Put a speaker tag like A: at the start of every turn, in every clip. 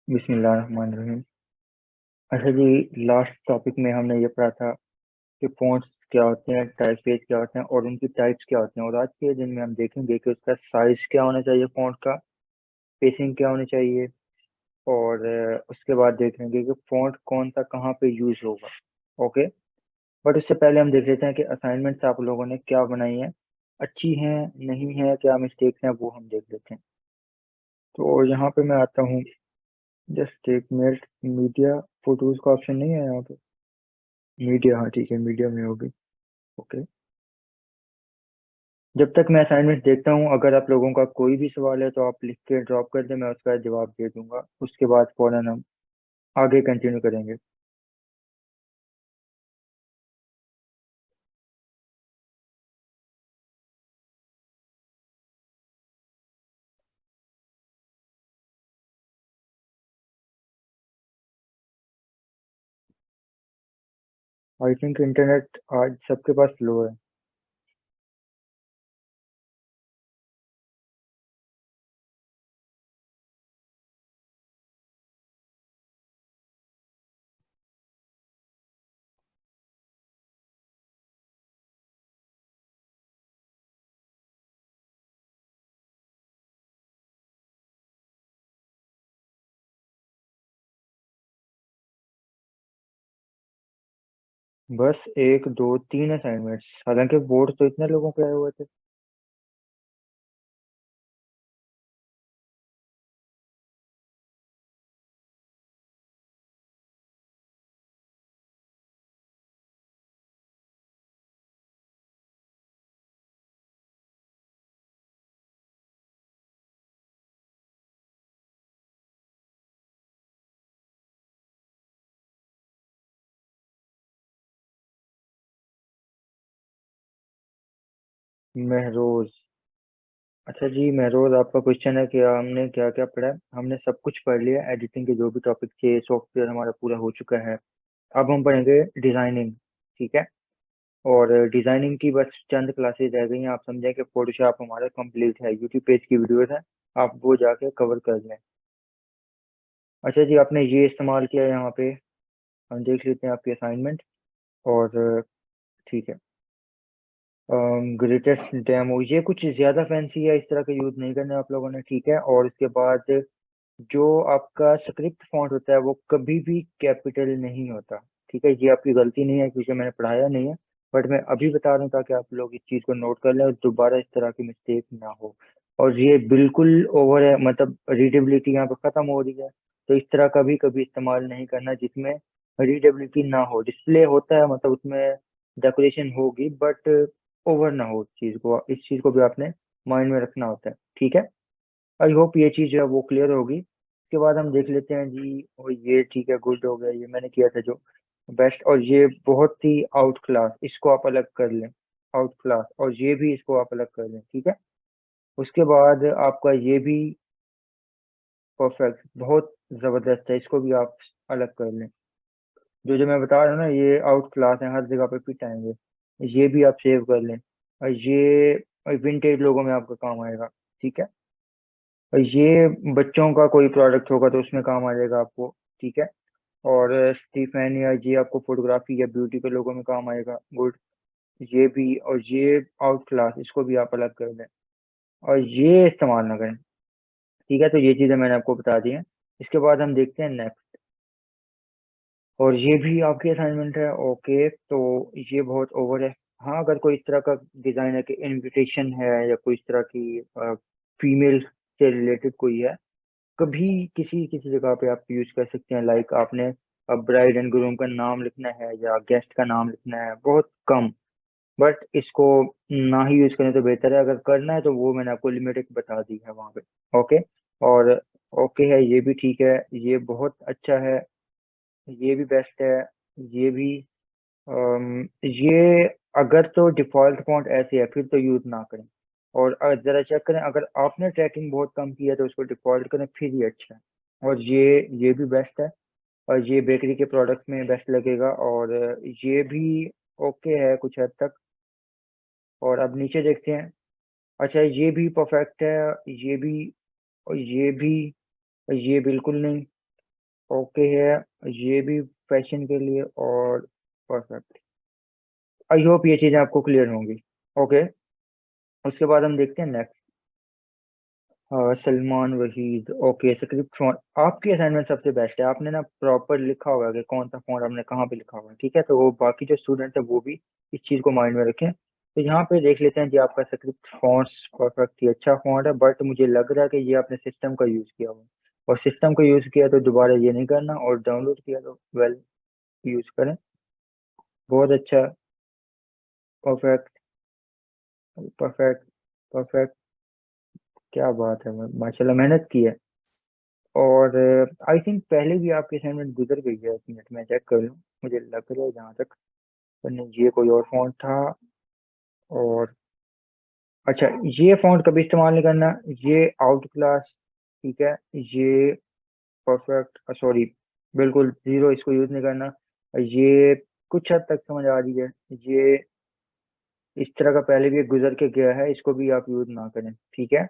A: बिस्मिल्लाहिर्रहमानिर्रहीम। अच्छा जी, last topic में हमने ये पढ़ा था कि फ़ॉन्ट्स क्या होते हैं, टाइपफेस क्या होते हैं और उनकी टाइप्स क्या होते हैं। और आज के दिन में हम देखेंगे कि उसका साइज़ क्या होना चाहिए, फ़ॉन्ट का स्पेसिंग क्या होनी चाहिए। और उसके बाद देखेंगे कि फ़ॉन्ट कौन सा कहाँ पे यूज़ होगा। ओके, बट उससे पहले हम देख लेते हैं कि असाइनमेंट्स आप लोगों ने क्या बनाई हैं, अच्छी हैं नहीं हैं, क्या मिस्टेक्स हैं, वो हम देख लेते हैं। तो यहाँ पे मैं आता हूँ, जस्ट एक मिनट। मीडिया फोटोज़ का ऑप्शन नहीं है यहाँ पे। मीडिया, हाँ ठीक है, मीडिया में होगी। ओके, जब तक मैं असाइनमेंट देखता हूँ, अगर आप लोगों का कोई भी सवाल है तो आप लिख के ड्रॉप कर दें, मैं उसका जवाब दे दूंगा। उसके बाद फौरन हम आगे कंटिन्यू करेंगे। आई थिंक इंटरनेट आज सबके पास स्लो है। बस एक दो तीन असाइनमेंट्स, हालांकि बोर्ड तो इतने लोगों के आए हुए थे। महरोज, अच्छा जी महरोज, आपका क्वेश्चन है कि हमने क्या क्या पढ़ा है। हमने सब कुछ पढ़ लिया, एडिटिंग के जो भी टॉपिक थे, सॉफ्टवेयर हमारा पूरा हो चुका है। अब हम पढ़ेंगे डिजाइनिंग, ठीक है। और डिजाइनिंग की बस चंद क्लासेस रह गई हैं। आप समझें कि फोटोशॉप हमारा कंप्लीट है, यूट्यूब पेज की वीडियोस है, आप वो जाके कवर कर लें। अच्छा जी, आपने ये इस्तेमाल किया है यहाँ पे, हम देख लेते हैं आपकी असाइनमेंट। और ठीक है, ग्रेटेस्ट डेमो, ये कुछ ज़्यादा फैंसी है, इस तरह का यूज़ नहीं करना आप लोगों ने, ठीक है। और इसके बाद जो आपका स्क्रिप्ट फॉन्ट होता है वो कभी भी कैपिटल नहीं होता, ठीक है। ये आपकी गलती नहीं है क्योंकि मैंने पढ़ाया नहीं है, बट मैं अभी बता रहा हूँ ताकि आप लोग इस चीज़ को नोट कर लें और दोबारा इस तरह की मिस्टेक ना हो। और ये बिल्कुल ओवर है, मतलब रीडेबिलिटी यहाँ पे ख़त्म हो रही है। तो इस तरह का भी कभी इस्तेमाल नहीं करना जिसमें रीडेबिलिटी ना हो। डिस्प्ले होता है, मतलब उसमें डेकोरेशन होगी, बट ओवर ना हो। इस चीज़ को भी आपने माइंड में रखना होता है, ठीक है। आई होप ये चीज जो है वो क्लियर होगी। उसके बाद हम देख लेते हैं जी, और ये ठीक है, गुड हो गया, ये मैंने किया था जो बेस्ट। और ये बहुत ही आउट क्लास, इसको आप अलग कर लें, आउट क्लास। और ये भी इसको आप अलग कर लें, ठीक है। उसके बाद आपका ये भी परफेक्ट, बहुत जबरदस्त है, इसको भी आप अलग कर लें। जो जो मैं बता रहा हूँ ना, ये आउट क्लास है, हर जगह पे फिट आएंगे। ये भी आप सेव कर लें। और ये विंटेज लोगों में आपका काम आएगा, ठीक है। और ये बच्चों का कोई प्रोडक्ट होगा तो उसमें काम आ जाएगा आपको, ठीक है। और स्टीफन या ये आपको फोटोग्राफी या ब्यूटी के लोगों में काम आएगा, गुड। ये भी, और ये आउट क्लास, इसको भी आप अलग कर दें और ये इस्तेमाल ना करें, ठीक है। तो ये चीज़ें मैंने आपको बता दी हैं। इसके बाद हम देखते हैं नेक्स्ट। और ये भी आपकी असाइनमेंट है, ओके। तो ये बहुत ओवर है। हाँ, अगर कोई इस तरह का डिज़ाइन है कि इनविटेशन है या कोई इस तरह की फीमेल से रिलेटेड कोई है, कभी किसी किसी जगह पे आप यूज कर सकते हैं। लाइक आपने अब ब्राइड एंड ग्रूम का नाम लिखना है या गेस्ट का नाम लिखना है, बहुत कम। बट इसको ना ही यूज करें तो बेहतर है। अगर करना है तो वो मैंने आपको लिमिट एक बता दी है वहाँ पे, ओके। और ओके है, ये भी ठीक है, ये बहुत अच्छा है, ये भी बेस्ट है, ये भी। ये अगर तो डिफॉल्ट फॉन्ट ऐसे है फिर तो यूज ना करें। और जरा चेक करें, अगर आपने ट्रैकिंग बहुत कम की है तो उसको डिफॉल्ट करें, फिर ये अच्छा है। और ये भी बेस्ट है, और ये बेकरी के प्रोडक्ट में बेस्ट लगेगा। और ये भी ओके है कुछ हद तक। और अब नीचे देखते हैं। अच्छा, ये भी परफेक्ट है, ये भी, और ये भी, और ये बिल्कुल नहीं। ओके है, ये भी फैशन के लिए और परफेक्ट। आई होप ये चीज़ें आपको क्लियर होंगी। ओके, उसके बाद हम देखते हैं next. Salman Waheed, okay script font. आपकी असाइनमेंट सबसे बेस्ट है, आपने ना प्रॉपर लिखा हुआ है कि कौन सा फॉन्ट आपने कहाँ पे लिखा हुआ है, ठीक है। तो वो बाकी जो स्टूडेंट है वो भी इस चीज़ को माइंड में रखें। तो यहाँ पे देख लेते हैं जी, आपका स्क्रिप्ट फॉन्ट्स परफेक्ट ही अच्छा फॉन्ट है, बट मुझे लग रहा है कि ये आपने सिस्टम का यूज़ किया हुआ है। और सिस्टम का यूज़ किया तो दोबारा ये नहीं करना, और डाउनलोड किया तो वेल यूज़ करें। बहुत अच्छा, परफेक्ट, परफेक्ट, परफेक्ट। क्या बात है, माशाल्लाह मेहनत की है। और आई थिंक पहले भी आपकी असाइनमेंट गुजर गई है, एक मिनट में चेक कर लूँ। मुझे लग रहा है जहाँ तक, पर नहीं, ये कोई और फॉन्ट था। और अच्छा, ये फॉन्ट कभी इस्तेमाल नहीं करना, ये आउट क्लास, ठीक है। ये परफेक्ट, सॉरी, बिल्कुल जीरो, इसको यूज नहीं करना। ये कुछ हद तक समझ आ रही है। ये इस तरह का पहले भी एक गुजर के गया है, इसको भी आप यूज ना करें, ठीक है।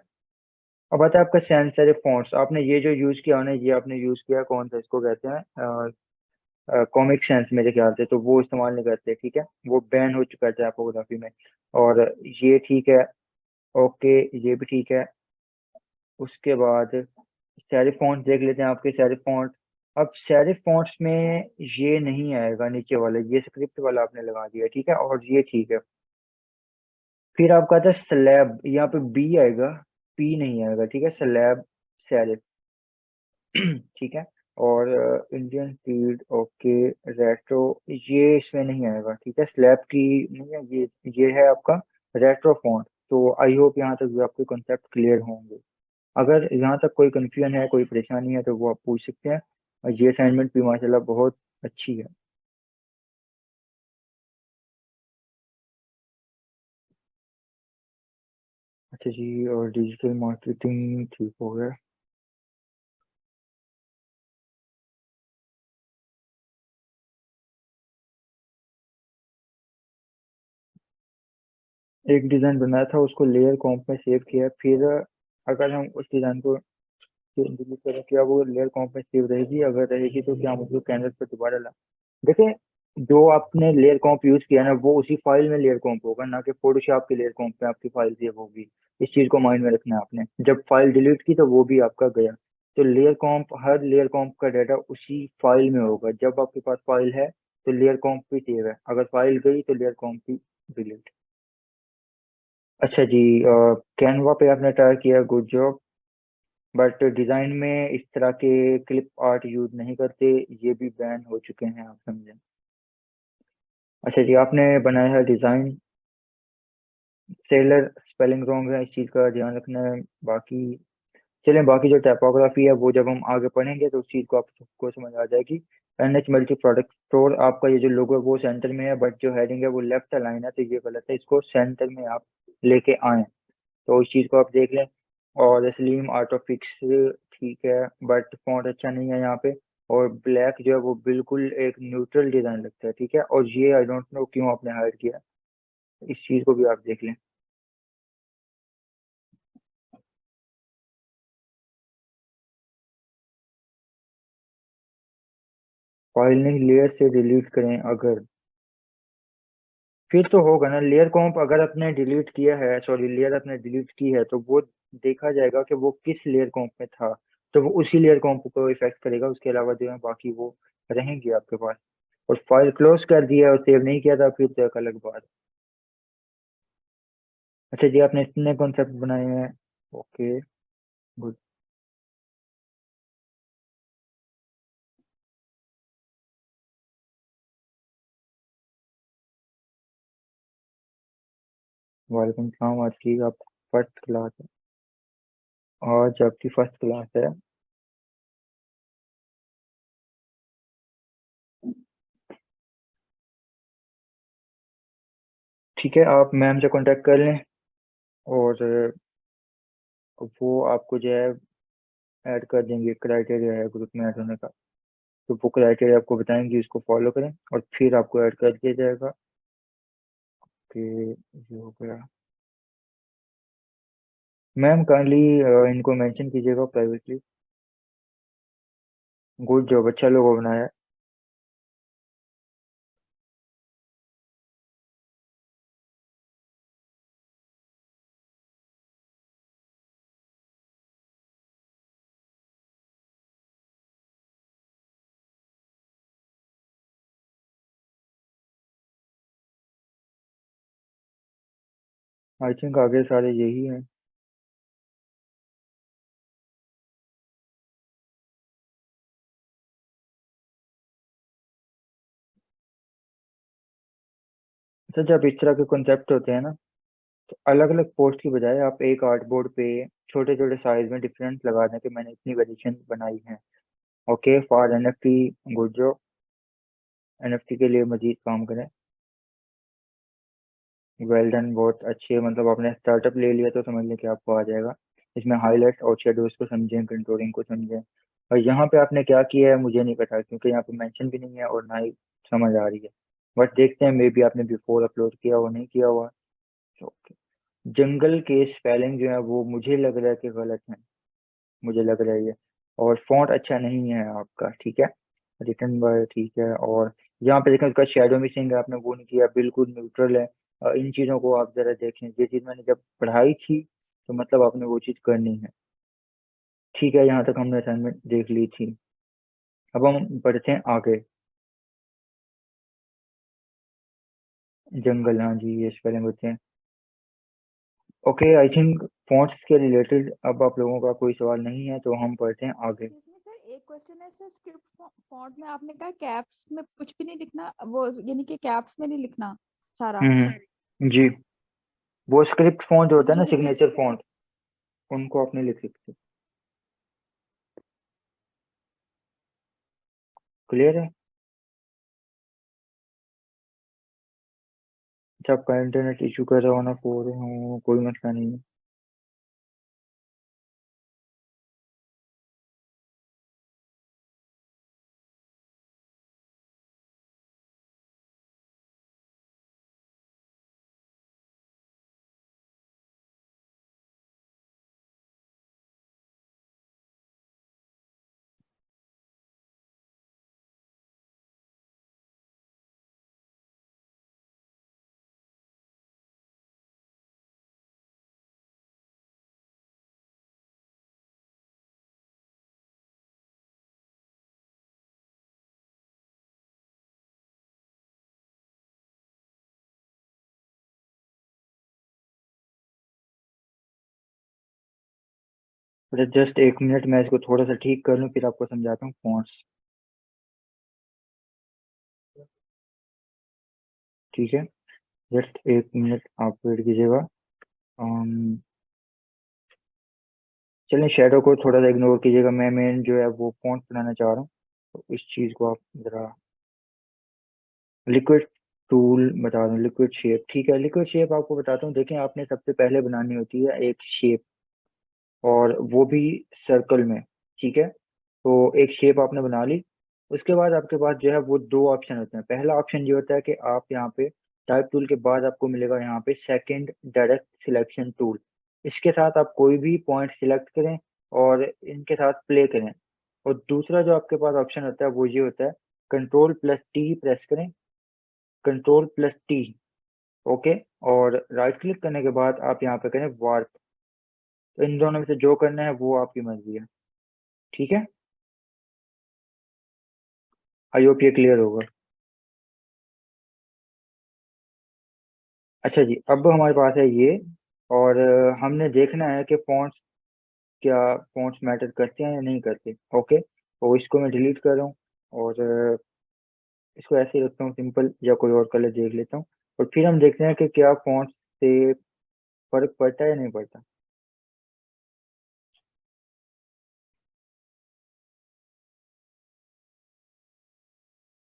A: अब आता है आपका सेंसर फॉन्ट्स। आपने ये जो यूज किया ना, ये आपने यूज किया कौन सा, इसको कहते हैं कॉमिक सेंस मेरे ख्याल से, तो वो इस्तेमाल नहीं करते, ठीक है। वो बैन हो चुका है टाइपोग्राफी में। और ये ठीक है, ओके, ये भी ठीक है। उसके बाद सेरिफ फॉन्ट देख लेते हैं, आपके सेरिफ फॉन्ट। अब सेरिफ फॉन्ट्स में ये नहीं आएगा नीचे वाला, ये स्क्रिप्ट वाला आपने लगा दिया, ठीक है, और ये ठीक है। फिर आपका था स्लैब, यहाँ पे बी आएगा, पी नहीं आएगा, ठीक है, स्लैब सेरिफ। ठीक है। और इंडियन फील्ड, ओके, रेट्रो, ये इसमें नहीं आएगा, ठीक है, स्लैब की नहीं है ये है आपका रेट्रो फॉन्ट। तो आई होप यहाँ तक भी आपके कॉन्सेप्ट क्लियर होंगे। अगर यहाँ तक कोई कंफ्यूजन है, कोई परेशानी है, तो वो आप पूछ सकते हैं। और ये असाइनमेंट भी माशाल्लाह बहुत अच्छी है। अच्छा जी, और डिजिटल मार्केटिंग ठीक हो गया। एक डिज़ाइन बनाया था, उसको लेयर कॉम्प में सेव किया, फिर अगर हम उस डिज़ाइन को डिलीट करें, क्या वो लेयर कॉम्प में सेव रहेगी? अगर रहेगी तो क्या हम उसको कैनवस पर दोबारा ला, देखिए, जो आपने लेयर कॉम्प यूज किया ना, वो उसी फाइल में लेयर कॉम्प होगा, ना कि फोटोशॉप के लेयर कॉम्प पे आपकी फाइल सेव होगी। इस चीज को माइंड में रखना है आपने। जब फाइल डिलीट की तो वो भी आपका गया। तो लेयर कॉम्प, हर लेयर कॉम्प का डाटा उसी फाइल में होगा। जब आपके पास फाइल है तो लेयर कॉम्प भी सेव है, अगर फाइल गई तो लेयर कॉम्प भी डिलीट। अच्छा जी, कैनवा पे आपने ट्राई किया, गुड जॉब। बट डिजाइन में इस तरह के क्लिप आर्ट यूज नहीं करते, ये भी बैन हो चुके हैं, आप समझें। अच्छा जी, आपने बनाया है डिजाइन, सेलर स्पेलिंग रॉन्ग है, इस चीज़ का ध्यान रखना है। बाकी चलें, बाकी जो टाइपोग्राफी है वो जब हम आगे पढ़ेंगे तो उस चीज़ को आप सबको समझ आ जाएगी। एनएच मल्टी प्रोडक्ट स्टोर, आपका ये जो लोगो है वो सेंटर में है, बट जो हेडिंग है वो लेफ्ट अलाइन है, तो ये गलत है, इसको सेंटर में आप लेके आए। तो उस चीज़ को आप देख लें। और स्लीम आर्टोफिक्स ठीक है, बट फॉन्ट अच्छा नहीं है यहाँ पे। और ब्लैक जो है वो बिल्कुल एक न्यूट्रल डिज़ाइन लगता है, ठीक है। और ये आई डोंट नो क्यों आपने हाइड किया, इस चीज़ को भी आप देख लें। फाइल नहीं, लेयर से डिलीट करें अगर, फिर तो होगा ना लेयर कॉम्प। अगर आपने डिलीट किया है, सॉरी, लेयर आपने डिलीट की है, तो वो देखा जाएगा कि वो किस लेयर कॉम्प में था। तो वो उसी लेयर कॉम्प को इफेक्ट करेगा, उसके अलावा जो है बाकी वो रहेंगे आपके पास। और फाइल क्लोज कर दिया और सेव नहीं किया था, फिर तो एक अलग बात। अच्छा जी, आपने इतने कॉन्सेप्ट बनाए हैं, ओके, गुड। वालेकुम सलाम, आज की आप फर्स्ट क्लास है, आज आपकी फर्स्ट क्लास है। ठीक है, आप मैम से कांटेक्ट कर लें, और वो आपको जो है ऐड कर देंगे, क्राइटेरिया है ग्रुप में ऐड होने का। तो वो क्राइटेरिया आपको बताएंगे, उसको फॉलो करें और फिर आपको ऐड कर दिया जाएगा। कि ये हो गया। मैम काइंडली इनको मेंशन कीजिएगा प्राइवेटली। गुड जॉब, अच्छा लोगो बनाया। आई थिंक आगे सारे यही हैं। अच्छा, जब इस तरह के कॉन्सेप्ट होते हैं ना, तो अलग अलग पोस्ट की बजाय आप एक आर्टबोर्ड पे छोटे छोटे साइज में डिफरेंस लगा दें कि मैंने इतनी वेरिएशन बनाई है। Okay, for NFT, good job. NFT के लिए मजीद काम करें। वेल डन, बहुत अच्छे, मतलब आपने स्टार्टअप ले लिया तो समझ लें कि आपको आ जाएगा। इसमें हाईलाइट्स और शेडोज को समझें, कंट्रोलिंग को समझें। और यहाँ पे आपने क्या किया है मुझे नहीं पता, क्योंकि यहाँ पे मेंशन भी नहीं है और ना ही समझ आ रही है। बट देखते हैं, मे बी आपने बिफोर अपलोड किया हो, नहीं किया हुआ। ओके। जंगल के स्पेलिंग जो है वो मुझे लग रहा है कि गलत है, मुझे लग रहा है ये। और फॉन्ट अच्छा नहीं है आपका, ठीक है। रिटर्न बाय, ठीक है। और यहाँ पे देखें उसका शेडो मिसिंग है, आपने वो नहीं किया, बिल्कुल न्यूट्रल है। इन चीज़ों को आप जरा देखें, ये चीज़ मैंने जब पढ़ाई थी तो मतलब आपने वो चीज़ करनी है। ठीक है, यहाँ तक हमने असाइनमेंट देख ली थी। अब हम बढ़ते हैं आगे। जंगल, हाँ जी, ये स्पेलिंग होते हैं। ओके, आई थिंक फॉन्ट्स के रिलेटेड अब आप लोगों का कोई सवाल नहीं है, तो हम पढ़ते हैं आगे।
B: इसमें सर एक क्वेश्चन है सर, स्क्रिप्ट फॉन्ट में आपने कहा कैप्स में कुछ भी नहीं लिखना, वो यानी कि कैप्स में नहीं लिखना सारा।
A: जी, वो स्क्रिप्ट फॉन्ट जो
B: तो
A: होता है ना,
B: जैसे
A: सिग्नेचर फॉन्ट, उनको आपने लिख सकते। क्लियर है? अच्छा, आपका इंटरनेट इशू कर रहा हो ना, फोर हो, कोई मसला नहीं है। अच्छा, जस्ट एक मिनट, मैं इसको थोड़ा सा ठीक कर लूँ फिर आपको समझाता हूँ फॉन्ट्स। ठीक है, जस्ट एक मिनट आप वेट कीजिएगा। चलिए, शेडो को थोड़ा सा इग्नोर कीजिएगा, मैं मेन जो है वो फॉन्ट बनाना चाह रहा हूँ। तो इस चीज़ को आप जरा, लिक्विड टूल बता दूँ, लिक्विड शेप, ठीक है। लिक्विड शेप आपको बताता हूँ, देखें आपने सबसे पहले बनानी होती है एक शेप, और वो भी सर्कल में, ठीक है। तो एक शेप आपने बना ली, उसके बाद आपके पास जो है वो दो ऑप्शन होते हैं। पहला ऑप्शन ये होता है कि आप यहाँ पे टाइप टूल के बाद आपको मिलेगा यहाँ पे सेकंड डायरेक्ट सिलेक्शन टूल। इसके साथ आप कोई भी पॉइंट सिलेक्ट करें और इनके साथ प्ले करें। और दूसरा जो आपके पास ऑप्शन होता है वो ये होता है, कंट्रोल प्लस टी प्रेस करें, कंट्रोल प्लस टी। ओके। और राइट क्लिक करने के बाद आप यहाँ पे करें वार्प। तो इन दोनों में से जो करना है वो आपकी मर्जी है, ठीक है। आई होप ये क्लियर होगा। अच्छा जी, अब हमारे पास है ये। और हमने देखना है कि फ़ॉन्ट्स, क्या फ़ॉन्ट्स मैटर करते हैं या नहीं करते। ओके, तो इसको मैं डिलीट कर रहा हूँ। और इसको ऐसे ही रखता हूँ सिंपल, या कोई और कलर देख लेता हूँ। और फिर हम देखते हैं कि क्या फ़ॉन्ट्स से फ़र्क पड़ता है या नहीं पड़ता।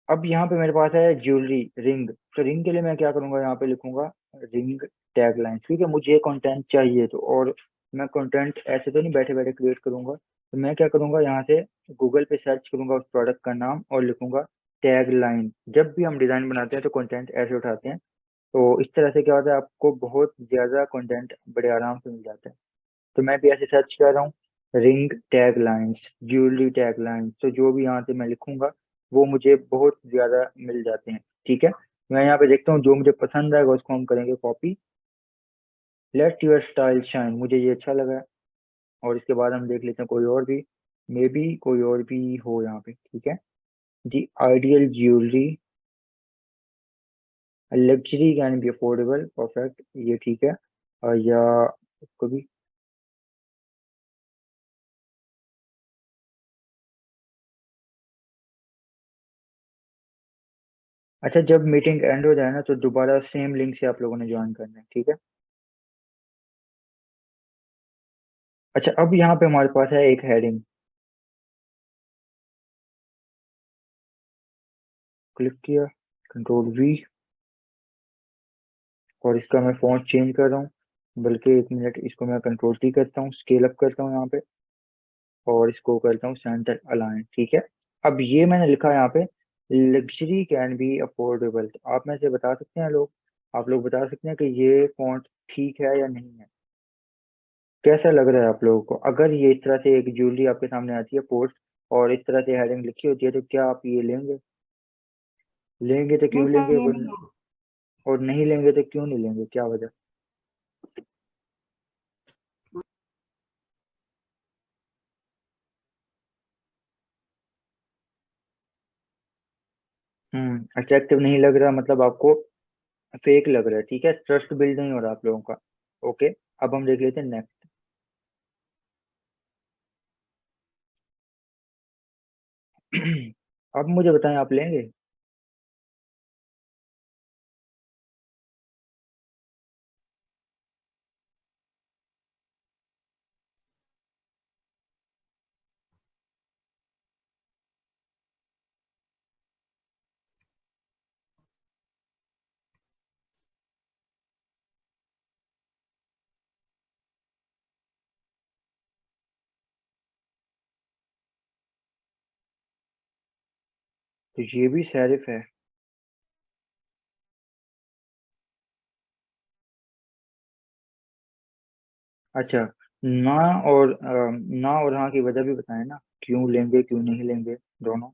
A: अब यहाँ पे मेरे पास है ज्वेलरी, रिंग। तो रिंग के लिए मैं क्या करूँगा, यहाँ पे लिखूंगा रिंग टैग लाइन, ठीक है। मुझे कंटेंट चाहिए तो, और मैं कंटेंट ऐसे तो नहीं बैठे बैठे क्रिएट करूंगा, तो मैं क्या करूंगा, यहाँ से गूगल पे सर्च करूंगा उस प्रोडक्ट का नाम और लिखूंगा टैग लाइन। जब भी हम डिजाइन बनाते हैं तो कंटेंट ऐसे उठाते हैं। तो इस तरह से क्या होता है, आपको बहुत ज्यादा कंटेंट बड़े आराम से मिल जाता है। तो मैं भी ऐसे सर्च कर रहा हूँ। Ring tag lines, jewellery tag lines, तो जो भी यहाँ से मैं लिखूंगा वो मुझे बहुत ज्यादा मिल जाते हैं। ठीक है, मैं यहाँ पे देखता हूँ जो मुझे पसंद आएगा उसको हम करेंगे copy. Let your style shine, मुझे ये अच्छा लगा है। और इसके बाद हम देख लेते हैं कोई और भी, मे बी कोई और भी हो यहाँ पे। ठीक है, the ideal jewellery luxury can be affordable, perfect, ये ठीक है। या इसको भी, अच्छा जब मीटिंग एंड हो जाए ना तो दोबारा सेम लिंक से आप लोगों ने ज्वाइन करना है। ठीक है, अच्छा अब यहाँ पे हमारे पास है एक हेडिंग, क्लिक किया, कंट्रोल वी, और इसका मैं फॉन्ट चेंज कर रहा हूँ, बल्कि एक मिनट, इसको मैं कंट्रोल टी करता हूँ, स्केल अप करता हूँ यहाँ पे, और इसको करता हूँ सेंटर अलाइन। ठीक है, अब ये मैंने लिखा है यहाँ पे लग्जरी कैन बी अफोर्डेबल, आप में से बता सकते हैं लोग, आप लोग बता सकते हैं कि ये फॉन्ट ठीक है या नहीं है, कैसा लग रहा है आप लोगों को? अगर ये इस तरह से एक ज्वेलरी आपके सामने आती है पोस्ट और इस तरह से हेडिंग लिखी होती है तो क्या आप ये लेंगे? लेंगे तो
C: नहीं
A: क्यों
C: सर,
A: लेंगे,
C: ये नहीं है।
A: और नहीं लेंगे तो क्यों नहीं लेंगे, क्या वजह? अट्रैक्टिव नहीं लग रहा, मतलब आपको फेक लग रहा है। ठीक है, ट्रस्ट बिल्ड नहीं हो रहा आप लोगों का। ओके, अब हम देख लेते हैं नेक्स्ट। अब मुझे बताएं, आप लेंगे? तो ये भी सैरिफ है। अच्छा, ना और ना और हाँ की वजह भी बताएं ना, क्यों लेंगे क्यों नहीं लेंगे, दोनों।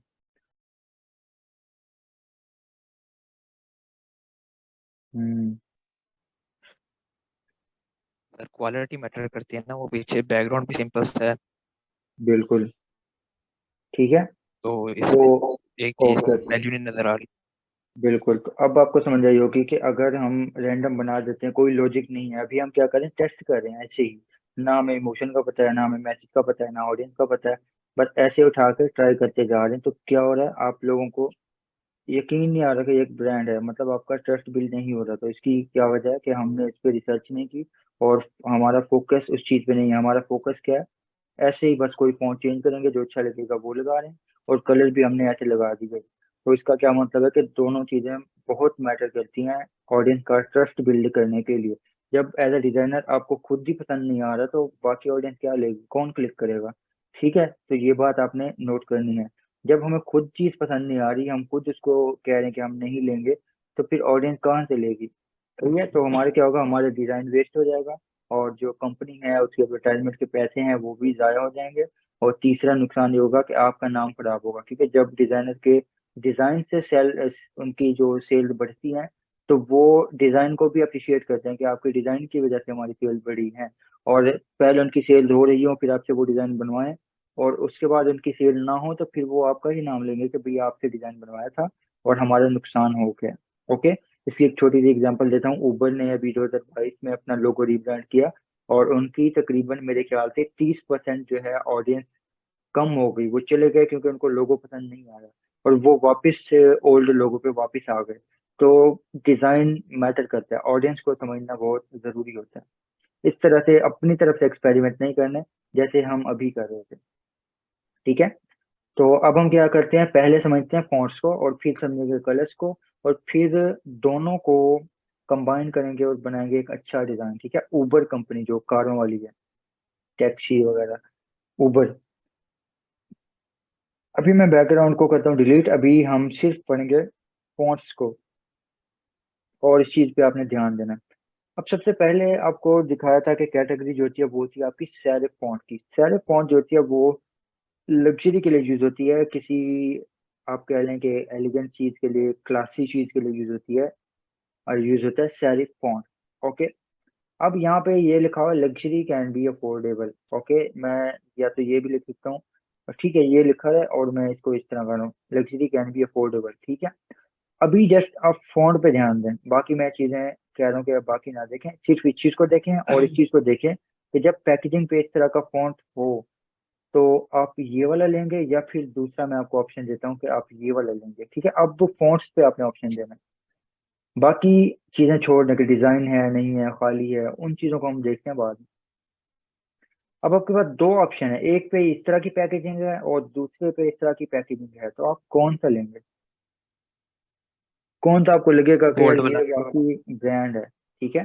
A: हम्म,
D: सर क्वालिटी मैटर करती है ना, वो पीछे बैकग्राउंड भी सिंपल सा है,
A: बिल्कुल ठीक है।
D: तो
A: तो
D: इसमें एक चीज
A: ओके,
D: वैल्यू नहीं नजर आ रही।
A: बिल्कुल, तो अब आपको समझ आई होगी कि अगर हम रैंडम बना देते हैं, कोई लॉजिक नहीं है, अभी हम क्या करें, टेस्ट कर रहे हैं ऐसे ही, ना हमें इमोशन का पता है, ना हमें मैसेज का पता है, ना ऑडियंस का पता है, बस ऐसे उठा कर ट्राई करते जा रहे हैं। तो क्या हो रहा है, आप लोगों को यकीन नहीं आ रहा कि एक ब्रांड है, मतलब आपका ट्रस्ट बिल्ड नहीं हो रहा। तो इसकी क्या वजह है कि हमने इस पर रिसर्च नहीं की, और हमारा फोकस उस चीज पे नहीं है। हमारा फोकस क्या है, ऐसे ही बस कोई फॉन्ट चेंज करेंगे, जो अच्छा लगेगा वो लगा रहे हैं, और कलर भी हमने ऐसे लगा दिए। तो इसका क्या मतलब है कि दोनों चीजें बहुत मैटर करती हैं ऑडियंस का ट्रस्ट बिल्ड करने के लिए। जब एज अ डिजाइनर आपको खुद ही पसंद नहीं आ रहा तो बाकी ऑडियंस क्या लेगी, कौन क्लिक करेगा? ठीक है, तो ये बात आपने नोट करनी है। जब हमें खुद चीज पसंद नहीं आ रही, हम खुद उसको कह रहे हैं कि हम नहीं लेंगे, तो फिर ऑडियंस कहाँ से लेगी? ठीक है, तो हमारे क्या होगा, हमारा डिजाइन वेस्ट हो जाएगा, और जो कंपनी है उसके एडवर्टाइजमेंट के पैसे हैं वो भी ज़ाया हो जाएंगे। और तीसरा नुकसान ये होगा कि आपका नाम खराब होगा, क्योंकि जब डिजाइनर के डिजाइन से सेल, उनकी जो सेल बढ़ती है, तो वो डिजाइन को भी अप्रिशिएट करते हैं कि आपके डिजाइन की वजह से हमारी सेल बढ़ी है। और पहले उनकी सेल हो रही हो, फिर आपसे वो डिजाइन बनवाएं, और उसके बाद उनकी सेल ना हो तो फिर वो आपका ही नाम लेंगे कि भैया आपसे डिजाइन बनवाया था और हमारा नुकसान हो गया। ओके, इसकी एक छोटी सी एग्जांपल देता हूँ। उबर ने अभी 2022 में अपना लोगो रिब्रांड किया, और उनकी तकरीबन मेरे ख्याल से 30% जो है ऑडियंस कम हो गई, वो चले गए क्योंकि उनको लोगो पसंद नहीं आया, और वो वापस ओल्ड लोगो पे वापस आ गए। तो डिजाइन मैटर करता है, ऑडियंस को समझना बहुत जरूरी होता है। इस तरह से अपनी तरफ से एक्सपेरिमेंट नहीं करने, जैसे हम अभी कर रहे थे। ठीक है, तो अब हम क्या करते हैं, पहले समझते हैं फॉन्ट्स को, और फिर समझेंगे कलर्स को, और फिर दोनों को कंबाइन करेंगे और बनाएंगे एक अच्छा डिजाइन। ठीक है, उबर कंपनी जो कारों वाली है, टैक्सी वगैरह, उबर। अभी मैं बैकग्राउंड को करता हूँ डिलीट, अभी हम सिर्फ पढ़ेंगे फॉन्ट्स को, और इस चीज पे आपने ध्यान देना है। अब सबसे पहले आपको दिखाया था कि कैटेगरी जो होती है वो होती है आपकी सेरिफ फॉन्ट की। सेरिफ फॉन्ट जो होती है वो लग्जरी के लिए यूज होती है, किसी आप कह लें कि एलिगेंट चीज के लिए, क्लासी चीज के लिए यूज होती है, और यूज होता है सेरिफ फॉन्ट। ओके। अब यहाँ पे ये लिखा हुआ है luxury can be affordable. Okay, मैं या तो ये भी लिख सकता हूँ, और ठीक है ये लिखा है और मैं इसको इस तरह कर रहा हूँ, लग्जरी कैन बी अफोर्डेबल। ठीक है। अभी जस्ट आप फॉन्ट पे ध्यान दें, बाकी मैं चीजें कह रहा हूँ कि आप बाकी ना देखें, सिर्फ इस चीज को देखें और इस चीज को देखें कि जब पैकेजिंग पे इस तरह का फॉन्ट हो तो आप ये वाला लेंगे या फिर दूसरा। मैं आपको ऑप्शन देता हूँ कि आप ये वाला लेंगे। ठीक है, अब वो फॉन्ट्स पे आपने ऑप्शन देना है, बाकी चीजें छोड़ने के, डिजाइन है नहीं है खाली है, उन चीजों को हम देखते हैं बाद में। अब आपके पास दो ऑप्शन है, एक पे इस तरह की पैकेजिंग है और दूसरे पे इस तरह की पैकेजिंग है, तो आप कौन सा लेंगे? कौन सा आपको लगेगा कि यार
D: बोल्ड वाला।
A: ये वाकई ब्रांड है? ठीक है।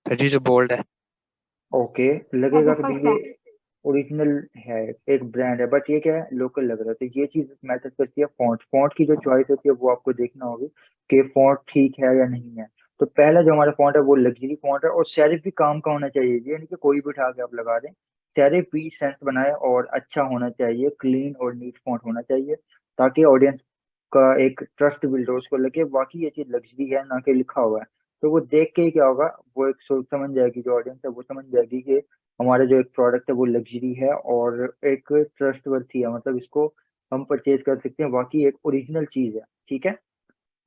D: सर जी जो बोल्ड है।
A: ओके,
B: और वो
A: लगेगा कि भी
B: फर्स्ट
A: ये
B: है।
A: ओरिजिनल है, एक ब्रांड है, बट ये क्या है, लोकल लग रहा है। तो ये चीज मैटर करती है फॉन्ट। फॉन्ट की जो चॉइस होती है वो आपको देखना होगी कि फॉन्ट ठीक है या नहीं है। तो पहला जो हमारा फॉन्ट है वो लग्जरी फॉन्ट है, और सेरिफ भी काम का होना चाहिए, ये नहीं कि कोई भी उठा के आप लगा दें। सेरिफ भी सेंस बनाए और अच्छा होना चाहिए, क्लीन और नीट फॉन्ट होना चाहिए, ताकि ऑडियंस का एक ट्रस्ट बिल्ड हो, उसको लगे वाकई ये चीज लग्जरी है ना कि लिखा हुआ है। तो वो देख के ही क्या होगा, वो एक सोच समझ जाएगी, जो ऑडियंस है वो समझ जाएगी कि हमारा जो एक प्रोडक्ट है वो लग्जरी है और एक ट्रस्टवर्थी है, मतलब इसको हम परचेज कर सकते हैं, वाकई एक ओरिजिनल चीज है। ठीक है।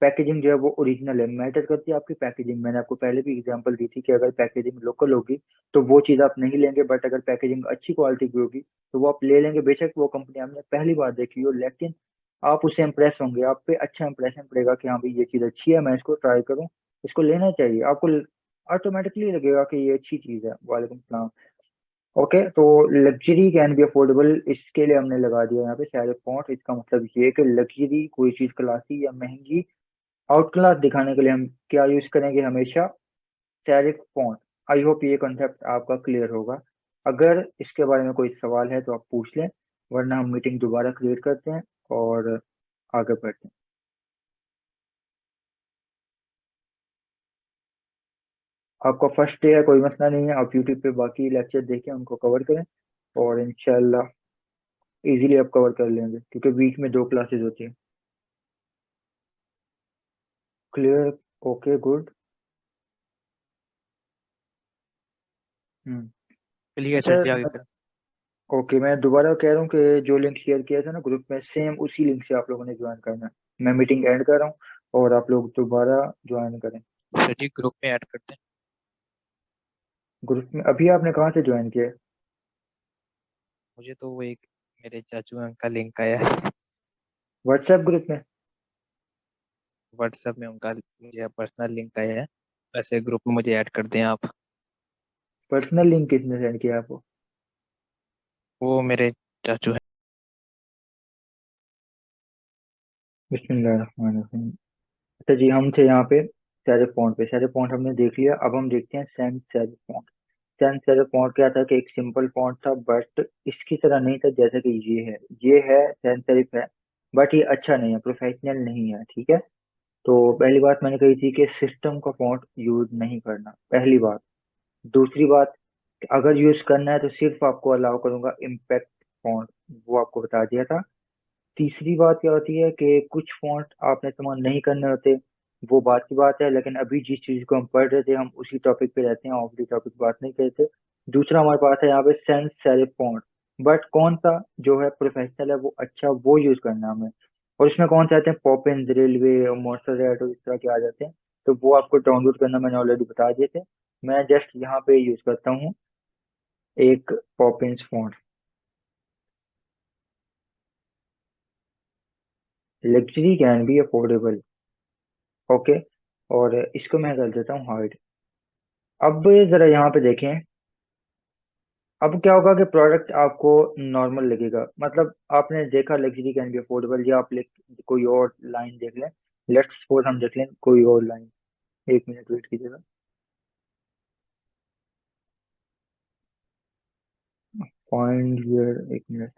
A: पैकेजिंग जो है वो ओरिजिनल है, मैटर करती है आपकी पैकेजिंग। मैंने आपको पहले भी एग्जांपल दी थी कि अगर पैकेजिंग लोकल होगी तो वो चीज़ आप नहीं लेंगे, बट अगर पैकेजिंग अच्छी क्वालिटी की होगी तो वो आप ले लेंगे। बेशक वो कंपनी आपने पहली बार देखी हो, लेकिन आप उससे इम्प्रेस होंगे, आप पे अच्छा इंप्रेशन पड़ेगा कि हाँ भाई ये चीज़ अच्छी है, मैं इसको ट्राई करूँ, इसको लेना चाहिए। आपको ऑटोमेटिकली लगेगा कि ये अच्छी चीज़ है। वालेकुम सलाम। ओके, तो लग्जरी कैन बी अफोर्डेबल, इसके लिए हमने लगा दिया यहाँ पे सैरिफ फॉन्ट। इसका मतलब ये है कि लग्जरी कोई चीज़ क्लासी या महंगी, आउट क्लास दिखाने के लिए हम क्या यूज करेंगे? हमेशा सेरिफ फॉन्ट। आई होप ये कॉन्सेप्ट आपका क्लियर होगा। अगर इसके बारे में कोई सवाल है तो आप पूछ लें, वरना हम मीटिंग दोबारा क्रिएट करते हैं और आगे बढ़ते हैं। आपका फर्स्ट डे है, कोई मसला नहीं है, आप यूट्यूब पे बाकी लेक्चर देखें, उनको कवर करें और इंशाल्लाह इजीली आप कवर कर लेंगे, क्योंकि वीक में 2 क्लासेस होती हैं। Clear? Okay, good. Hmm.
D: Clear sir ji, आगे
A: अच्छा,
D: करें।
A: ओके, मैं दोबारा कह रहा हूँ कि जो लिंक शेयर किया था ना ग्रुप में, सेम उसी लिंक से आप लोगों ने ज्वाइन करना है। मैं मीटिंग एंड कर रहा हूँ और आप लोग दोबारा ज्वाइन करें।
D: सर जी ग्रुप में ऐड करते हैं।
A: ग्रुप में अभी आपने कहाँ से ज्वाइन किया है?
D: मुझे तो वो एक मेरे चाचू अंकल का लिंक आया है।
A: व्हाट्सएप ग्रुप में?
D: व्हाट्सएप में उनका मुझे पर्सनल लिंक आया है। वैसे ग्रुप में मुझे ऐड कर दें आप।
A: पर्सनल लिंक किसने सेंड किया आपको?
D: वो मेरे चाचू हैं।
A: बिस्मिल्लाहिर्रहमानिर्रहीम। अच्छा जी, हम थे यहाँ पे सेरिफ फॉन्ट पे। सेरिफ फॉन्ट हमने देख लिया, अब हम देखते हैं sans serif font. Sans serif font क्या था कि एक सिंपल फॉन्ट था, बट इसकी तरह नहीं था जैसा कि ये है। ये है सैंस सेरिफ है, बट ये अच्छा नहीं है, प्रोफेशनल नहीं है। ठीक है। तो पहली बात मैंने कही थी कि सिस्टम का फॉन्ट यूज नहीं करना, पहली बात। दूसरी बात, अगर यूज करना है तो सिर्फ आपको अलाउ करूंगा इम्पैक्ट फॉन्ट, वो आपको बता दिया था। तीसरी बात क्या होती है कि कुछ फॉन्ट आपने इस्तेमाल नहीं करने होते, वो बात की बात है, लेकिन अभी जिस चीज को हम पढ़ रहे थे हम उसी टॉपिक पे रहते हैं, ऑफ द टॉपिक बात नहीं करते। दूसरा हमारे पास है यहाँ पे सेंस सेरिफ फॉन्ट, बट कौन सा जो है प्रोफेशनल है वो अच्छा, वो यूज करना है हमें। और उसमें कौन से आते हैं, पॉपिंस, रेलवे, मोन्सेरेट और इस तरह के आ जाते हैं। तो वो आपको डाउनलोड करना मैंने ऑलरेडी बता दिए थे। मैं जस्ट यहाँ पे यूज करता हूँ एक Poppins font, luxury can be affordable. Okay, और इसको मैं कर देता हूँ हाइड। अब जरा यहाँ पे देखें, अब क्या होगा कि प्रोडक्ट आपको नॉर्मल लगेगा, मतलब आपने देखा लग्जरी कैन बी अफोर्डेबल, या आप कोई और लाइन देख लें। लेट्स सपोज हम देख लें कोई और लाइन, 1 मिनट वेट कीजिएगा। Point here, 1 minute.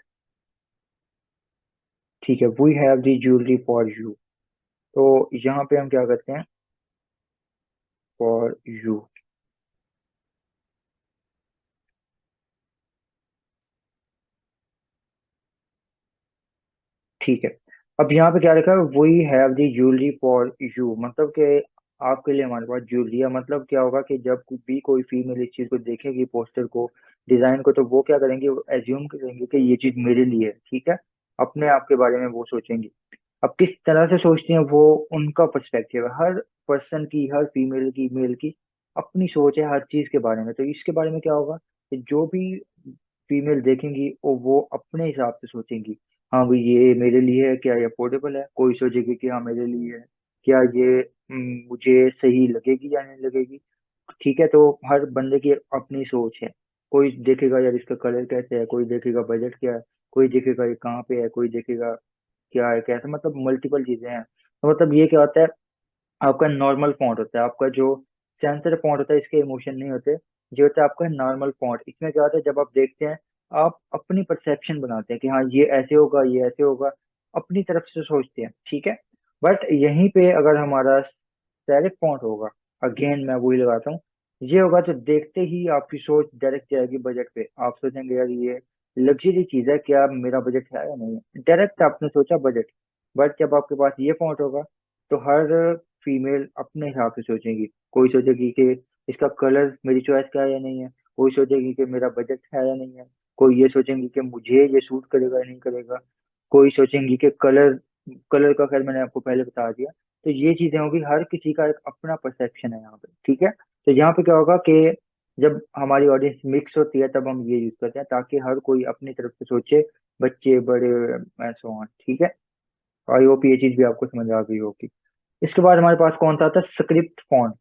A: ठीक है, we have the jewellery for you. तो यहाँ पे हम क्या करते हैं, फॉर यू। ठीक है, अब यहाँ पे क्या लिखा है, we have the jewellery for you, मतलब कि आपके लिए हमारे पास ज्वेलरी है। मतलब क्या होगा कि जब भी कोई फीमेल इस चीज को देखेगी, पोस्टर को, डिजाइन को, तो वो क्या करेंगे, वो एज्यूम करेंगे कि ये चीज मेरे लिए है। ठीक है, अपने आप के बारे में वो सोचेंगी। अब किस तरह से सोचती हैं वो, उनका पर्सपेक्टिव है। हर पर्सन की, हर फीमेल की, मेल की अपनी सोच है हर चीज के बारे में। तो इसके बारे में क्या होगा कि जो भी फीमेल देखेंगी वो अपने हिसाब से सोचेंगी। हाँ भाई, ये मेरे लिए है, क्या ये अफोर्डेबल है। कोई सोचेगी कि हाँ मेरे लिए है, क्या ये मुझे सही लगेगी या नहीं लगेगी। ठीक है, तो हर बंदे की अपनी सोच है। कोई देखेगा यार इसका कलर कैसे है, कोई देखेगा बजट क्या है, कोई देखेगा ये कहाँ पे है, कोई देखेगा क्या है कैसे, मतलब मल्टीपल चीजें हैं। तो मतलब ये क्या होता है, आपका नॉर्मल फॉन्ट होता है। आपका जो सेंसर फॉन्ट होता है, इसके इमोशन नहीं होते। जो होता है आपका नॉर्मल फॉन्ट, इसमें क्या होता है, जब आप देखते हैं, आप अपनी परसेप्शन बनाते हैं कि हाँ ये ऐसे होगा, ये ऐसे होगा, अपनी तरफ से सोचते हैं। ठीक है, बट यहीं पे अगर हमारा सेरिफ फॉन्ट होगा, अगेन मैं वही लगाता हूँ, ये होगा तो देखते ही आपकी सोच डायरेक्ट जाएगी बजट पे। आप सोचेंगे यार ये लग्जरी चीज है, क्या मेरा बजट है या नहीं है, डायरेक्ट आपने सोचा बजट। बट जब आपके पास ये फॉन्ट होगा, तो हर फीमेल अपने हिसाब से सोचेंगी। कोई सोचेगी कि इसका कलर मेरी चॉइस का है या नहीं है, कोई सोचेगी कि मेरा बजट है या नहीं है, कोई ये सोचेंगी कि मुझे ये सूट करेगा या नहीं करेगा, कोई सोचेंगी कि कलर, कलर का खैर मैंने आपको पहले बता दिया। तो ये चीजें होगी, हर किसी का एक अपना परसेप्शन है यहाँ पे। ठीक है, तो यहाँ पे क्या होगा कि जब हमारी ऑडियंस मिक्स होती है तब हम ये यूज करते हैं, ताकि हर कोई अपनी तरफ से सोचे, बच्चे बड़े, ऐसा। ठीक है, आई होप ये चीज भी आपको समझ आ गई होगी। इसके बाद हमारे पास कौन सा आता है, script font.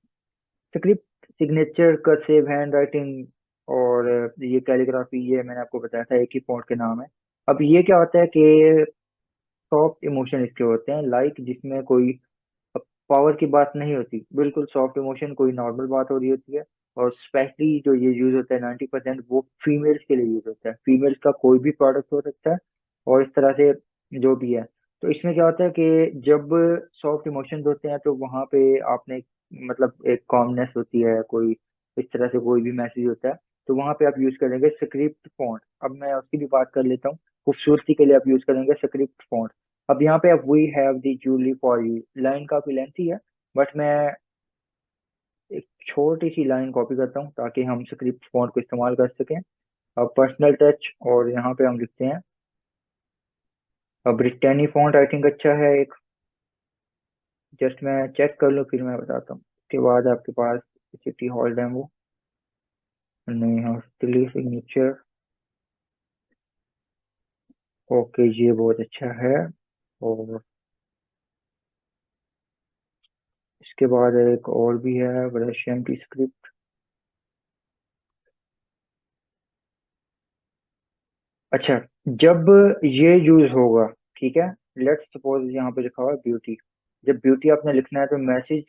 A: Script signature, cursive, hand writing और ये कैलीग्राफी, ये मैंने आपको बताया था, एक ही फॉन्ट के नाम है। अब ये क्या होता है कि सॉफ्ट इमोशन इसके होते हैं, लाइक जिसमें कोई पावर की बात नहीं होती, बिल्कुल सॉफ्ट इमोशन, कोई नॉर्मल बात हो रही होती है। और स्पेशली जो ये यूज होता है 90% वो फीमेल्स के लिए यूज होता है। फीमेल्स का कोई भी प्रोडक्ट हो सकता है, और इस तरह से जो भी है। तो इसमें क्या होता है कि जब सॉफ्ट इमोशंस होते हैं, तो वहां पे आपने, मतलब एक कॉमनेस होती है, कोई इस तरह से कोई भी मैसेज होता है, तो वहां पे आप यूज करेंगे स्क्रिप्ट फॉन्ट। अब मैं उसकी भी बात कर लेता हूँ। खूबसूरती के लिए आप यूज करेंगे स्क्रिप्ट फॉन्ट। अब यहाँ पे, अब we have the jewellery for you, line काफी लेंथी है, बट मैं एक छोटी सी लाइन कॉपी करता हूँ ताकि हम स्क्रिप्ट फॉन्ट को इस्तेमाल कर सकें। अब पर्सनल टच, और यहाँ पे हम लिखते हैं, अब ब्रिटेनी फॉन्ट आई थिंक अच्छा है एक। जस्ट मैं चेक कर लूँ फिर मैं बताता हूँ। उसके बाद आपके पास सिटी हॉल डेमो, नहीं हॉस्टली सिग्नेचर, ओके ये बहुत अच्छा है। और इसके बाद एक और भी है, रशियन की स्क्रिप्ट। अच्छा, जब ये यूज होगा, ठीक है, लेट्स सपोज यहाँ पे लिखा हुआ है ब्यूटी। जब ब्यूटी आपने लिखना है, तो मैसेज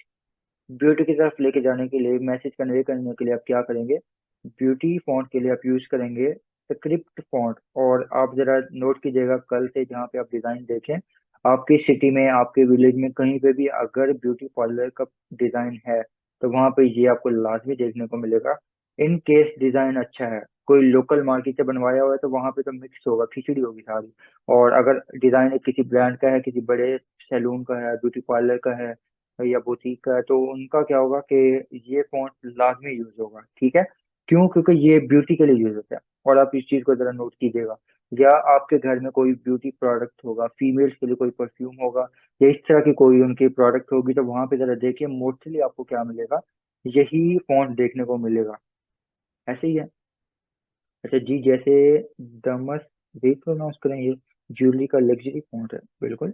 A: ब्यूटी की तरफ लेके जाने के लिए, मैसेज कन्वे करने के लिए आप क्या करेंगे, ब्यूटी फॉन्ट के लिए आप यूज करेंगे स्क्रिप्ट फॉन्ट। और आप जरा नोट कीजिएगा, कल से जहाँ पे आप डिजाइन देखें, आपकी सिटी में, आपके विलेज में, कहीं पे भी अगर ब्यूटी पार्लर का डिजाइन है, तो वहां पे ये आपको लाजमी देखने को मिलेगा। इन केस डिजाइन अच्छा है, कोई लोकल मार्केट से बनवाया हुआ है, तो वहां पे तो मिक्स होगा, खिचड़ी होगी सारी। और अगर डिजाइन किसी ब्रांड का है, किसी बड़े सैलून का है, ब्यूटी पार्लर का है, या बुटीक का है, तो उनका क्या होगा कि ये फॉन्ट लाजमी यूज होगा। ठीक है, क्यों, क्योंकि ये ब्यूटी के लिए यूज होता है। और आप इस चीज को जरा नोट कीजिएगा। या आपके घर में कोई ब्यूटी प्रोडक्ट होगा, फीमेल्स के लिए कोई परफ्यूम होगा, या इस तरह की कोई उनकी प्रोडक्ट होगी, तो वहां पे जरा देखिए, मोस्टली आपको क्या मिलेगा, यही फॉन्ट देखने को मिलेगा। ऐसे ही है। अच्छा जी, जैसे दमस भी प्रोनाउंस करें, ये ज्वेलरी का लग्जरी फॉन्ट है बिल्कुल।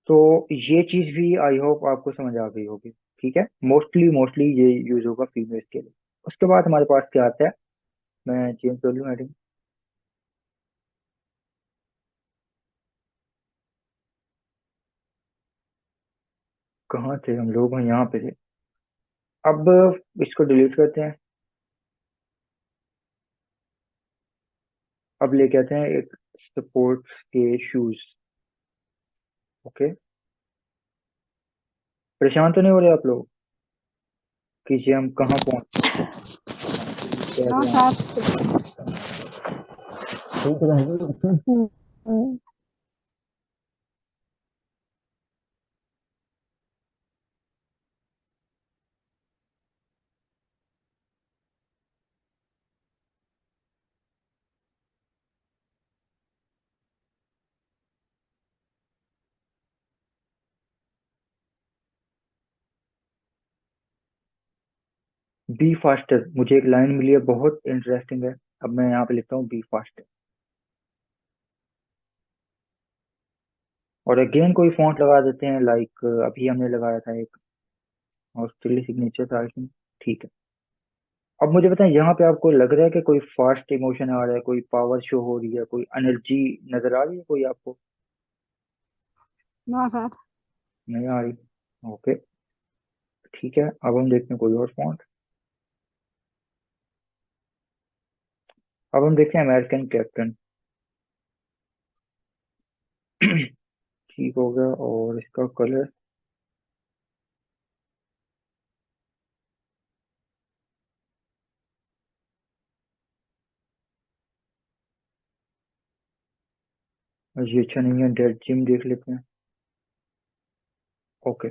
A: तो ये चीज भी आई होप आपको समझ आ गई होगी। ठीक है, मोस्टली मोस्टली ये यूज होगा फीमेल्स के लिए। उसके बाद हमारे पास क्या आता है, मैं चेंज कर लूँ हेडिंग। कहाँ थे हम लोग, यहाँ पे थे। अब इसको डिलीट करते हैं। अब लेके आते हैं एक स्पोर्ट्स के शूज। ओके, परेशान तो नहीं हो रहे आप लोग। कि ये हम कहाँ पहुंच
B: नो
A: गए।
B: सर।
A: बी फास्टर, मुझे एक लाइन मिली है बहुत इंटरेस्टिंग है। अब मैं यहाँ पे लिखता हूँ बी फास्टर, और अगेन कोई फॉन्ट लगा देते हैं, लाइक अभी हमने लगाया था एक ऑस्ट्रेलिया सिग्नेचर था आई थिंक। ठीक है, अब मुझे बताएं यहाँ पे आपको लग रहा है कि कोई फास्ट इमोशन आ रहा है, कोई पावर शो हो रही है, कोई एनर्जी नजर आ रही है कोई आपको?
B: No sir.
A: नहीं आ रही। ओके, ठीक है, अब हम देखते हैं कोई और फॉन्ट। अब हम देखते हैं अमेरिकन कैप्टन। ठीक हो गया, और इसका कलर ये अच्छा नहीं है, डेड जिम देख लेते हैं। ओके,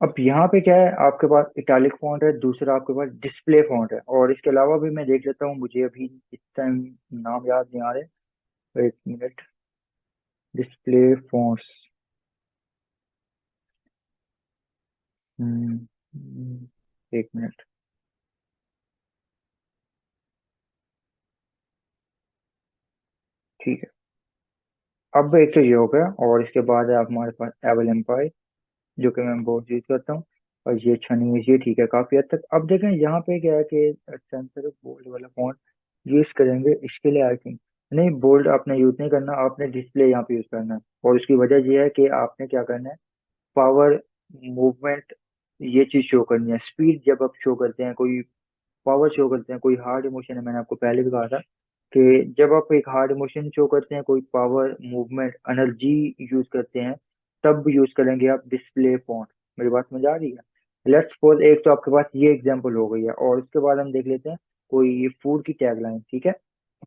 A: अब यहाँ पे क्या है, आपके पास इटालिक फॉन्ट है, दूसरा आपके पास डिस्प्ले फॉन्ट है, और इसके अलावा भी मैं देख लेता हूँ, मुझे अभी इस टाइम नाम याद नहीं आ रहे। एक मिनट, डिस्प्ले फॉन्ट्स। एक मिनट। ठीक है, अब एक तो ये हो गया, और इसके बाद है हमारे पास एवल एम्पायर, जो कि मैं बहुत यूज करता हूँ। और ये अच्छा नहीं है, ये ठीक है काफी हद तक। अब देखें यहाँ पे क्या है कि सेंसर बोल्ड वाला फॉन्ट यूज करेंगे, इसके लिए आई थिंक नहीं, बोल्ड आपने यूज नहीं करना, आपने डिस्प्ले यहाँ पे यूज करना है। और उसकी वजह ये है कि आपने क्या करना है, पावर, मूवमेंट, ये चीज शो करनी है। स्पीड जब आप शो करते हैं, कोई पावर शो करते हैं, कोई हार्ड इमोशन है, मैंने आपको पहले भी कहा था कि जब आप एक हार्ड इमोशन शो करते हैं, कोई पावर, मूवमेंट, एनर्जी यूज करते हैं, तब यूज करेंगे आप डिस्प्ले फॉन्ट। मेरी बात समझ आ रही है? लेट्स सपोज एक तो आपके पास ये एग्जांपल हो गई है, और उसके बाद हम देख लेते हैं कोई फूड की टैगलाइन। ठीक है,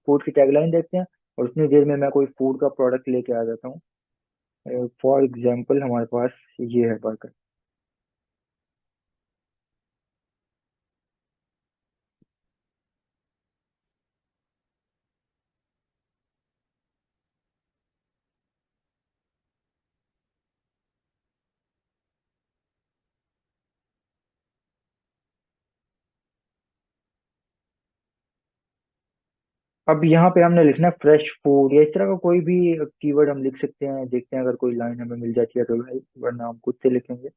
A: फूड की टैगलाइन देखते हैं, और उतनी देर में मैं कोई फूड का प्रोडक्ट लेके आ जाता हूँ। फॉर एग्जाम्पल हमारे पास ये है बर्गर। अब यहाँ पे हमने लिखना है फ्रेश फूड, या इस तरह का कोई भी कीवर्ड हम लिख सकते हैं। देखते हैं अगर कोई लाइन हमें मिल जाती है तो भाई, वरना हम खुद से लिखेंगे।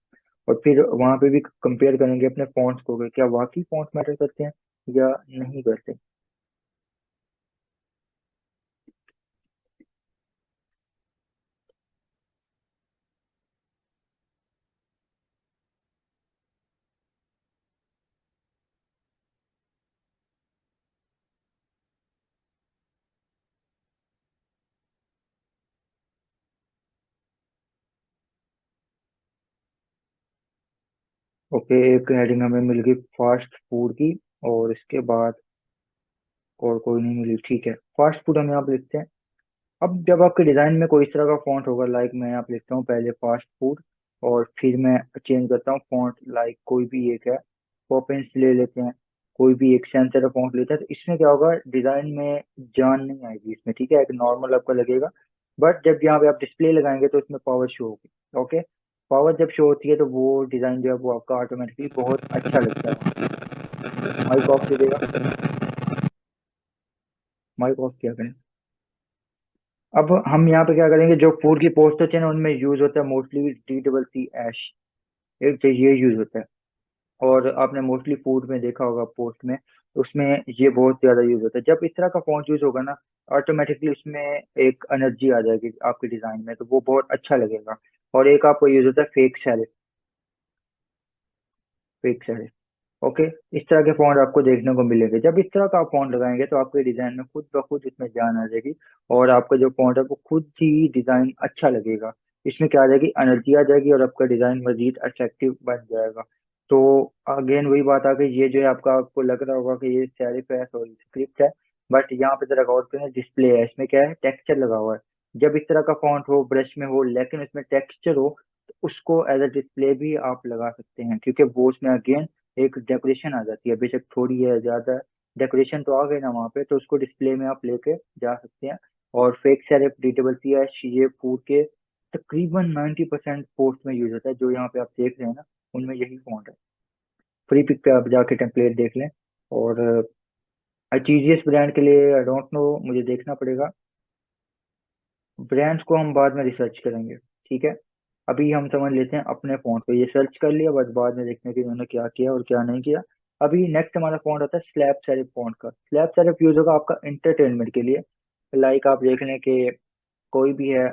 A: और फिर वहां पे भी कंपेयर करेंगे अपने फॉन्ट्स को कि क्या वाकई फॉन्ट मैटर करते हैं या नहीं करते। ओके, एक हेडिंग हमें मिल गई फास्ट फूड की, और इसके बाद और कोई नहीं मिली। ठीक है, फास्ट फूड हम यहाँ पे लिखते हैं। अब जब आपके डिजाइन में कोई इस तरह का फॉन्ट होगा, लाइक मैं यहाँ पे लिखता हूँ पहले फास्ट फूड, और फिर मैं चेंज करता हूँ फॉन्ट, लाइक कोई भी एक है, पॉपिंस ले लेते हैं, कोई भी एक सेंटर फॉन्ट लेते हैं, तो इसमें क्या होगा, डिजाइन में जान नहीं आएगी इसमें। ठीक है, एक नॉर्मल आपका लगेगा, बट जब यहाँ पे आप डिस्प्ले लगाएंगे तो इसमें पावर शो होगी। ओके, पावर जब शो होती है तो वो डिजाइन जो है वो आपका ऑटोमेटिकली बहुत अच्छा लगता है। माइक ऑफ दे देगा, माइक ऑफ क्या करें। अब हम यहाँ पे क्या करेंगे, जो फूड की पोस्टर है ना, उनमें यूज होता है मोस्टली DCC ऐश, एक तो ये यूज होता है। और आपने मोस्टली फूड में देखा होगा पोस्ट में, उसमें ये बहुत ज्यादा यूज होता है। जब इस तरह का फॉन्ट यूज होगा ना, ऑटोमेटिकली उसमें एक एनर्जी आ जाएगी आपके डिजाइन में, तो वो बहुत अच्छा लगेगा। और एक आपको यूज होता है fake serif, fake serif. Okay, इस तरह के फॉन्ट आपको देखने को मिलेंगे। जब इस तरह का आप फॉन्ट लगाएंगे तो आपके डिजाइन में खुद ब खुद इसमें जान आ जाएगी, और आपका जो फॉन्ट है वो खुद ही डिजाइन अच्छा लगेगा। इसमें क्या आ जाएगी, एनर्जी आ जाएगी, और आपका डिजाइन मजीद अट्रैक्टिव बन जाएगा। तो अगेन वही बात आ गई, ये जो है आपका, आपको लग रहा होगा कि ये सेरिफ है सॉरी स्क्रिप्ट है, बट यहाँ पे जरा गौर करें, डिस्प्ले है, इसमें क्या है, टेक्सचर लगा हुआ है। जब इस तरह का फॉन्ट हो, ब्रश में हो, लेकिन इसमें टेक्सचर हो, तो उसको एज अ डिस्प्ले भी आप लगा सकते हैं, क्योंकि वो उसमें अगेन एक डेकोरेशन आ जाती है, बेशक थोड़ी है ज्यादा डेकोरेशन तो आ गई ना वहाँ पे, तो उसको डिस्प्ले में आप लेके जा सकते हैं। और फेक सेरिफ रीडेबल सी है, ये फूड के तकरीबन 90% पोस्ट में यूज होता है, जो यहाँ पे आप देख रहे हैं ना, उनमें यही फॉन्ट है। फ्री पिक पे आप जाके टेम्पलेट देख लें। और आर्टीजियस ब्रांड के लिए आई डोंट नो, मुझे देखना पड़ेगा, ब्रांड्स को हम बाद में रिसर्च करेंगे, ठीक है। अभी हम समझ लेते हैं अपने फ़ॉन्ट को, ये सर्च कर लिया, बस बाद में देखते हैं कि उन्होंने क्या किया और क्या नहीं किया। अभी नेक्स्ट हमारा फ़ॉन्ट आता है स्लैब सेरिफ फ़ॉन्ट का। स्लैब सेरिफ यूज होगा आपका इंटरटेनमेंट के लिए। लाइक आप देख लें कि कोई भी है,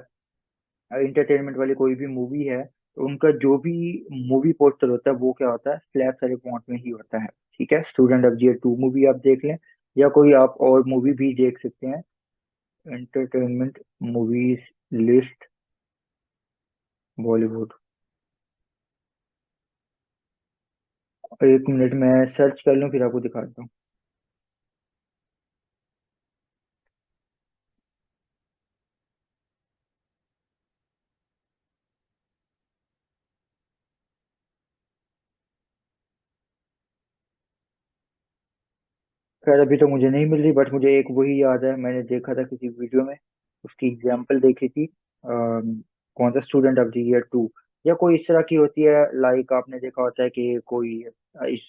A: इंटरटेनमेंट वाली कोई भी मूवी है, तो उनका जो भी मूवी पोस्टर होता है वो क्या होता है, स्लैब सेरिफ फॉन्ट में ही होता है, ठीक है। स्टूडेंट ऑफ ईयर 2 मूवी आप देख लें, या कोई आप और मूवी भी देख सकते हैं, एंटरटेनमेंट मूवीज लिस्ट बॉलीवुड। एक मिनट में सर्च कर लूँ फिर आपको दिखाता हूँ। खैर अभी तो मुझे नहीं मिल रही, बट मुझे एक वही याद है, मैंने देखा था किसी वीडियो में, उसकी एग्जाम्पल देखी थी। कौन सा, स्टूडेंट ऑफ द ईयर 2, या कोई इस तरह की होती है। लाइक आपने देखा होता है कि कोई इस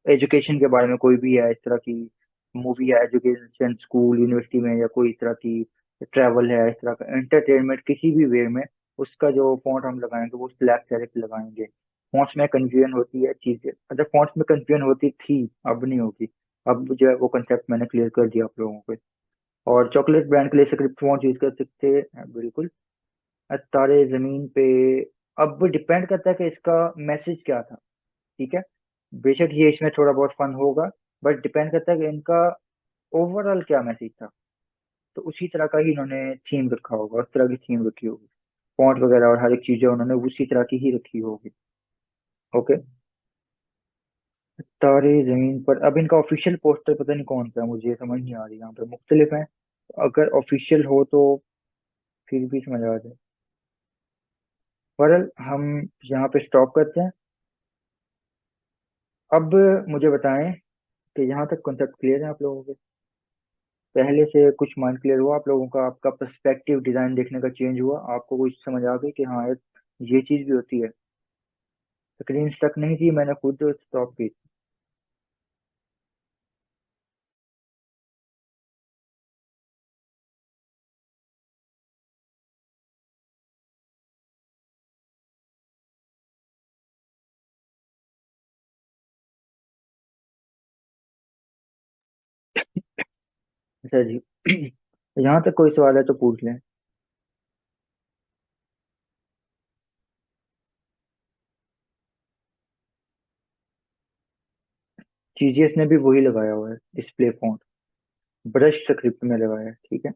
A: एजुकेशन के बारे में कोई भी है, इस तरह की मूवी है, एजुकेशन स्कूल यूनिवर्सिटी में, या कोई इस तरह की ट्रैवल है, इस तरह का एंटरटेनमेंट किसी भी वे में, उसका जो फॉन्ट हम लगाएंगे वो स्लैश सेरिफ लगाएंगे। फॉन्ट्स में कंफ्यूजन होती है चीजें, अच्छा फॉन्ट्स में कंफ्यूजन होती थी, अब नहीं होगी। अब जो है वो कंसेप्ट मैंने क्लियर कर दिया आप लोगों को। और चॉकलेट ब्रांड के लिए स्क्रिप्ट फॉन्ट यूज कर सकते हैं, बिल्कुल। तारे जमीन पे, अब डिपेंड करता है कि इसका मैसेज क्या था, ठीक है। बेशक ये इसमें थोड़ा बहुत फन होगा, बट डिपेंड करता है कि इनका ओवरऑल क्या मैसेज था, तो उसी तरह का ही इन्होंने थीम रखा होगा, उस तरह की थीम रखी होगी, फॉन्ट वगैरह और हर एक चीजें उन्होंने उसी तरह की ही रखी होगी। ओके। तारे जमीन पर, अब इनका ऑफिशियल पोस्टर पता नहीं कौन सा है, मुझे समझ नहीं आ रही, यहाँ पे मुख्तलिफ है, अगर ऑफिशियल हो तो फिर भी समझ आ जाए। बहरहाल हम यहाँ पे स्टॉप करते हैं। अब मुझे बताएं कि यहाँ तक कॉन्सेप्ट क्लियर है आप लोगों के, पहले से कुछ माइंड क्लियर हुआ आप लोगों का, आपका पर्सपेक्टिव डिजाइन देखने का चेंज हुआ, आपको कुछ समझ आ गई कि हाँ यार ये चीज भी होती है। स्क्रीन स्टक नहीं थी, मैंने खुद स्टॉप की। अच्छा जी। यहाँ तक कोई सवाल है तो पूछ लें। जीजीएस ने भी वही लगाया हुआ है, डिस्प्ले फॉन्ट, ब्रश स्क्रिप्ट में लगाया है, ठीक है।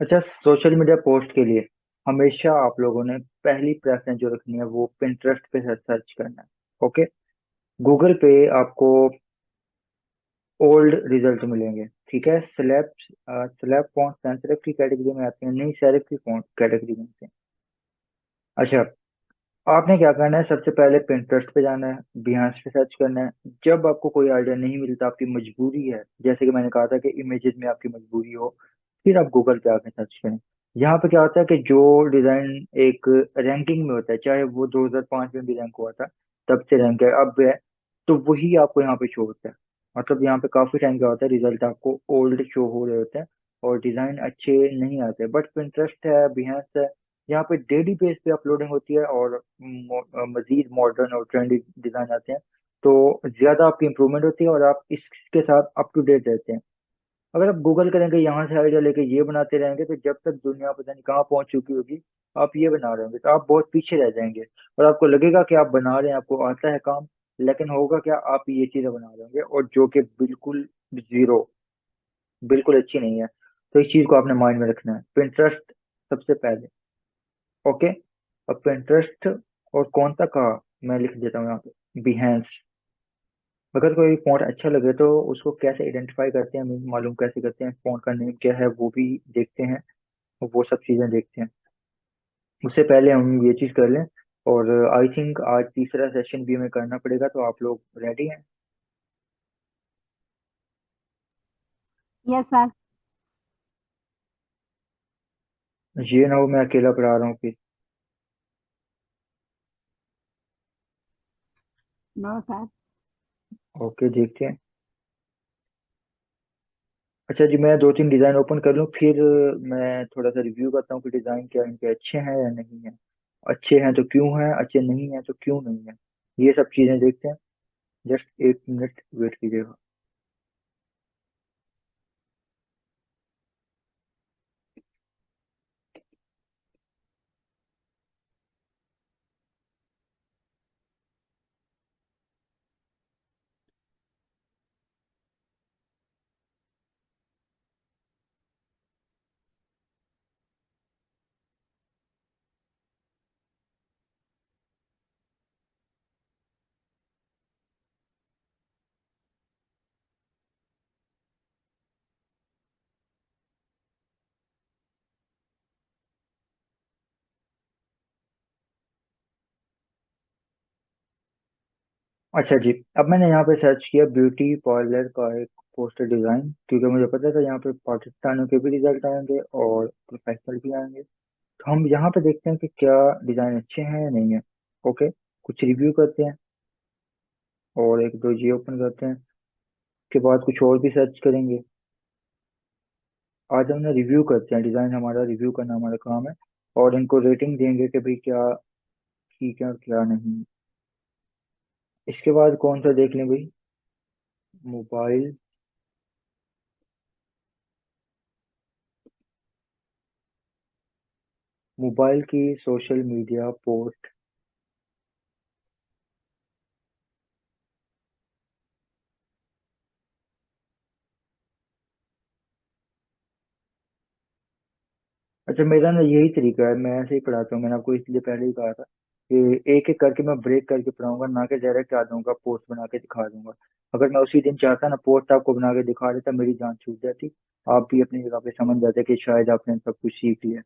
A: अच्छा, सोशल मीडिया पोस्ट के लिए हमेशा आप लोगों ने पहली प्रेफरेंस जो रखनी है वो पिंटरेस्ट पे सर्च करना है। ओके। गूगल पे आपको ओल्ड रिजल्ट मिलेंगे, ठीक है। स्लैब फॉन्ट सैंस सेरिफ की कैटेगरी में आते हैं, नहीं सेरिफ की फॉन्ट कैटेगरी में आते हैं। अच्छा, आपने क्या करना है, सबसे पहले पिंटरेस्ट पे जाना है, बिहार पे सर्च करना है। जब आपको कोई आइडिया नहीं मिलता, आपकी मजबूरी है, जैसे कि मैंने कहा था कि इमेजेस में आपकी मजबूरी हो, फिर आप गूगल पे आके सर्च करें। यहाँ पे क्या होता है कि जो डिजाइन एक रैंकिंग में होता है, चाहे वो 2005 में भी रैंक हुआ था, तब से रैंक है, अब है, तो वही आपको यहाँ पे शो होता है। मतलब यहाँ पे काफी टाइम का होता है, रिजल्ट आपको ओल्ड शो हो रहे होते हैं, और डिज़ाइन अच्छे नहीं आते। बट पिंटरेस्ट है, बिहेंस है, यहाँ पे डेली बेस पे अपलोडिंग होती है और मजीद मॉडर्न और ट्रेंडी डिज़ाइन आते हैं, तो ज़्यादा आपकी इंप्रूवमेंट होती है और आप इसके साथ अप टू डेट रहते हैं। अगर आप गूगल करेंगे यहाँ से आइडिया लेके ये बनाते रहेंगे, तो जब तक दुनिया पता नहीं कहाँ पहुंच चुकी होगी, आप ये बना रहे होंगे तो आप बहुत पीछे रह जाएंगे। और आपको लगेगा कि आप बना रहे हैं, आपको आता है काम, लेकिन होगा क्या, आप ये चीजें बना रहे होंगे और जो कि बिल्कुल जीरो, बिल्कुल अच्छी नहीं है। तो इस चीज को आपने माइंड में रखना है। पिंटरेस्ट सबसे पहले। ओके। अब पिंटरेस्ट और कौन सा कहा, मैं लिख देता हूँ यहाँ पे, बिहेंस। अगर कोई फ़ॉन्ट अच्छा लगे तो उसको कैसे आइडेंटिफाई करते हैं, हमें मालूम कैसे करते हैं, फ़ॉन्ट का नेम क्या है वो भी देखते हैं, वो सब चीज़ें देखते हैं। उससे पहले हम ये चीज़ कर लें। और आई थिंक आज तीसरा सेशन भी हमें करना पड़ेगा, तो आप लोग रेडी हैं?
C: Yes sir.
A: ये ना हो मैं अकेला पढ़ा रहा हूँ फिर।
C: No sir.
A: ओके, देखते हैं। अच्छा जी, मैं दो तीन डिज़ाइन ओपन कर लूँ, फिर मैं थोड़ा सा रिव्यू करता हूँ कि डिज़ाइन क्या इनके अच्छे हैं या नहीं है। अच्छे हैं तो क्यों हैं, अच्छे नहीं हैं तो क्यों नहीं है, ये सब चीज़ें देखते हैं। जस्ट 1 मिनट वेट कीजिएगा। अच्छा जी, अब मैंने यहाँ पे सर्च किया ब्यूटी पार्लर का एक पोस्टर डिज़ाइन, क्योंकि मुझे पता था यहाँ पे पाकिस्तानियों के भी रिजल्ट आएंगे और प्रोफेशनल भी आएंगे। तो हम यहाँ पे देखते हैं कि क्या डिज़ाइन अच्छे हैं या नहीं है। ओके, कुछ रिव्यू करते हैं और एक दो जी ओपन करते हैं, उसके बाद कुछ और भी सर्च करेंगे। आज हमने रिव्यू करते हैं डिज़ाइन, हमारा रिव्यू करना हमारा काम है, और इनको रेटिंग देंगे कि भाई क्या ठीक है और क्या नहीं। इसके बाद कौन सा देख लें भाई, मोबाइल। मोबाइल की सोशल मीडिया पोस्ट। अच्छा, मेरा ना यही तरीका है, मैं ऐसे ही पढ़ाता हूँ, मैंने आपको इसलिए पहले ही कहा था कि एक एक करके मैं ब्रेक करके पढ़ाऊंगा, ना कि डायरेक्ट आ जाऊंगा पोस्ट बना के दिखा दूंगा। अगर मैं उसी दिन चाहता ना पोस्ट आपको बना के दिखा देता, मेरी जान छूट जाती, आप भी अपनी जगह पे समझ जाते कि शायद आपने सब कुछ सीख लिया।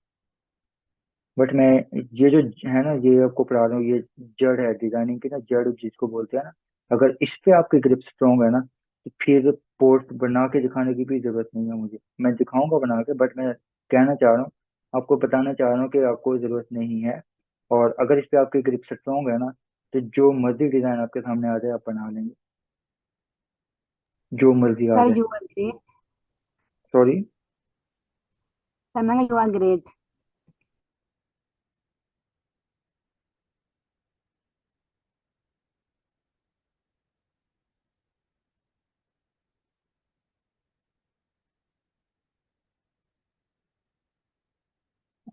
A: बट मैं ये जो है ना, ये आपको पढ़ा रहा हूँ, ये जड़ है डिजाइनिंग की ना, जड़ जिसको बोलते हैं ना, अगर इस पे आपकी ग्रिप स्ट्रांग है ना, तो फिर पोस्ट बना के दिखाने की भी जरूरत नहीं है मुझे, मैं दिखाऊंगा बना के, बट मैं कहना चाह रहा हूँ, आपको बताना चाह रहा हूँ कि आपको जरूरत नहीं है। और अगर इस पे आपकी ग्रिप स्ट्रांग है ना, तो जो मर्जी डिजाइन आपके सामने आ जाए आप बना लेंगे, जो मर्जी आ
C: सर
A: जाए।
C: You are great.
A: Sorry.
C: Sir मैंने you are great.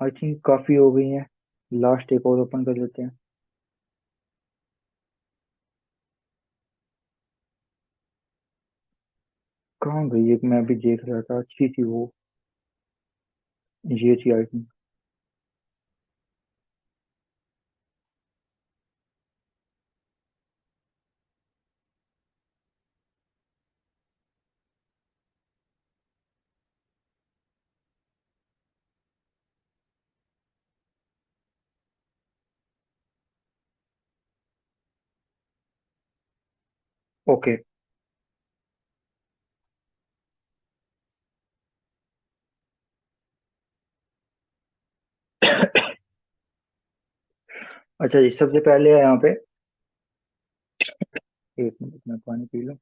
A: I think काफी हो गई है, लास्ट एक और ओपन कर लेते हैं। कहाँ गई, एक मैं अभी देख रहा था अच्छी सी वो, ये थी आई थिंक। ओके। अच्छा जी, सबसे पहले है यहाँ पे, एक मिनट में पानी पी लूँ।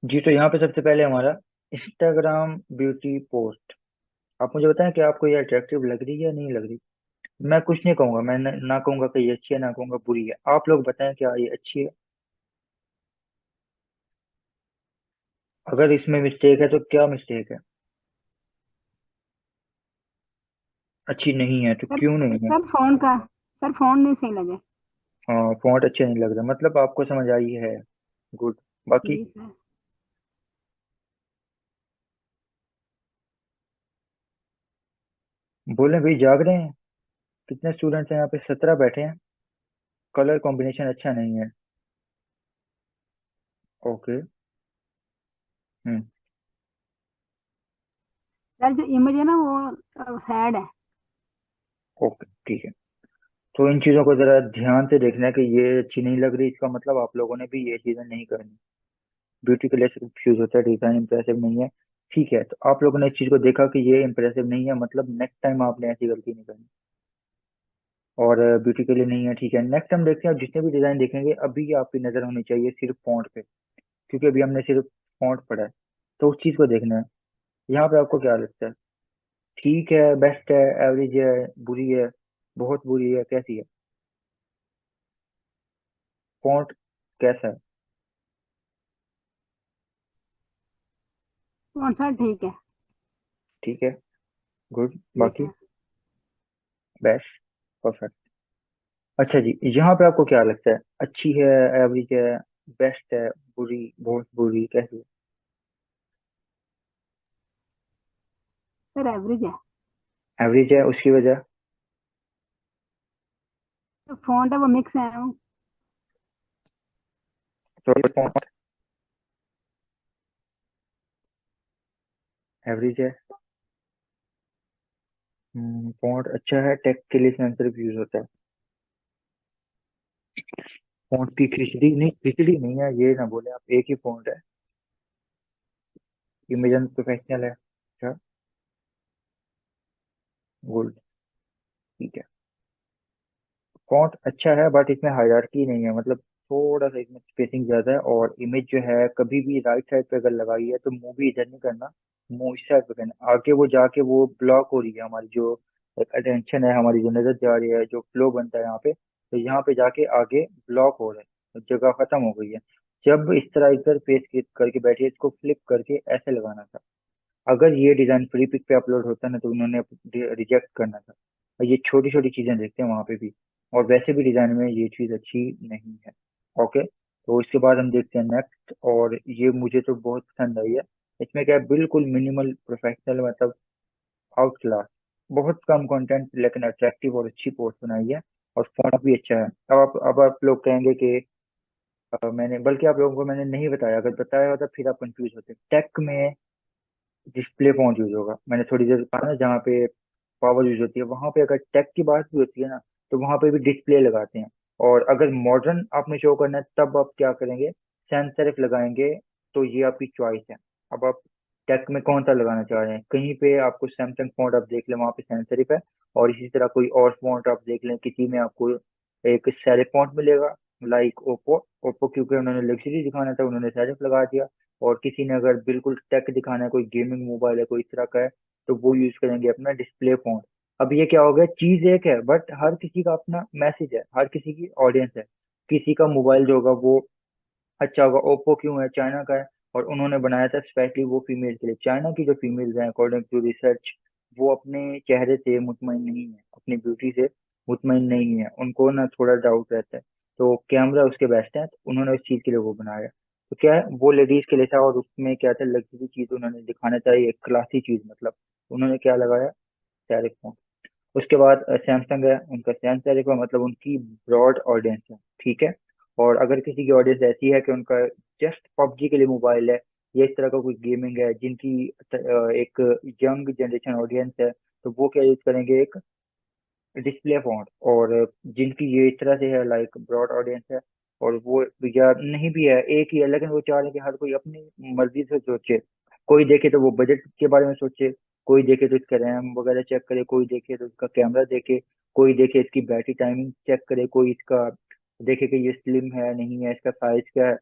A: जी, तो यहाँ पे सबसे पहले हमारा इंस्टाग्राम ब्यूटी पोस्ट। आप मुझे बताएं कि आपको ये अट्रैक्टिव लग रही है या नहीं लग रही। मैं कुछ नहीं कहूंगा, मैं ना कहूंगा कि ये अच्छी है, ना कहूंगा बुरी है। आप लोग बताएं क्या ये अच्छी है। अगर इसमें मिस्टेक है तो क्या मिस्टेक है। अच्छी नहीं है तो
C: सर
A: क्यों नहीं है।
C: सर फोन का, सर फोन नहीं सही लगे।
A: हाँ, फॉन्ट अच्छे नहीं लग रहा, मतलब आपको समझ आई है। गुड। बाकी
C: जी सर।
A: बोले भाई, जाग रहे हैं। कितने स्टूडेंट्स हैं यहाँ पे, 17 बैठे हैं। कलर कॉम्बिनेशन अच्छा नहीं है। ओके। हम्म।
C: सर जो इमेज है ना वो सैड है।
A: ओके, ठीक है। तो इन चीज़ों को ज़रा ध्यान से देखना है कि ये अच्छी नहीं लग रही, इसका मतलब आप लोगों ने भी ये चीज़ें नहीं करनी। ब्यूटी के लिए सिर्फ फ्यूज होता है, डिज़ाइन इंप्रेसिव नहीं है। ठीक है, तो आप लोगों ने इस चीज़ को देखा कि ये इंप्रेसिव नहीं है, मतलब नेक्स्ट टाइम आपने ऐसी गलती नहीं करनी। और ब्यूटी के लिए नहीं है, ठीक है। नेक्स्ट टाइम देखते हैं, आप जितने भी डिज़ाइन देखेंगे अभी आपकी नज़र होनी चाहिए सिर्फ फॉन्ट पे, क्योंकि अभी हमने सिर्फ फॉन्ट पढ़ा है। तो उस चीज़ को देखना है। यहाँ पे आपको क्या लगता है, ठीक है, बेस्ट है, एवरेज है, बुरी है, बहुत बुरी है, कैसी है। फॉन्ट कैसा है।
C: फोन सर ठीक है।
A: ठीक है। गुड।
C: जी
A: बाकी
C: सर।
A: बेस्ट। परफेक्ट। अच्छा जी, यहाँ पे आपको क्या लगता है, अच्छी है, एवरेज है, बेस्ट है, बुरी, बहुत बुरी, कैसी है।
C: सर एवरेज है।
A: एवरेज है, उसकी वजह।
C: जो फॉन्ट है वो मिक्स है वो।
A: तो फॉन्ट एवरेज है। फॉन्ट अच्छा है, टेक्स्ट के लिए सेंसिटिव यूज होता है। फॉन्ट की खिचड़ी नहीं, खिचड़ी नहीं है ये ना बोले आप, एक ही फॉन्ट है। इमेजन प्रोफेशनल है। अच्छा। गुड। ठीक है। फॉन्ट अच्छा है बट इसमें हायरार्की नहीं है, मतलब थोड़ा सा इसमें स्पेसिंग ज्यादा है। और इमेज जो है कभी भी राइट साइड पे अगर लगाई है तो मुंह भी इधर नहीं करना, मुंह इस साइड पे करना। आगे वो जाके वो ब्लॉक हो रही है हमारी जो अटेंशन है, हमारी जो नजर जा रही है, जो फ्लो बनता है यहाँ पे, तो यहाँ पे जाके आगे ब्लॉक हो रहा है, तो जगह खत्म हो गई है। जब इस तरह इधर पेस्ट करके बैठिए, इसको फ्लिप करके ऐसे लगाना था। अगर ये डिजाइन फ्री पिक पे अपलोड होता ना तो उन्होंने रिजेक्ट करना था। और ये छोटी छोटी चीजें देखते हैं वहां पे भी। और वैसे भी डिजाइन में ये चीज अच्छी नहीं है। ओके, तो इसके बाद हम देखते हैं नेक्स्ट। और ये मुझे तो बहुत पसंद आई है। इसमें क्या है, बिल्कुल मिनिमल प्रोफेशनल, मतलब आउट क्लास। बहुत कम कंटेंट लेकिन अट्रैक्टिव और अच्छी पोस्ट बनाई है। और फॉन्ट भी अच्छा है। अब आप लोग कहेंगे कि मैंने, बल्कि आप लोगों को मैंने नहीं बताया, अगर बताया होता फिर आप कंफ्यूज होते। टेक में डिस्प्ले फॉन्ट यूज होगा, मैंने थोड़ी देर कहा ना, जहाँ पे पावर यूज होती है वहां पे अगर टेक की बात भी होती है ना, तो वहां पे भी डिस्प्ले लगाते हैं। और अगर मॉडर्न आपने शो करना है तब आप क्या करेंगे, सैंस सेरिफ लगाएंगे। तो ये आपकी चॉइस है। अब आप टेक में कौन सा लगाना चाह रहे हैं। कहीं पे आपको सैमसंग फॉन्ट आप देख लें, वहां पे सैंस सेरिफ है। और इसी तरह कोई और फॉन्ट आप देख लें, किसी में आपको एक सेरिफ फॉन्ट मिलेगा, लाइक ओप्पो। ओप्पो क्योंकि उन्होंने लग्जरी दिखाना था, उन्होंने सेरिफ लगा दिया। और किसी ने अगर बिल्कुल टेक दिखाना है, कोई गेमिंग मोबाइल है, कोई इस तरह का है, तो वो यूज करेंगे अपना डिस्प्ले फोन। अब ये क्या हो गया, चीज एक है बट हर किसी का अपना मैसेज है, हर किसी की ऑडियंस है। किसी का मोबाइल जो होगा वो अच्छा होगा। ओप्पो क्यों है, चाइना का है। और उन्होंने बनाया था स्पेशली वो फीमेल के लिए। चाइना की जो फीमेल्स हैं अकॉर्डिंग टू रिसर्च, वो अपने चेहरे से मुतमईन नहीं है, अपनी ब्यूटी से मुतमईन नहीं है, उनको ना थोड़ा डाउट रहता है। तो कैमरा उसके बेस्ट है, तो उन्होंने उस चीज के लिए वो बनाया। तो क्या है, वो लेडीज के लिए था और उसमें क्या था, लग्जरी चीज उन्होंने दिखाना चाहिए, एक क्लासी चीज, मतलब उन्होंने क्या लगाया, सैरिफ फोन। उसके बाद सैमसंग है, उनका सैम सेरिफ है, मतलब उनकी ब्रॉड ऑडियंस है। ठीक है। और अगर किसी की ऑडियंस ऐसी है कि उनका जस्ट पबजी के लिए मोबाइल है, या इस तरह का कोई गेमिंग है, जिनकी एक यंग जनरेशन ऑडियंस है, तो वो क्या यूज करेंगे, एक डिस्प्ले फॉन्ट। और जिनकी ये इस तरह से है, लाइक ब्रॉड ऑडियंस है, और वो या नहीं भी है, एक ही है, लेकिन वो चाह रहे हैं कि हर कोई अपनी मर्जी से सोचे। कोई देखे तो वो बजट के बारे में सोचे, कोई देखे तो इसका रैम वगैरह चेक करे, कोई देखे तो इसका कैमरा देखे, कोई देखे इसकी बैटरी टाइमिंग चेक करे, कोई इसका देखे कि ये स्लिम है नहीं है, इसका साइज क्या है।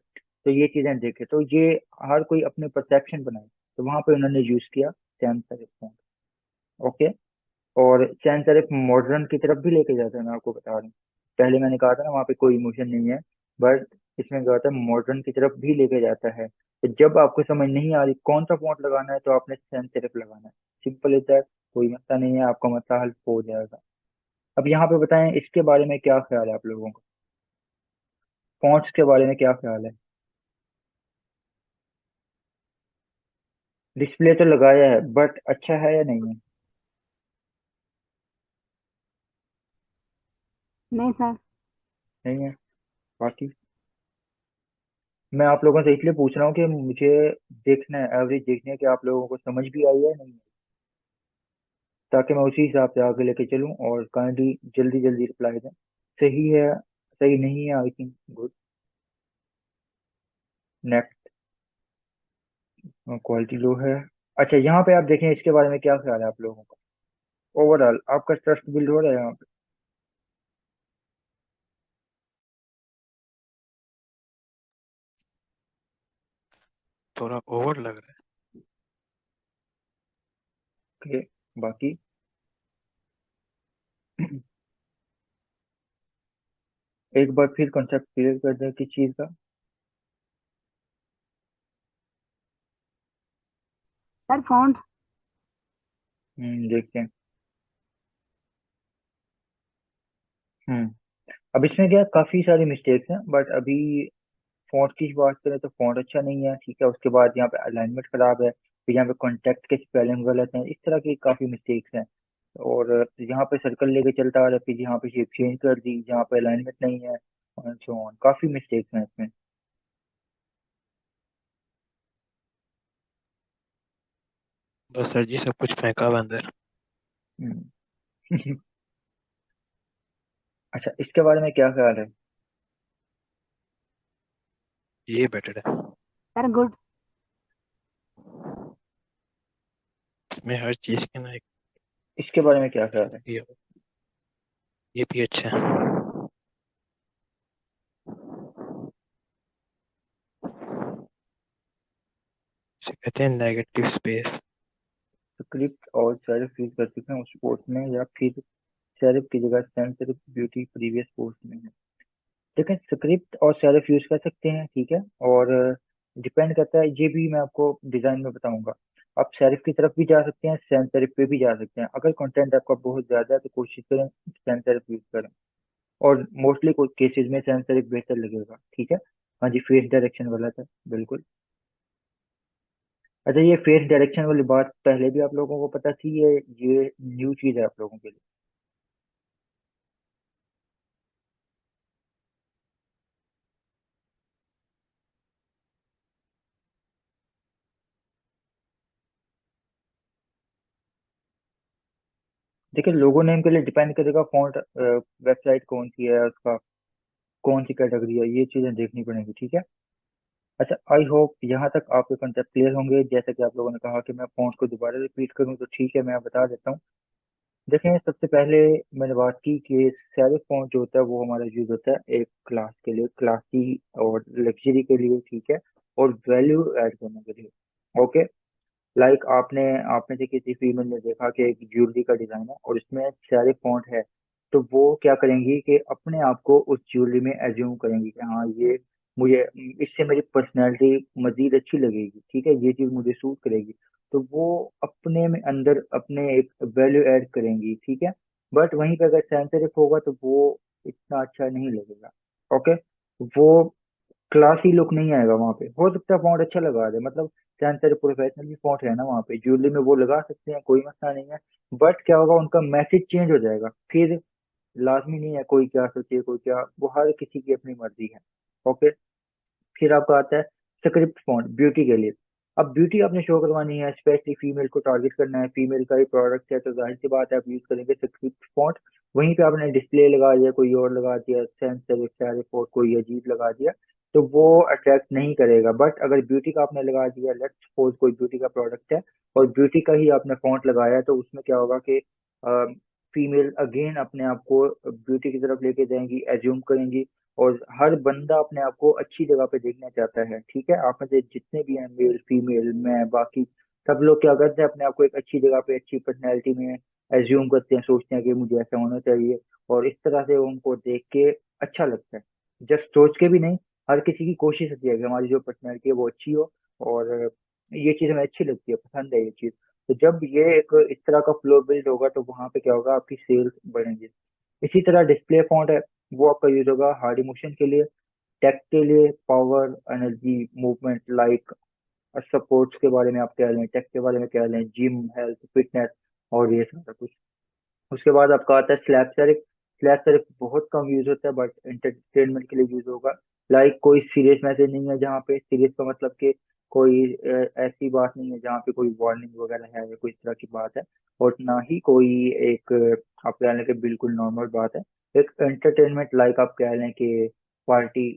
A: तो ये चीजें देखे, तो ये हर कोई अपने परसेप्शन बनाए, तो वहां पे उन्होंने यूज किया सैन सेरिफ फॉन्ट। ओके। और सैन सेरिफ मॉडर्न की तरफ भी लेके जाता है, मैं आपको बता रहा हूँ। पहले मैंने कहा था ना वहाँ पे कोई इमोशन नहीं है, बट इसमें क्या होता है मॉडर्न की तरफ भी लेके जाता है। तो जब आपको समझ नहीं आ रही कौन सा फॉन्ट लगाना है, तो आपने सैन सेरिफ लगाना है। सिंपल इज दैट, कोई मसला नहीं है, आपका मसला हल हो जाएगा। अब यहाँ पे बताएं इसके बारे में क्या ख्याल है आप लोगों का, फॉन्ट्स के बारे में क्या ख्याल है। डिस्प्ले तो लगाया है, बट अच्छा है या नहीं है।
C: नहीं सर।
A: नहीं है। बाकी मैं आप लोगों से इसलिए पूछ रहा हूँ कि मुझे देखना है, एवरेज देखनी है कि आप लोगों को समझ भी आई है नहीं, ताकि मैं उसी हिसाब से आगे लेके चलूँ, और काइंडली जल्दी जल्दी रिप्लाई दें। सही है, सही नहीं है, I think good. Next. Quality लो है। अच्छा यहाँ पे आप देखें इसके बारे में क्या ख्याल है आप लोगों का, ओवरऑल आपका ट्रस्ट बिल्ड हो रहा है यहाँ पे।
D: थोड़ा ओवर लग रहा
A: ओके। बाकी एक बार फिर कॉन्सेप्ट क्लियर कर दें किस चीज़ का।
C: Sir font.
A: देखते हैं। हम्म अब इसमें क्या काफ़ी सारी मिस्टेक्स हैं, बट अभी फॉन्ट की बात करें तो फॉन्ट अच्छा नहीं है, ठीक है। उसके बाद यहाँ पे अलाइनमेंट खराब है, फिर यहाँ पे कॉन्टेक्ट के स्पेलिंग गलत हैं, इस तरह की काफ़ी मिस्टेक्स हैं। और यहाँ पे सर्कल लेके चलता आ रहा है, फिर यहाँ पे शेप चेंज कर दी, यहाँ पे अलाइनमेंट नहीं है, और सो ऑन, काफ़ी मिस्टेक्स हैं इसमें।
D: है। बस सर जी सब कुछ फेंका हुआ अंदर।
A: हम्म। अच्छा इसके बारे में क्या ख्याल है।
D: ये बेटर है।
C: Sir good.
D: इसमें हर चीज के ना एक
A: इसके बारे में क्या ख्याल है।
D: ये भी अच्छा है। इसे कहते हैं नेगेटिव स्पेस।
A: स्क्रिप्ट और सेरिफ यूज कर चुके हैं उस पोस्ट में, या फिर सेरिफ की जगह sans serif beauty previous post में है। ठीक है, स्क्रिप्ट और सेरिफ यूज कर सकते हैं, ठीक है। और डिपेंड करता है, ये भी मैं आपको डिजाइन में बताऊंगा। आप सेरिफ की तरफ भी जा सकते हैं, सैन सेरिफ पे भी जा सकते हैं। अगर कंटेंट आपका बहुत ज्यादा है तो कोशिश करें सैन सेरिफ यूज करें, और मोस्टली कुछ केसेस में सैन सेरिफ बेहतर लगेगा, ठीक है। हाँ जी, फेस डायरेक्शन गलत है बिल्कुल। अच्छा ये फेस डायरेक्शन वाली बात पहले भी आप लोगों को पता थी, ये न्यू चीज है आप लोगों के लिए। देखिए लोगो नेम के लिए डिपेंड करेगा फॉन्ट, वेबसाइट कौन सी है, उसका कौन सी कैटेगरी है, ये चीजें देखनी पड़ेंगी, ठीक है। अच्छा आई होप यहाँ तक आपके कंसेप्ट क्लियर होंगे। जैसे कि आप लोगों ने कहा कि मैं फॉन्ट को दोबारा रिपीट करूँ, तो ठीक है मैं बता देता हूँ। देखें सबसे पहले मैंने बात की कि सेरिफ फॉन्ट जो होता है वो हमारा यूज होता है एक क्लास के लिए, क्लासी और लग्जरी के लिए, ठीक है, और वैल्यू ऐड करने के लिए। ओके। लाइक आपने आप में से किसी फीमेल ने देखा कि एक ज्वेलरी का डिजाइन है और इसमें सारे फॉन्ट है, तो वो क्या करेंगी कि अपने आप को उस ज्वेलरी में एज्यूम करेंगी कि हाँ ये मुझे, इससे मेरी पर्सनैलिटी मजीद अच्छी लगेगी, ठीक है, ये चीज मुझे सूट करेगी। तो वो अपने में अंदर अपने एक वैल्यू ऐड करेंगी, ठीक है। बट वहीं पे अगर सैंस सेरिफ होगा तो वो इतना अच्छा नहीं लगेगा। ओके। वो क्लासी लुक नहीं आएगा वहां पे। हो सकता है फॉन्ट अच्छा लगा दे, मतलब चाहे तेरे प्रोफेशनल भी फॉन्ट है ना वहाँ पे ज्वेलरी में, वो लगा सकते हैं, कोई मसला नहीं है। बट क्या होगा, उनका मैसेज चेंज हो जाएगा फिर। लाजमी नहीं है कोई क्या सोचे कोई क्या, वो हर किसी की अपनी मर्जी है। ओके। फिर आपका आता है स्क्रिप्ट फॉन्ट ब्यूटी के लिए। अब ब्यूटी आपने शो करवानी है, स्पेशली फीमेल को टारगेट करना है, फीमेल का ही प्रोडक्ट है, तो जाहिर सी बात है आप यूज करेंगे स्क्रिप्ट फॉन्ट। वहीं पे आपने डिस्प्ले लगा दिया, कोई और लगा दिया, सेंस रिपोर्ट कोई अजीब लगा दिया, तो वो अट्रैक्ट नहीं करेगा। बट अगर ब्यूटी का आपने लगा दिया, लेट्स सपोज कोई ब्यूटी का प्रोडक्ट है और ब्यूटी का ही आपने फॉन्ट लगाया है, तो उसमें क्या होगा कि फीमेल अगेन अपने आप को ब्यूटी की तरफ लेके जाएंगी, एज्यूम करेंगी, और हर बंदा अपने आप को अच्छी जगह पे देखना चाहता है, ठीक है। आप में से जितने भी हैं, मेल फीमेल, मैं, बाकी सब लोग क्या करते हैं, अपने आप को एक अच्छी जगह पे अच्छी पर्सनैलिटी में एज्यूम करते हैं, सोचते हैं कि मुझे ऐसा होना चाहिए, और इस तरह से उनको देख के अच्छा लगता है। जस्ट सोच के भी नहीं, हर किसी की कोशिश होती है कि हमारी जो पर्सनैलिटी है वो अच्छी हो, और ये चीज़ हमें अच्छी लगती है, पसंद है ये चीज़। तो जब ये एक इस तरह का फ्लो बिल्ड होगा तो वहां पे क्या होगा, आपकी सेल्स बढ़ेंगी। इसी तरह डिस्प्ले फॉन्ट है, वो आपका यूज होगा हार्ड इमोशन के लिए, टेक के लिए, power, energy, movement, like supports के बारे में आप कह लें, टेक के बारे में कह लें, जिम, हेल्थ, फिटनेस, और ये सारा कुछ। उसके बाद आपका आता है स्लैप सेरिफ। स्लैप सेरिफ बहुत कम यूज होता है, बट एंटरटेनमेंट के लिए यूज होगा। लाइक कोई सीरियस मैसेज नहीं है, जहाँ पे सीरियस का मतलब कि कोई ऐसी बात नहीं है जहाँ पे कोई वार्निंग वगैरह है या कोई इस तरह की बात है, और ना ही कोई एक आप कह लें कि बिल्कुल नॉर्मल बात है। एक एंटरटेनमेंट, लाइक आप कह लें कि पार्टी,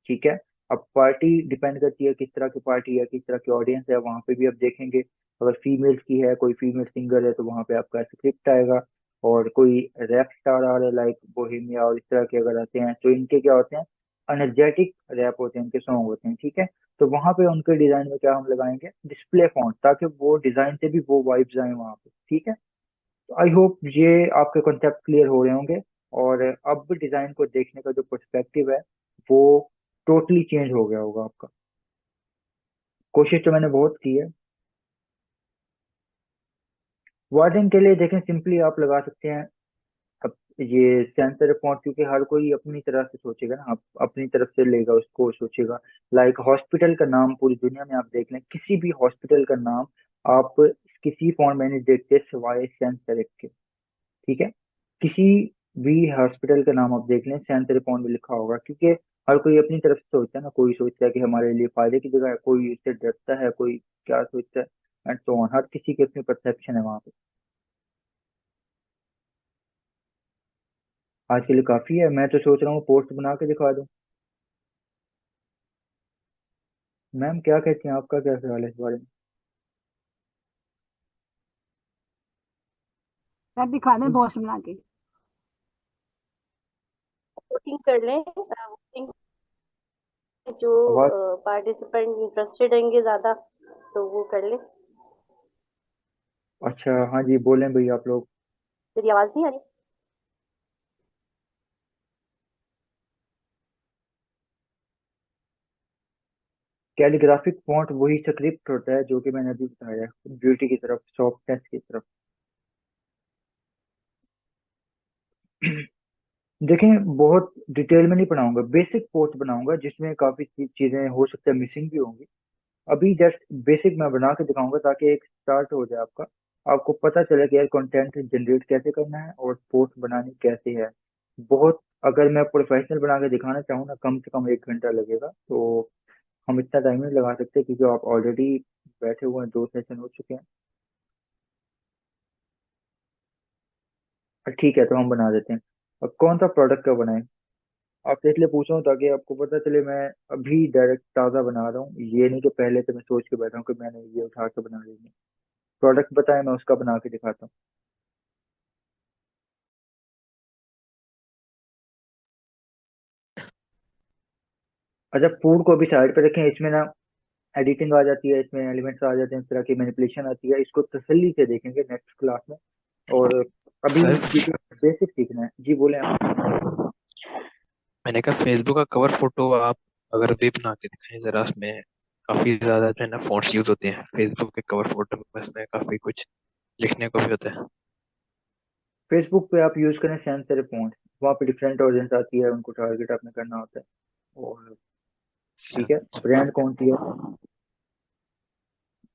A: ठीक है। अब पार्टी डिपेंड करती है किस तरह की पार्टी है, किस तरह की ऑडियंस है, वहां पे भी आप देखेंगे। अगर फीमेल्स की है, कोई फीमेल सिंगर है, तो वहां पे आपका स्क्रिप्ट आएगा। और कोई रैप स्टार आ रहा है, लाइक बोहेमिया और इस तरह के अगर आते हैं, तो इनके क्या होते हैं, एनर्जेटिक रैप होते हैं, इनके सॉन्ग होते हैं, ठीक है। तो वहां पे उनके डिजाइन में क्या हम लगाएंगे, डिस्प्ले फॉन्ट, ताकि वो डिजाइन से भी वो वाइब्स आए वहां पे, ठीक है। तो आई होप ये आपके कॉन्सेप्ट क्लियर हो रहे होंगे, और अब डिजाइन को देखने का जो पर्सपेक्टिव है वो टोटली चेंज हो गया होगा आपका। कोशिश तो मैंने बहुत की है। वर्डिंग के लिए देखें, सिंपली आप लगा सकते हैं। अब ये सेंसर फॉन्ट, क्योंकि हर कोई अपनी तरह से सोचेगा ना, आप अपनी तरफ से लेगा उसको, सोचेगा। लाइक हॉस्पिटल का नाम पूरी दुनिया में आप देख लें, किसी भी हॉस्पिटल का नाम आप किसी फॉन्ट में नहीं देखते सिवाय सेंस सेरिफ के, ठीक है। किसी भी हॉस्पिटल का नाम आप देख लें, सेंट रिपॉन में लिखा होगा, क्योंकि हर कोई अपनी तरफ से सोचता है ना। कोई सोचता है कि हमारे लिए फायदे की जगह है, कोई इससे डरता है, कोई क्या सोचता है, एंड सो ऑन। हर किसी की अपनी परसेप्शन है वहां पे। आज के लिए काफी है, मैं तो सोच रहा हूँ पोस्ट बना के दिखा दूं। मैम क्या कहती हैं, आपका क्या ख्याल है इस बारे में?
C: सर दिखा दें पोस्ट बना के।
E: वोटिंग कर लें, वोटिंग जो
A: आवाज,
E: पार्टिसिपेंट इंटरेस्टेड होंगे ज्यादा तो वो कर ले।
A: अच्छा हाँ जी, बोलें भाई आप लोग।
E: मेरी आवाज नहीं आ रही?
A: कैलीग्राफिक फॉन्ट वही स्क्रिप्ट होता है जो कि मैंने अभी बताया, ब्यूटी की तरफ, सॉफ्टनेस की तरफ। देखें, बहुत डिटेल में नहीं पढ़ाऊंगा, बेसिक पोस्ट बनाऊंगा जिसमें काफी चीजें हो सकता है मिसिंग भी होंगी। अभी जस्ट बेसिक मैं बना के दिखाऊंगा, ताकि एक स्टार्ट हो जाए आपका। आपको पता चले कि यार कंटेंट जनरेट कैसे करना है और पोस्ट बनानी कैसे है। बहुत, अगर मैं प्रोफेशनल बना के दिखाना चाहूँ ना, कम से कम 1 घंटा लगेगा। तो हम इतना टाइम नहीं लगा सकते, क्योंकि आप ऑलरेडी बैठे हुए हैं, 2 सेशन हो चुके हैं। ठीक है, तो हम बना देते हैं। अब कौन सा प्रोडक्ट का बनाएं, आपसे इसलिए पूछ रहा हूँ ताकि आपको पता चले मैं अभी डायरेक्ट ताज़ा बना रहा हूँ, ये नहीं कि पहले से मैं सोच के बैठा हूँ कि मैंने ये उठा के बना लेंगे। प्रोडक्ट बताएं, मैं उसका बना के दिखाता हूँ। अच्छा, फूड को भी साइड पे रखें, इसमें ना एडिटिंग आ जाती है, इसमें एलिमेंट्स आ जाते हैं, इस तरह की मैनिपुलेशन आती है, इसको तसल्ली से देखेंगे नेक्स्ट क्लास में। और अभी
D: सर
A: बेसिक सीखना है जी, बोले आप।
D: मैंने कहा फेसबुक का कवर फोटो आप अगर भी बना के दिखाएं जरा, उसमें काफी ज्यादा जो है ना फॉन्ट्स यूज होते हैं फेसबुक के कवर फोटो में, उसमें काफी कुछ लिखने को भी होता है।
A: फेसबुक पे आप यूज करें सेंस तेरे पॉइंट, वहाँ पे डिफरेंट ऑडियंस आती है, उनको टारगेट आपने करना होता है। और ठीक है, ब्रांड कौन सी है?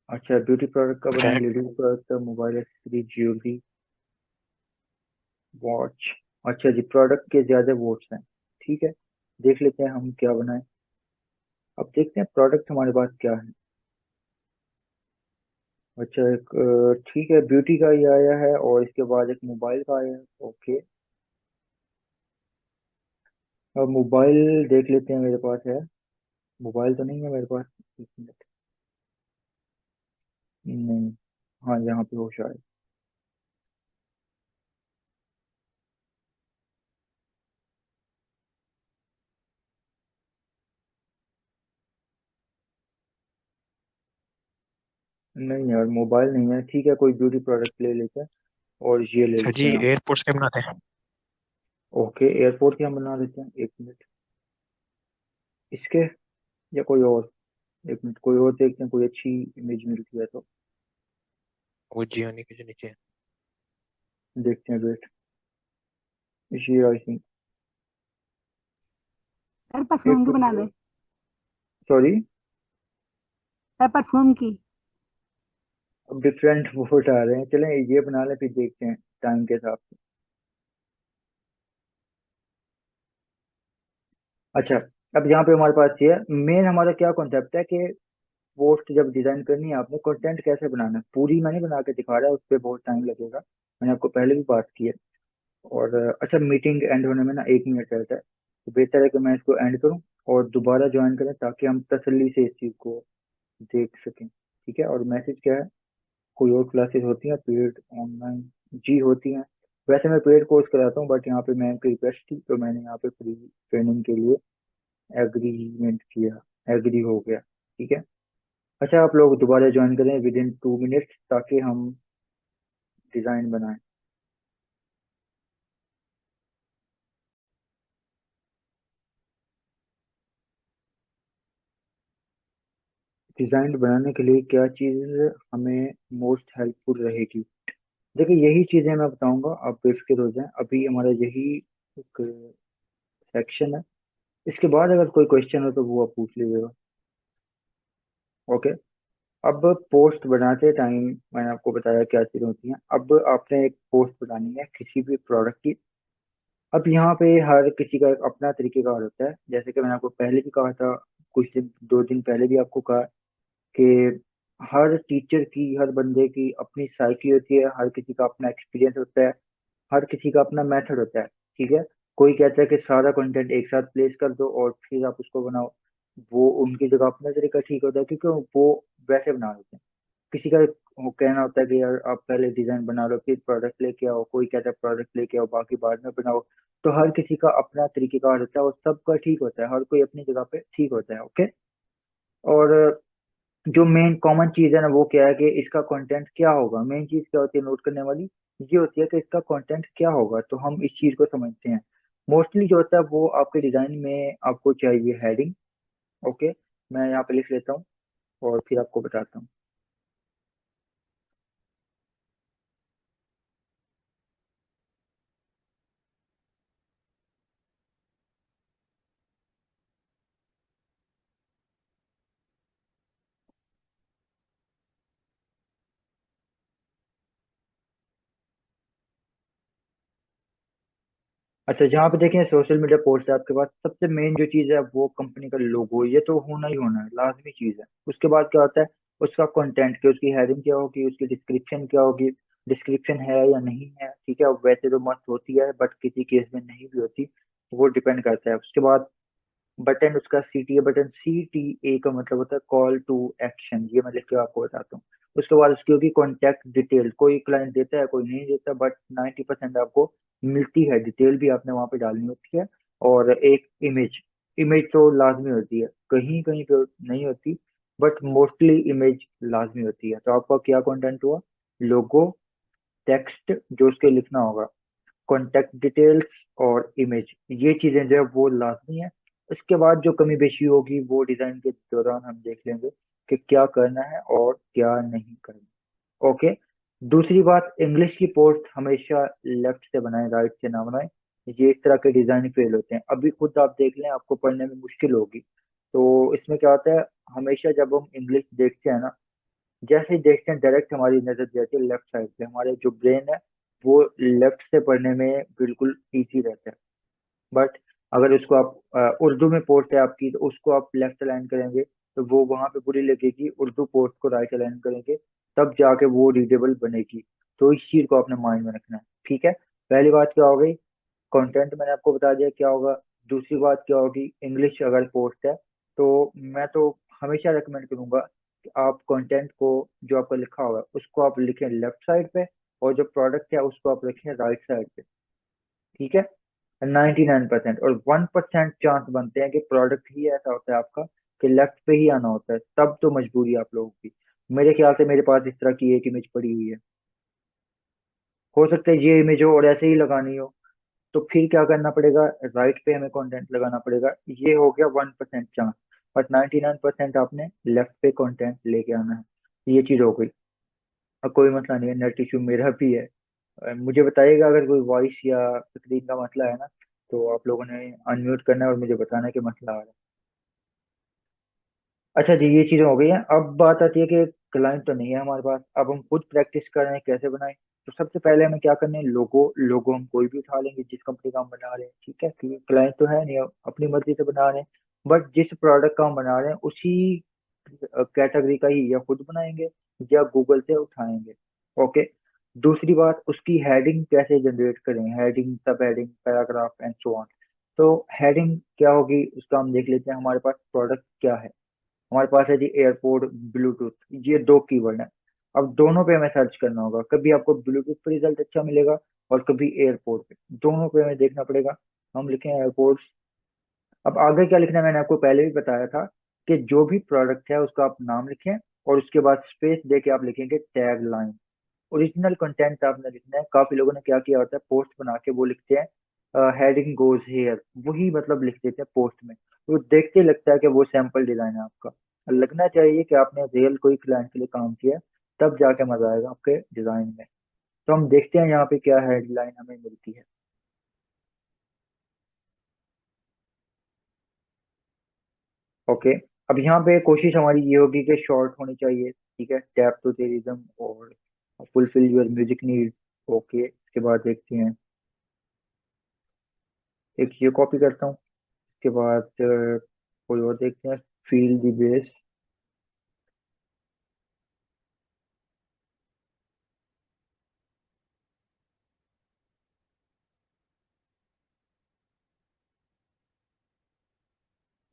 A: अच्छा, ब्यूटी प्रोडक्ट का बनाए,
D: ब्रांड
A: लेडीज प्रोडक्ट का, मोबाइल एक्सेसरी, ज्वेलरी, वॉच। अच्छा जी, प्रोडक्ट के ज्यादा वोट्स हैं, ठीक है। देख लेते हैं हम क्या बनाए। अब देखते हैं प्रोडक्ट हमारे पास क्या है। अच्छा, एक ठीक है, ब्यूटी का ये आया है, और इसके बाद एक मोबाइल का आया है, ओके। अब मोबाइल देख लेते हैं, मेरे पास है। मोबाइल तो नहीं है मेरे पास, एक मिनट। नहीं, हाँ यहाँ पे हो शायद। नहीं यार, मोबाइल नहीं है। ठीक है, कोई ब्यूटी प्रोडक्ट ले लेते हैं और ये ले
D: सर
A: लेते
D: जी
A: हैं हम।
D: एयरपोर्ट्स के बनाते हैं।
A: ओके, एयरपोर्ट के हम बना लेते हैं, 1 मिनट। इसके या कोई और? 1 मिनट, कोई और देखते हैं, कोई अच्छी इमेज मिलती है तो
D: वो जियोनी के जो नीचे है।
A: देखते हैं। वेट, ये आई थिंक।
C: सर परफ्यूम की बना दे।
A: सॉरी,
C: सर परफ्यूम की।
A: अब डिफरेंट वोट आ रहे हैं। चलें ये बना लें, फिर देखते हैं टाइम के हिसाब से। अच्छा, अब यहाँ पे हमारे पास ये मेन हमारा क्या कॉन्सेप्ट है कि पोस्ट जब डिजाइन करनी है आपने, कंटेंट कैसे बनाना है। पूरी मैं नहीं बना के दिखा रहा, उस पर बहुत टाइम लगेगा, मैंने आपको पहले भी बात की है। और अच्छा, मीटिंग एंड होने में ना 1 मिनट रहता है, तो बेहतर है कि मैं इसको एंड करूं और दोबारा ज्वाइन करें, ताकि हम तसल्ली से इस चीज़ को देख सकें। ठीक है, और मैसेज क्या है? कोई और क्लासेस होती हैं पेड ऑनलाइन? जी होती हैं। वैसे मैं पेड कोर्स कराता हूँ, बट यहाँ पे मैम की रिक्वेस्ट थी, तो मैंने यहाँ पे फ्री ट्रेनिंग के लिए एग्रीमेंट किया, एग्री हो गया। ठीक है। अच्छा, आप लोग दोबारा ज्वाइन करें विद इन 2 मिनट्स, ताकि हम डिज़ाइन बनाएं। डिज़ाइन बनाने के लिए क्या चीज़ हमें मोस्ट हेल्पफुल रहेगी? देखिए, यही चीज़ें मैं बताऊंगा, आप बेफिक्र हो जाएं। अभी हमारा यही एक सेक्शन है, इसके बाद अगर कोई क्वेश्चन हो तो वो आप पूछ लीजिएगा। ओके। अब पोस्ट बनाते टाइम मैंने आपको बताया क्या चीज़ें होती हैं। अब आपने एक पोस्ट बनानी है किसी भी प्रोडक्ट की। अब यहाँ पे हर किसी का एक अपना तरीकेकार होता है, जैसे कि मैंने आपको पहले भी कहा था, कुछ दिन 2 दिन पहले भी आपको कहा कि हर टीचर की, हर बंदे की अपनी साइकी होती है, हर किसी का अपना एक्सपीरियंस होता है, हर किसी का अपना मेथड होता है। ठीक है। कोई कहता है कि सारा कंटेंट एक साथ प्लेस कर दो और फिर आप उसको बनाओ, वो उनकी जगह अपना तरीका ठीक होता है, क्योंकि वो वैसे बना देते हैं। किसी का वो कहना होता है कि यार आप पहले डिजाइन बना लो फिर प्रोडक्ट लेके आओ, कोई कहता है प्रोडक्ट लेके आओ बाकी बाद में बनाओ। तो हर किसी का अपना तरीकेकार होता है और सबका ठीक होता है, हर कोई अपनी जगह पे ठीक होता है। ओके। और जो मेन कॉमन चीज है ना, वो क्या है कि इसका कंटेंट क्या होगा। मेन चीज क्या होती है नोट करने वाली, ये होती है कि इसका कंटेंट क्या होगा, तो हम इस चीज को समझते हैं। मोस्टली जो होता है वो आपके डिजाइन में आपको चाहिए हेडिंग। ओके, मैं यहाँ पे लिख लेता हूँ और फिर आपको बताता हूँ। अच्छा, जहाँ पे देखें सोशल मीडिया पोस्ट है आपके पास, सबसे मेन जो चीज़ है वो कंपनी का लोगो, ये तो होना ही होना है, लाजमी चीज़ है। उसके बाद क्या होता है, उसका कंटेंट, कि उसकी हेडिंग क्या होगी, उसकी डिस्क्रिप्शन क्या होगी, डिस्क्रिप्शन है या नहीं है। ठीक है, वैसे तो मस्त होती है, बट किसी केस में नहीं भी होती, वो डिपेंड करता है। उसके बाद बटन, उसका CTA बटन, CTA का मतलब होता है कॉल टू एक्शन, ये मैं लिख के आपको बताता हूँ। उसके बाद उसकी होगी कॉन्टैक्ट डिटेल, कोई क्लाइंट देता है कोई नहीं देता, बट 90% आपको मिलती है डिटेल, भी आपने वहाँ पे डालनी होती है। और एक इमेज, इमेज तो लाजमी होती है, कहीं कहीं तो नहीं होती, बट मोस्टली इमेज लाजमी होती है। तो आपका क्या कंटेंट हुआ? लोगो, टेक्स्ट जो उसके लिखना होगा, कॉन्टेक्ट डिटेल्स और इमेज, ये चीजें जो है वो लाजमी है। इसके बाद जो कमी बेशी होगी वो डिजाइन के दौरान हम देख लेंगे कि क्या करना है और क्या नहीं करना। ओके। दूसरी बात, इंग्लिश की पोस्ट हमेशा लेफ्ट से बनाएं, राइट से ना बनाएं। ये इस तरह के डिजाइन फेल होते हैं, अभी खुद आप देख लें, आपको पढ़ने में मुश्किल होगी। तो इसमें क्या होता है, हमेशा जब हम इंग्लिश देखते हैं ना, जैसे ही देखते हैं डायरेक्ट हमारी नजर जाती है लेफ्ट साइड पे। हमारे जो ब्रेन है वो लेफ्ट से पढ़ने में बिल्कुल इजी रहता है। बट अगर उसको आप उर्दू में पोस्ट है आपकी, तो उसको आप लेफ्ट अलाइन करेंगे तो वो वहां पे बुरी लगेगी। उर्दू पोस्ट को राइट अलाइन करेंगे तब जाके वो रीडेबल बनेगी। तो इस चीज को आपने माइंड में रखना है। ठीक है। पहली बात क्या हो गई, कंटेंट मैंने आपको बता दिया क्या होगा। दूसरी बात क्या होगी, इंग्लिश अगर पोस्ट है तो मैं तो हमेशा रेकमेंड करूंगा कि आप कंटेंट को, जो आपका लिखा हुआ है उसको आप लिखें लेफ्ट साइड पे, और जो प्रोडक्ट है उसको आप रखें राइट साइड पे। ठीक है। 99% और 1% चांस बनते हैं कि प्रोडक्ट ही ऐसा होता है आपका कि लेफ्ट पे ही आना होता है, तब तो मजबूरी है आप लोगों की। मेरे ख्याल से मेरे पास इस तरह की एक इमेज पड़ी हुई है, हो सकता है ये इमेज हो और ऐसे ही लगानी हो। तो फिर क्या करना पड़ेगा, राइट पे हमें कंटेंट लगाना पड़ेगा। ये हो गया 1% चांस, बट 99% आपने लेफ्ट पे कंटेंट लेके आना है। ये चीज हो गई। अब कोई मसला नहीं है, नेट इशू मेरा भी है। मुझे बताइएगा अगर कोई वॉइस या स्क्रीन का मसला है ना, तो आप लोगों ने अनम्यूट करना है और मुझे बताना है कि मसला आ रहा है। अच्छा जी, ये चीजें हो गई हैं। अब बात आती है कि क्लाइंट तो नहीं है हमारे पास, अब हम खुद प्रैक्टिस कर रहे हैं कैसे बनाएं। तो सबसे पहले हमें क्या करना है, लोगो। लोगो हम कोई भी उठा लेंगे जिस कंपनी का हम बना रहे हैं, ठीक है, क्योंकि क्लाइंट तो है नहीं, अपनी मर्जी से बना रहे हैं। बट जिस प्रोडक्ट का हम बना रहे हैं उसी कैटेगरी का ही या खुद बनाएंगे या गूगल से उठाएंगे। ओके। दूसरी बात, उसकी हेडिंग कैसे जनरेट करें, हेडिंग, सब heading, paragraph and so on. तो हेडिंग क्या होगी उसका हम देख लेते हैं। हमारे पास प्रोडक्ट क्या है, हमारे पास है जी एयरपोर्ट ब्लूटूथ, ये दो कीवर्ड है। अब दोनों पे हमें सर्च करना होगा, कभी आपको ब्लूटूथ पे रिजल्ट अच्छा मिलेगा और कभी एयरपोर्ट पे, दोनों पे हमें देखना पड़ेगा। हम लिखें एयरपोर्ट। अब आगे क्या लिखना है, मैंने आपको पहले भी बताया था कि जो भी प्रोडक्ट है उसका आप नाम लिखें और उसके बाद स्पेस दे के आप लिखेंगे टैग लाइन। ओरिजिनल कंटेंट आपने लिखना है। काफी लोगों ने क्या किया होता है, पोस्ट बना के वो लिखते हैं हेडिंग गोज हेयर, वही मतलब लिख देते हैं पोस्ट में, तो देखते ही लगता है कि वो सैंपल डिजाइन है आपका। लगना चाहिए कि आपने रियल कोई क्लाइंट के लिए काम किया है, तब जाके मजा आएगा आपके डिजाइन में। तो हम देखते हैं यहाँ पे क्या हेडलाइन हमें मिलती है। ओके। अब यहाँ पे कोशिश हमारी ये होगी कि शॉर्ट होनी चाहिए, ठीक है, टैप टू टेरिज्म और fulfil your music need. Okay, इसके बाद देखते हैं, एक ये कॉपी करता हूँ। उसके बाद कोई और देखते हैं, फील द बेस।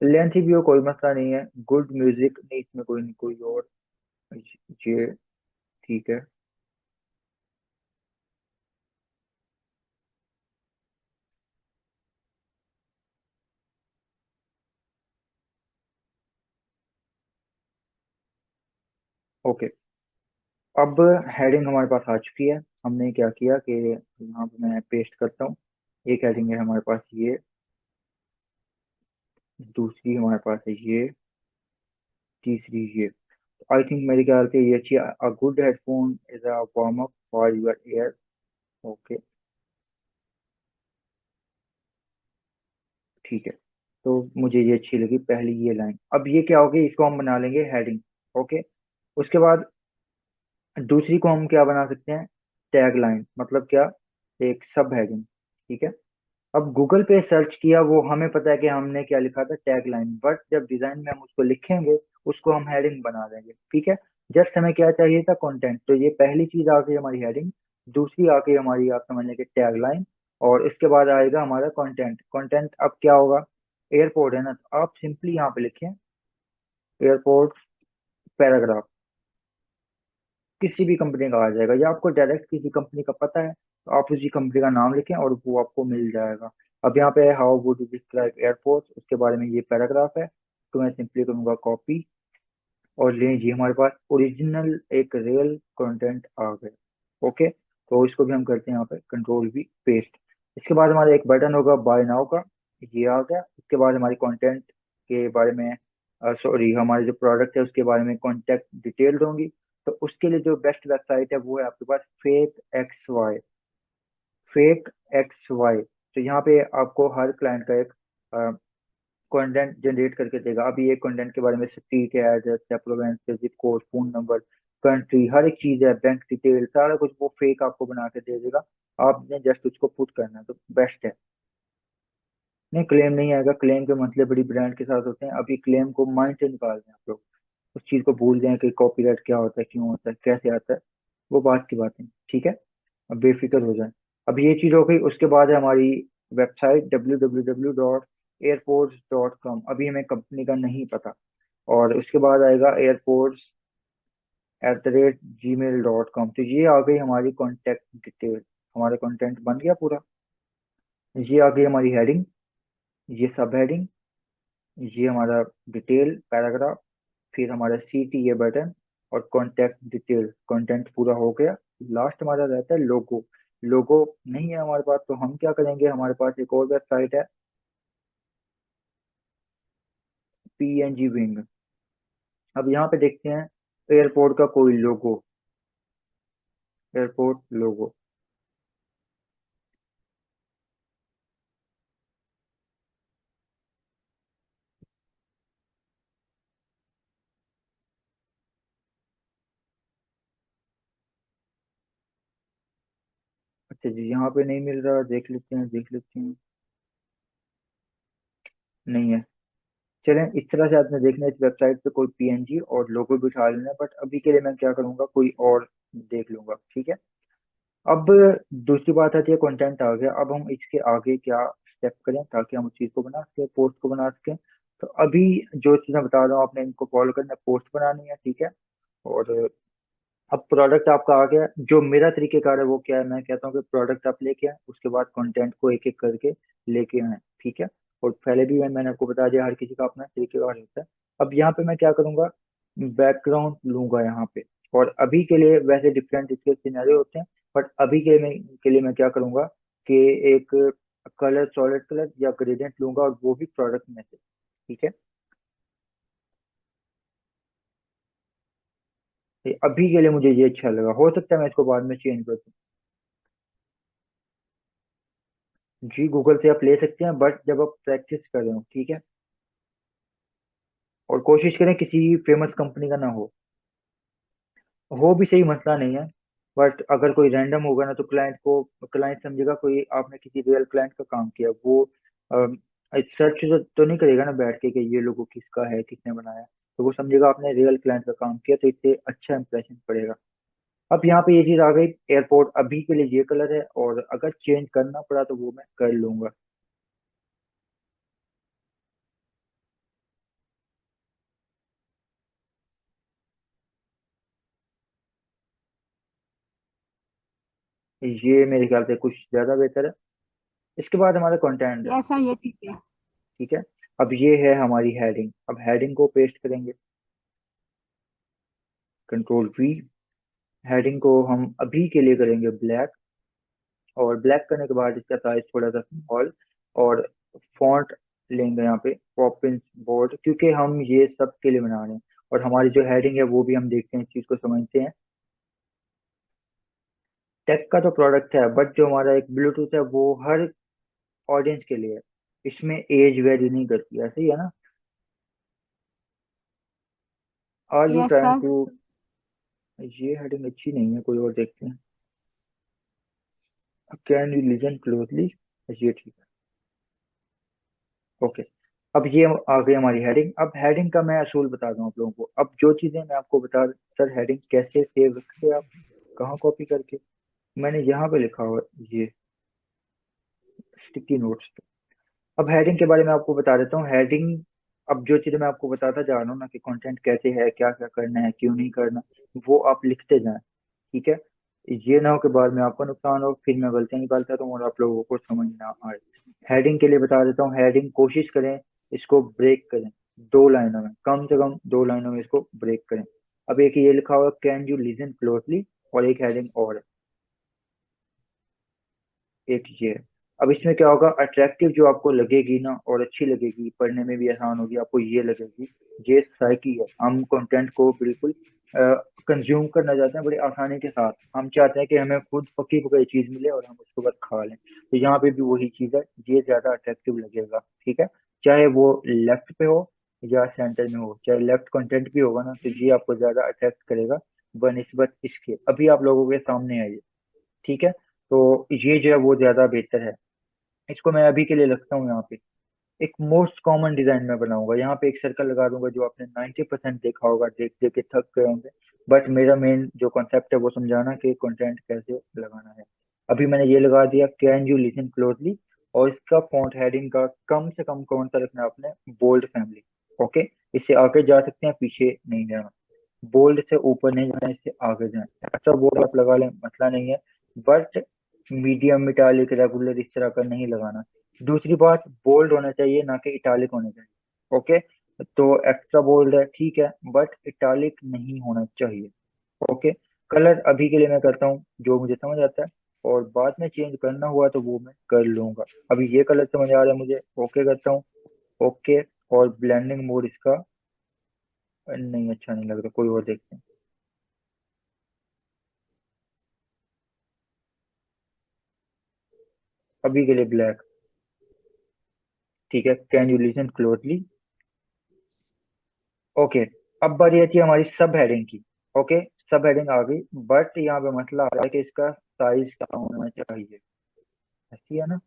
A: लेंथ भी हो, कोई मसला नहीं है। गुड म्यूजिक नहीं, इसमें कोई नहीं, कोई और, ये ठीक है। ओके। अब हेडिंग हमारे पास आ चुकी है। हमने क्या किया कि यहाँ पे मैं पेस्ट करता हूँ। एक हेडिंग है हमारे पास ये, दूसरी हमारे पास है ये, तीसरी ये। आई थिंक मेरे ख्याल से ये अच्छी, a good headphone is a warm up for your year. Okay, ठीक है। तो मुझे ये अच्छी लगी पहली ये लाइन। अब ये क्या होगी, इसको हम बना लेंगे हेडिंग। ओके। उसके बाद दूसरी को हम क्या बना सकते हैं, टैग लाइन, मतलब क्या, एक सब हेडिंग, ठीक है। अब गूगल पे सर्च किया, वो हमें पता है कि हमने क्या लिखा था, टैग लाइन, बट जब डिजाइन में हम उसको लिखेंगे उसको हम हेडिंग बना देंगे, ठीक है। जस्ट हमें क्या चाहिए था, कंटेंट। तो ये पहली चीज आ गई हमारी हेडिंग, दूसरी आ गई हमारी, आप समझ लें कि टैग लाइन, और इसके बाद आएगा हमारा कंटेंट। कंटेंट अब क्या होगा, एयरपोर्ट है ना, तो आप सिंपली यहाँ पे लिखें एयरपोर्ट पैराग्राफ। किसी भी कंपनी का आ जाएगा, या आपको डायरेक्ट किसी कंपनी का पता है तो आप उसी कंपनी का नाम लिखें और वो आपको मिल जाएगा। अब यहाँ पे how would you describe airport, उसके बारे में ये पैराग्राफ है, तो मैं सिंपली करूंगा कॉपी और ले जी, हमारे पास ओरिजिनल एक रियल कंटेंट आ गया। ओके। तो इसको भी हम करते हैं यहाँ पे कंट्रोल भी पेस्ट। इसके बाद हमारा एक बटन होगा बाय नाउ का, ये आ गया। इसके बाद हमारी कंटेंट के बारे में, सॉरी, हमारे जो प्रोडक्ट है उसके बारे में कॉन्टेक्ट डिटेल्स होंगी। तो उसके लिए जो बेस्ट वेबसाइट है वो है आपके पास fake X Y. Fake X Y, तो यहाँ पे आपको हर क्लाइंट का एक कंटेंट जनरेट करके देगा। अभी ये कंटेंट के बारे में स्ट्रीट है, एड्रेस है, province, zip code, phone number, country, हर एक चीज है, बैंक डिटेल, सारा कुछ वो फेक आपको बना के दे देगा। आपने जस्ट उसको पुट करना है, तो बेस्ट है। नहीं, क्लेम नहीं आएगा, क्लेम के मसले बड़ी ब्रांड के साथ होते हैं। अभी क्लेम को माइंड से निकाल दें आप लोग, उस चीज को भूल जाएं कि कॉपीराइट क्या होता है, क्यों होता है, कैसे आता है, वो बात की बात है, ठीक है। अब बेफिक्र हो जाए। अब ये चीज हो गई। उसके बाद है हमारी वेबसाइट www.airports.com। अभी हमें कंपनी का नहीं पता। और उसके बाद आएगा airports@gmail.com। तो ये आ गई हमारी कॉन्टेक्ट डिटेल, हमारा कंटेंट बन गया पूरा। ये आ गई हमारी हेडिंग, ये सब हेडिंग, ये हमारा डिटेल पैराग्राफ, फिर हमारा CTA बटन, और कॉन्टेक्ट डिटेल, कंटेंट पूरा हो गया। लास्ट हमारा रहता है लोगो। लोगो नहीं है हमारे पास, तो हम क्या करेंगे, हमारे पास एक और वेबसाइट है PNG विंग। अब यहाँ पे देखते हैं एयरपोर्ट का कोई लोगो, एयरपोर्ट लोगो। अच्छा जी, यहाँ पे नहीं मिल रहा, देख लेते हैं, देख लेते हैं। नहीं है। चलें, इस तरह से आपने देखना है इस वेबसाइट पे कोई PNG और लोगो भी उठा लेना है, बट अभी के लिए मैं क्या करूंगा, कोई और देख लूंगा, ठीक है। अब दूसरी बात आती है, कंटेंट आ गया, अब हम इसके आगे क्या स्टेप करें ताकि हम उस चीज को बना सकें, पोस्ट को बना सकें। तो अभी जो चीज़ मैं बता रहा हूँ आपने इनको फॉलो करना है, पोस्ट बनानी है, ठीक है। और अब प्रोडक्ट आपका आ गया। जो मेरा तरीकेकार है वो क्या है, मैं कहता हूँ कि प्रोडक्ट आप लेके आए, उसके बाद कंटेंट को एक एक करके लेके आए, ठीक है। और पहले भी मैंने आपको बता दिया, हर किसी का अपना तरीकेकार होता है। अब यहाँ पे मैं क्या करूंगा, बैकग्राउंड लूंगा यहाँ पे। और अभी के लिए वैसे डिफरेंट इसके सिनेरियो होते हैं, बट अभी के लिए मैं क्या करूंगा कि एक कलर, सॉलिड कलर या ग्रेडियंट लूंगा, और वो भी प्रोडक्ट में से, ठीक है। ये अभी के लिए मुझे ये अच्छा लगा, हो सकता है मैं इसको बाद में चेंज कर दूं। जी, गूगल से आप ले सकते हैं, बट जब आप प्रैक्टिस कर रहे हो, ठीक है। और कोशिश करें किसी फेमस कंपनी का ना हो भी सही, मसला नहीं है। बट अगर कोई रैंडम होगा ना, तो क्लाइंट समझेगा कोई आपने किसी रियल क्लाइंट का काम किया। वो सर्च तो नहीं करेगा ना बैठ के कि ये लोगो किसका है, किसने बनाया। तो वो समझेगा आपने रियल क्लाइंट का काम किया, तो इससे अच्छा इंप्रेशन पड़ेगा। अब यहाँ पे ये चीज आ गई, एयरपोर्ट अभी के लिए ये कलर है, और अगर चेंज करना पड़ा तो वो मैं कर लूंगा। ये मेरे ख्याल से कुछ ज्यादा बेहतर है। इसके बाद हमारा कंटेंट है,
C: यस सर, ये ठीक है।
A: ठीक है। अब ये है हमारी हेडिंग। अब हेडिंग को पेस्ट करेंगे, Ctrl+V। हेडिंग को हम अभी के लिए करेंगे ब्लैक, और ब्लैक करने के बाद इसका साइज थोड़ा सा स्मॉल, और फॉन्ट लेंगे यहाँ पे पॉपिंस बोल्ड, क्योंकि हम ये सब के लिए बना रहे हैं। और हमारी जो हेडिंग है वो भी हम देखते हैं, इस चीज को समझते हैं। टेक का तो प्रोडक्ट है, बट जो हमारा एक ब्लूटूथ है वो हर ऑडियंस के लिए है। इसमें एज वेरी नहीं करती, ऐसे ही है ना। Are you
C: yes
A: trying
C: sir.
A: To, ये हेडिंग अच्छी नहीं है, कोई और देखते हैं। कैन यू लिसन क्लोजली, ये ठीक है, ओके। अब ये आ गई हमारी हेडिंग। अब हेडिंग का मैं असूल बता दूं आप लोगों को। अब जो चीजें मैं आपको बता, सर हेडिंग कैसे सेव रखते आप, कहाँ कॉपी करके, मैंने यहाँ पे लिखा हुआ है, ये स्टिकी नोट्स। अब हेडिंग के बारे में आपको बता देता हूँ। हेडिंग, अब जो चीजें मैं आपको बताता जा रहा हूँ ना कि कंटेंट कैसे है, क्या क्या करना है, क्यों नहीं करना, वो आप लिखते जाएं, ठीक है। ये ना हो कि बाद में आपको नुकसान हो, फिर मैं गलतियां निकालता रहूं और आप लोगों को समझ ना आए। हेडिंग के लिए बता देता हूँ, हेडिंग कोशिश करें इसको ब्रेक करें, 2 लाइनों में, कम से कम 2 लाइनों में इसको ब्रेक करें। अब एक ये लिखा हुआ कैन यू लिसन क्लोजली, और एक हेडिंग और है, एक ये है। अब इसमें क्या होगा, अट्रैक्टिव जो आपको लगेगी ना, और अच्छी लगेगी, पढ़ने में भी आसान होगी, आपको ये लगेगी, ये साइकी है। हम कंटेंट को बिल्कुल कंज्यूम करना चाहते हैं बड़ी आसानी के साथ। हम चाहते हैं कि हमें खुद पकी पकाई चीज मिले और हम उसको बस खा लें। तो यहाँ पे भी वही चीज है, ये ज्यादा अट्रैक्टिव लगेगा, ठीक है। चाहे वो लेफ्ट पे हो या सेंटर में हो, चाहे लेफ्ट कंटेंट भी होगा ना, तो ये आपको ज्यादा अट्रैक्ट करेगा बनिस्बत इसके। अभी आप लोगों के सामने है ये, ठीक है। तो ये जो है वो ज्यादा बेहतर है। इसको मैं अभी के लिए रखता हूँ यहाँ पे। एक मोस्ट कॉमन डिजाइन में बनाऊंगा, यहाँ पे एक सर्कल लगा दूंगा, जो आपने 90% देखा होगा, देख देख के थक गए होंगे। बट मेरा मेन जो कॉन्सेप्ट है वो समझाना कि कंटेंट कैसे लगाना है। अभी मैंने ये लगा दिया कैन यू लिसन क्लोजली, और इसका फॉन्ट हेडिंग का कम से कम कौन सा रखना है आपने, बोल्ड फैमिली, ओके। इससे आगे जा सकते हैं, पीछे नहीं जाना। बोल्ड से ऊपर नहीं जाना, इससे आगे जाए। अच्छा बोल्ड आप लगा लें, मसला नहीं है, बट मीडियम, इटालिक, रेगुलर इस तरह का नहीं लगाना। दूसरी बात, बोल्ड होना चाहिए ना कि इटालिक होना चाहिए, ओके। तो एक्स्ट्रा बोल्ड है, ठीक है, बट इटालिक नहीं होना चाहिए। ओके, कलर अभी के लिए मैं करता हूँ जो मुझे समझ आता है, और बाद में चेंज करना हुआ तो वो मैं कर लूंगा। अभी ये कलर समझ आ रहा है मुझे, ओके करता हूँ। ओके, और ब्लेंडिंग मोड इसका नहीं, अच्छा नहीं लग रहा, कोई और देखते हैं। अभी के लिए ब्लैक, ठीक है। Can you listen closely. Okay, अब बारी आती है हमारी सब हेडिंग की। ओके, सब हेडिंग आ गई, बट यहाँ पे मसला आ रहा है कि इसका साइज क्या होना चाहिए, ऐसी है ना।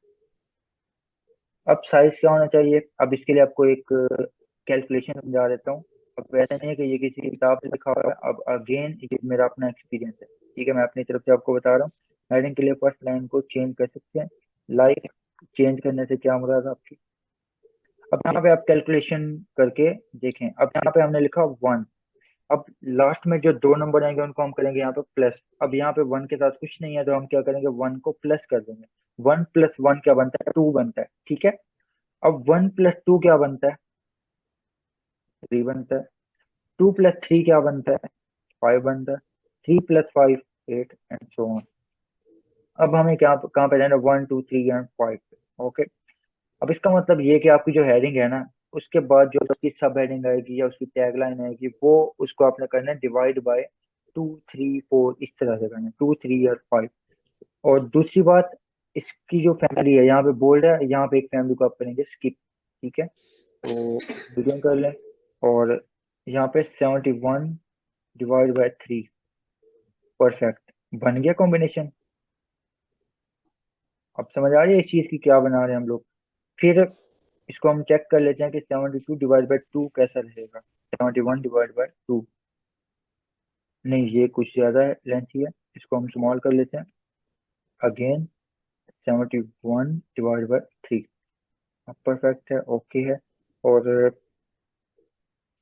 A: अब साइज क्या होना चाहिए, अब इसके लिए आपको एक कैलकुलेशन समझा देता हूँ। अब ऐसा नहीं है कि ये किसी किताब से लिखा हुआ है, अब अगेन ये मेरा अपना एक्सपीरियंस है, ठीक है। मैं अपनी तरफ से आपको बता रहा हूँ। हेडिंग के लिए फर्स्ट लाइन को चेंज कर सकते हैं, लाइक चेंज करने से क्या मुराद है आपकी। अब यहाँ पे आप कैलकुलेशन करके देखें, अब यहाँ पे हमने लिखा 1। अब लास्ट में जो दो नंबर आएंगे उनको हम करेंगे यहाँ पे प्लस। अब यहाँ पे 1 के साथ कुछ नहीं है तो हम क्या करेंगे, 1 को प्लस कर देंगे। 1 प्लस 1 क्या बनता है, 2 बनता है, ठीक है। अब 1 प्लस 2 क्या बनता है, 3 बनता है। 2 प्लस 3 क्या बनता है, 5 बनता है। 3 प्लस 5 8 एंड सो ऑन। अब हमें क्या कहाँ पे जाना, 1 2 3 एंड 5 पे। ओके, अब इसका मतलब ये कि आपकी जो हेडिंग है ना, उसके बाद जो उसकी सब हेडिंग आएगी या उसकी टैगलाइन आएगी, वो उसको आपने करना है डिवाइड बाय 2 3 4, इस तरह से करना है, 2 3 और 5। और दूसरी बात, इसकी जो फैमिली है यहाँ पे बोल्ड है, यहाँ पे एक फैमिली को आप करेंगे स्किप, ठीक है। तो बिगिन कर लें, और यहाँ पे 71 डिवाइड बाय 3, परफेक्ट, बन गया कॉम्बिनेशन। अब समझ आ रही है इस चीज की क्या बना रहे हैं हम लोग। फिर इसको हम चेक कर लेते हैं कि 72 डिवाइड बाय 2 कैसा रहेगा। 71 डिवाइड बाय 2, नहीं ये कुछ ज्यादा है, लेंथी है, इसको हम स्मॉल कर लेते हैं। अगेन 71 डिवाइड बाय 3, परफेक्ट है, ओके है। और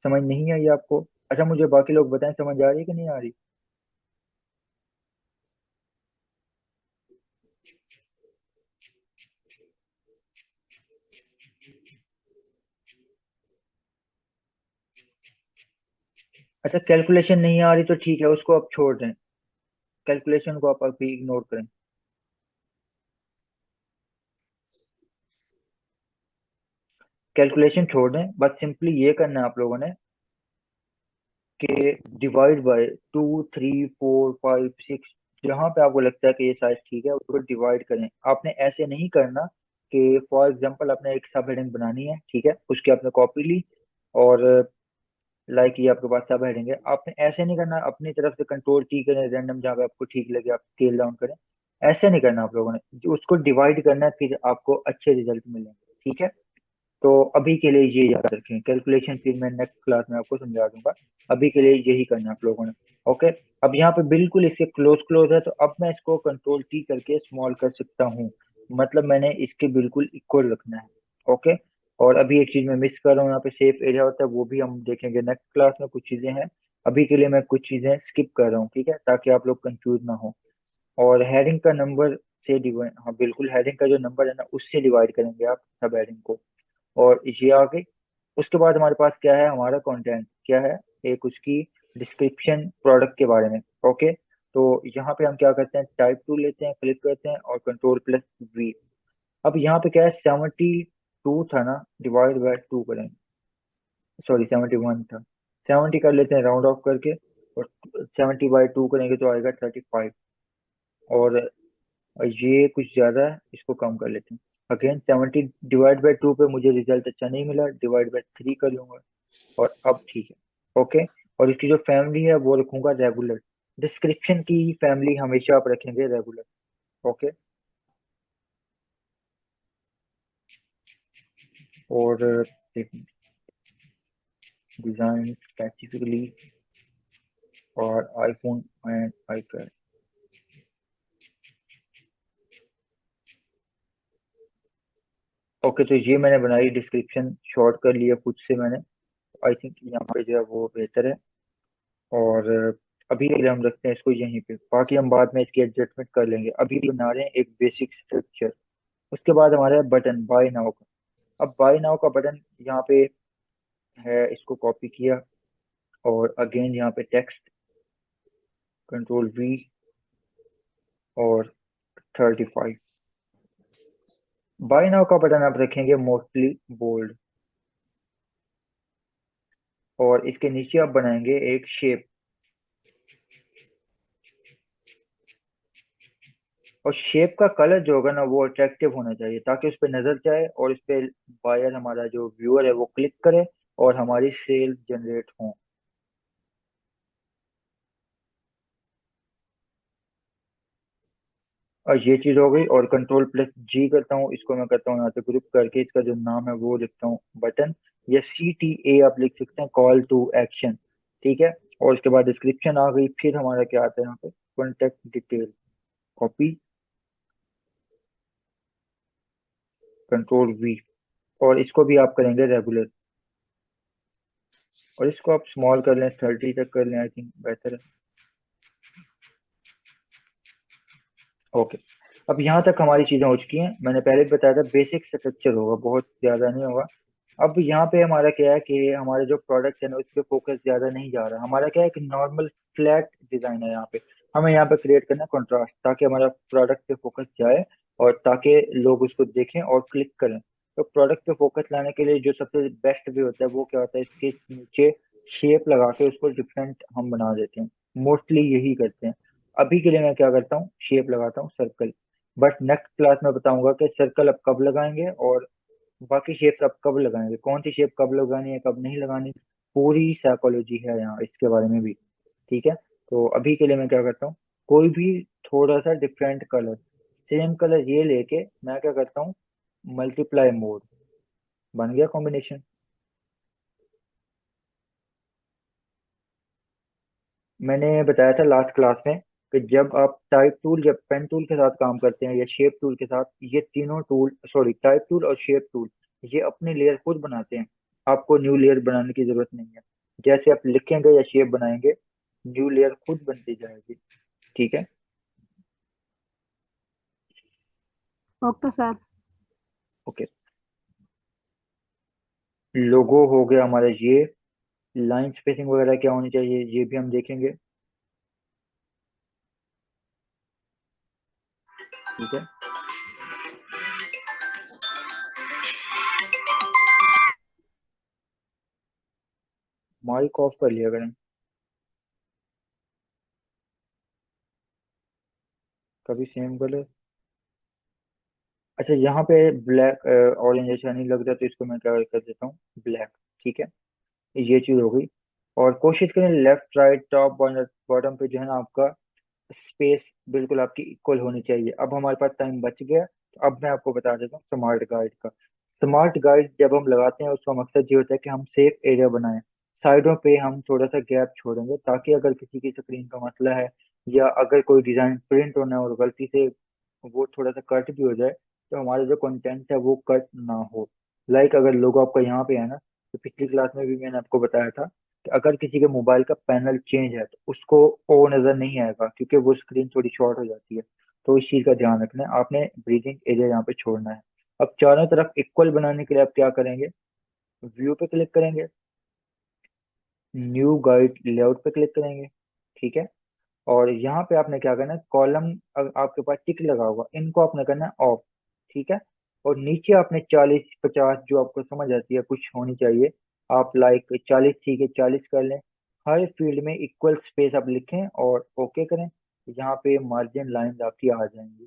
A: समझ नहीं आई आपको, अच्छा मुझे बाकी लोग बताएं समझ आ रही है कि नहीं आ रही। अच्छा, कैलकुलेशन नहीं आ रही तो ठीक है, उसको आप छोड़ दें, कैलकुलेशन को आप अभी इग्नोर करें। कैलकुलेशन छोड़ दें, बस सिंपली ये करना है आप लोगों ने कि डिवाइड बाय 2 3 4 5 6, जहां पे आपको लगता है कि ये साइज ठीक है उसको डिवाइड करें। आपने ऐसे नहीं करना कि फॉर एग्जांपल आपने एक सब हेडिंग बनानी है, ठीक है, उसकी आपने कॉपी ली, और लाइक ये आपके पास सब हेडिंग है, आपने ऐसे नहीं करना अपनी तरफ से कंट्रोल टी करें रैंडम जहाँ पे आपको ठीक लगे आप स्केल डाउन करें। ऐसे नहीं करना आप लोगों ने, जो उसको डिवाइड करना है, फिर आपको अच्छे रिजल्ट मिलेंगे, ठीक है। तो अभी के लिए ये याद रखें, कैलकुलेशन फिर मैं नेक्स्ट क्लास में आपको समझा दूंगा। अभी के लिए यही करना है आप लोगों ने। ओके, अब यहाँ पे बिल्कुल इसके क्लोज क्लोज है, तो अब मैं इसको कंट्रोल टी करके स्मॉल कर सकता हूँ, मतलब मैंने इसके बिल्कुल इक्वल रखना है। ओके, और अभी एक चीज मैं मिस कर रहा हूँ, यहाँ पे सेफ एरिया होता है, वो भी हम देखेंगे नेक्स्ट क्लास में, कुछ चीजें हैं। अभी के लिए मैं कुछ चीजें स्किप कर रहा हूँ, ठीक है, ताकि आप लोग कंफ्यूज ना हो। और हेडिंग का नंबर से डिवाइड, हाँ बिल्कुल, हेडिंग का जो नंबर है ना उससे डिवाइड करेंगे आप सब हेडिंग को। और ये आ गई। उसके बाद हमारे पास क्या है, हमारा कंटेंट क्या है, एक उसकी डिस्क्रिप्शन प्रोडक्ट के बारे में। ओके, तो यहाँ पे हम क्या करते हैं, टाइप टू लेते हैं, क्लिक करते हैं और कंट्रोल प्लस वी। अब यहाँ पे क्या है, 72 था ना, डिवाइड बाय 2 करेंगे, सॉरी 71 था, 70 कर लेते हैं राउंड ऑफ करके, और 70 बाय 2 करेंगे तो आएगा 35। और ये कुछ ज्यादा है, इसको कम कर लेते हैं। अगेन 70 डिवाइड बाय 2 पे मुझे रिजल्ट अच्छा नहीं मिला, डिवाइड बाय 3 कर लूंगा, और अब ठीक है। ओके, और इसकी जो फैमिली है वो रखूंगा रेगुलर। डिस्क्रिप्शन की फैमिली हमेशा आप रखेंगे रेगुलर। ओके, और डिजाइन स्पेसिफिकली और आईफोन एंड आईपैड। ओके, तो ये मैंने बनाई डिस्क्रिप्शन, शॉर्ट कर लिया खुद से मैंने। आई थिंक यहाँ पे जो है वो बेहतर है। और अभी के लिए हम रखते हैं इसको यहीं पे, बाकी हम बाद में इसकी एडजस्टमेंट कर लेंगे। अभी बना रहे हैं एक बेसिक स्ट्रक्चर। उसके बाद हमारा बटन बाय नाउ का। अब बाय नाउ का बटन यहाँ पे है इसको कॉपी किया और अगेन यहाँ पे टेक्स्ट कंट्रोल V और 35। बाय नाउ का बटन आप रखेंगे मोस्टली बोल्ड और इसके नीचे आप बनाएंगे एक शेप और शेप का कलर जो होगा ना वो अट्रैक्टिव होना चाहिए ताकि उस पर नजर जाए और उस पर बायर हमारा जो व्यूअर है वो क्लिक करे और हमारी सेल जनरेट हो। और ये चीज हो गई और कंट्रोल+G करता हूँ, इसको मैं करता हूँ यहाँ पे ग्रुप करके, इसका जो नाम है वो लिखता हूँ बटन या CTA आप लिख सकते हैं, कॉल टू एक्शन। ठीक है, और उसके बाद डिस्क्रिप्शन आ गई। फिर हमारा क्या आता है यहाँ पे, contact detail, copy, control V और इसको भी आप करेंगे रेगुलर और इसको आप स्मॉल कर लें, 30 तक कर लें, आई थिंक बेहतर है। ओके, अब यहाँ तक हमारी चीजें हो चुकी हैं। मैंने पहले भी बताया था बेसिक स्ट्रक्चर होगा, बहुत ज्यादा नहीं होगा। अब यहाँ पे हमारा क्या है कि हमारे जो प्रोडक्ट है ना उस पर फोकस ज्यादा नहीं जा रहा। हमारा क्या है कि नॉर्मल फ्लैट डिजाइन है। यहाँ पे हमें यहाँ पे क्रिएट करना है कंट्रास्ट ताकि हमारा प्रोडक्ट पे फोकस जाए और ताकि लोग उसको देखें और क्लिक करें। तो प्रोडक्ट पे फोकस लाने के लिए जो सबसे बेस्ट वे होता है वो क्या होता है, इसके नीचे शेप लगा के उसको डिफरेंट हम बना देते हैं। मोस्टली यही करते हैं। अभी के लिए मैं क्या करता हूँ, शेप लगाता हूँ सर्कल। बट नेक्स्ट क्लास में बताऊंगा कि सर्कल अब कब लगाएंगे और बाकी शेप्स अब कब लगाएंगे, कौन सी शेप कब लगानी है कब नहीं लगानी। पूरी साइकोलॉजी है यहाँ इसके बारे में भी। ठीक है, तो अभी के लिए मैं क्या करता हूँ, कोई भी थोड़ा सा डिफरेंट कलर, सेम कलर ये लेके मैं क्या करता हूँ, मल्टीप्लाई मोड, बन गया कॉम्बिनेशन। मैंने बताया था लास्ट क्लास में कि जब आप टाइप टूल या पेन टूल के साथ काम करते हैं या शेप टूल के साथ, ये तीनों टूल, सॉरी टाइप टूल और शेप टूल, ये अपनी लेयर खुद बनाते हैं। आपको न्यू लेयर बनाने की जरूरत नहीं है। जैसे आप लिखेंगे या शेप बनाएंगे, न्यू लेयर खुद बनती जाएगी। ठीक है,
C: ओके सर।
A: ओके। लोगो हो गया हमारा ये, लाइन स्पेसिंग वगैरह क्या होनी चाहिए ये भी हम देखेंगे। ठीक है, माइक ऑफ कर लिया करें, कभी सेम कलर। अच्छा, यहाँ पे ब्लैक ऑरेंज अच्छा नहीं लग रहा तो इसको मैं क्या कर देता हूँ, ब्लैक। ठीक है, ये चीज हो गई। और कोशिश करें लेफ्ट राइट टॉप बॉटम पे जो है ना आपका स्पेस बिल्कुल आपकी इक्वल होनी चाहिए। अब हमारे पास टाइम बच गया, तो अब मैं आपको बता देता हूँ स्मार्ट गाइड का। स्मार्ट गाइड जब हम लगाते हैं उसका मकसद ये होता है कि हम सेफ एरिया बनाएं। साइडों पे हम थोड़ा सा गैप छोड़ेंगे ताकि अगर किसी की स्क्रीन का मसला है या अगर कोई डिजाइन प्रिंट होना है और गलती से वो थोड़ा सा कट भी हो जाए तो हमारा जो कंटेंट है वो कट ना हो। लाइक अगर लोगो आपका यहाँ पे है ना, तो पिछली क्लास में भी मैंने आपको बताया था कि अगर किसी के मोबाइल का पैनल चेंज है तो उसको ओ नजर नहीं आएगा क्योंकि वो स्क्रीन थोड़ी शॉर्ट हो जाती है। तो इस चीज का ध्यान रखना है, आपने ब्रीदिंग एरिया यहाँ पे छोड़ना है। अब चारों तरफ इक्वल बनाने के लिए आप क्या करेंगे, व्यू पे क्लिक करेंगे, न्यू गाइड लेआउट पे क्लिक करेंगे। ठीक है, और यहाँ पे आपने क्या करना है, कॉलम आपके पास टिक लगा होगा, इनको आपने करना है ऑफ। ठीक है, और नीचे आपने 40 50 जो आपको समझ आती है कुछ होनी चाहिए, आप लाइक 40, ठीक है 40 कर लें। हर फील्ड में इक्वल स्पेस आप लिखें और ओके करें। यहाँ पे मार्जिन लाइन आपकी आ जाएंगी।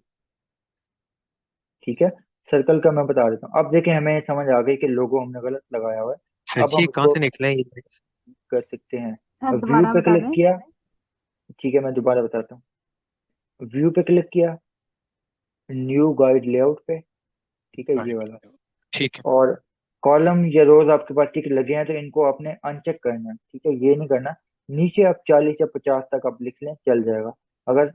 A: ठीक है, सर्कल का मैं बता देता हूँ। अब देखिए हमें समझ आ गई कि लोगो हमने गलत लगाया हुआ है।
D: सर
A: अब
D: जी
A: हम
D: कहाँ
A: इसको
D: से निकले हैं ये lines?
A: कर सकते हैं,
C: सर
A: व्यू
C: दोबारा
A: पे
C: बता
A: क्लिक
C: दें।
A: किया। ठीक है, मैं दोबारा बताता हूँ। व्यू पे क्लिक किया, न्यू गाइड लेआउट पे, ठीक है ये
D: Right.
A: वाला।
D: ठीक है।
A: और कॉलम या रोज आपके पास टिक लगे हैं तो इनको आपने अनचेक करना है। ठीक है, ये नहीं करना। नीचे आप 40 या 50 तक आप लिख लें, चल जाएगा। अगर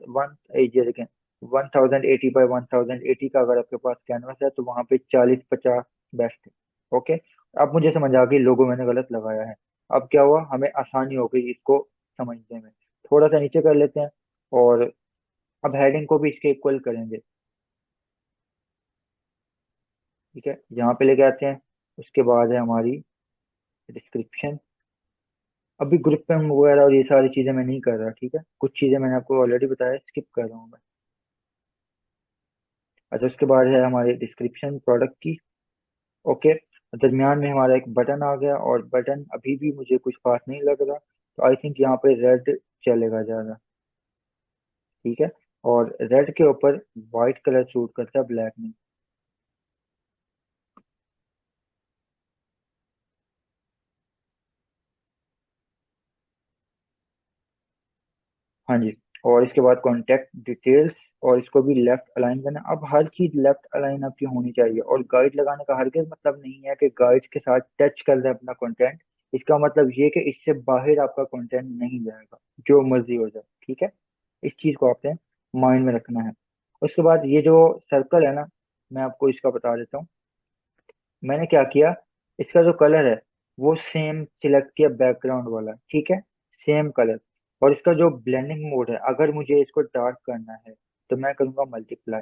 A: ये देखें 1080 by 1080 का अगर आपके पास कैनवस है तो वहां पे 40 50 बेस्ट है। ओके, अब मुझे समझ आ गई लोगो मैंने गलत लगाया है। अब क्या हुआ, हमें आसानी हो गई इसको समझने में। थोड़ा सा नीचे कर लेते हैं और अब हेडिंग को भी इसके इक्वल करेंगे। ठीक है, यहाँ पे लेके आते हैं। उसके बाद है हमारी डिस्क्रिप्शन। अभी ग्रुप पे वगैरह और ये सारी चीजें मैं नहीं कर रहा, ठीक है, कुछ चीजें मैंने आपको ऑलरेडी बताया, स्किप कर रहा हूँ मैं। अच्छा, उसके बाद है हमारे डिस्क्रिप्शन प्रोडक्ट की। ओके, दरमियान में हमारा एक बटन आ गया, और बटन अभी भी मुझे कुछ खास नहीं लग रहा, तो आई थिंक यहाँ पे रेड चलेगा ज़्यादा, ठीक है। और रेड के ऊपर वाइट कलर सूट करता है, ब्लैक नहीं। हाँ जी। और इसके बाद कॉन्टेक्ट डिटेल्स, और इसको भी लेफ्ट अलाइन करना। अब हर चीज लेफ्ट अलाइन आपकी होनी चाहिए, और गाइड लगाने का हरगिज मतलब नहीं है कि गाइड के साथ टच कर रहे हैं अपना कंटेंट। इसका मतलब ये कि इससे बाहर आपका कंटेंट नहीं जाएगा, जो मर्जी हो जाए, ठीक है। इस चीज को आपने माइंड में रखना है। उसके बाद ये जो सर्कल है ना, मैं आपको इसका बता देता हूँ। मैंने क्या किया, इसका जो कलर है वो सेम सिलेक्ट किया, बैकग्राउंड वाला, ठीक है, सेम कलर। और इसका जो ब्लेंडिंग मोड है, अगर मुझे इसको डार्क करना है तो मैं करूंगा मल्टीप्लाई,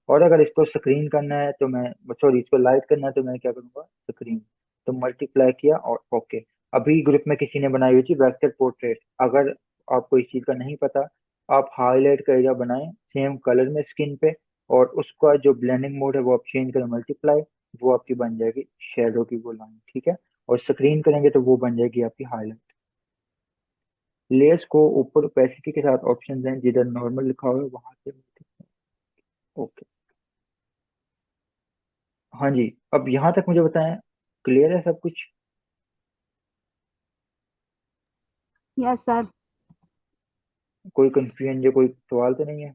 A: और अगर इसको स्क्रीन करना है तो मैं, सॉरी, इसको लाइट करना है तो मैं क्या करूंगा, स्क्रीन। तो मल्टीप्लाई किया और ओके। अभी ग्रुप में किसी ने बनाई हुई थी वेक्टर पोर्ट्रेट, अगर आपको इस चीज का नहीं पता, आप हाईलाइट का एरिया बनाएं सेम कलर में स्किन पे, और उसका जो ब्लेंडिंग मोड है वो आप चेंज करें मल्टीप्लाई, वो आपकी बन जाएगी शेडो की वो लाइन, ठीक है। और स्क्रीन करेंगे तो वो बन जाएगी आपकी हाईलाइट। लेयर्स को ऊपर ओपेसिटी के साथ ऑप्शन हैं, जिधर नॉर्मल लिखा हुआ है वहां से। ओके, हाँ जी। अब यहाँ तक मुझे बताएं, क्लियर है सब कुछ?
C: Yes sir.
A: कोई कंफ्यूजन या कोई सवाल तो नहीं है?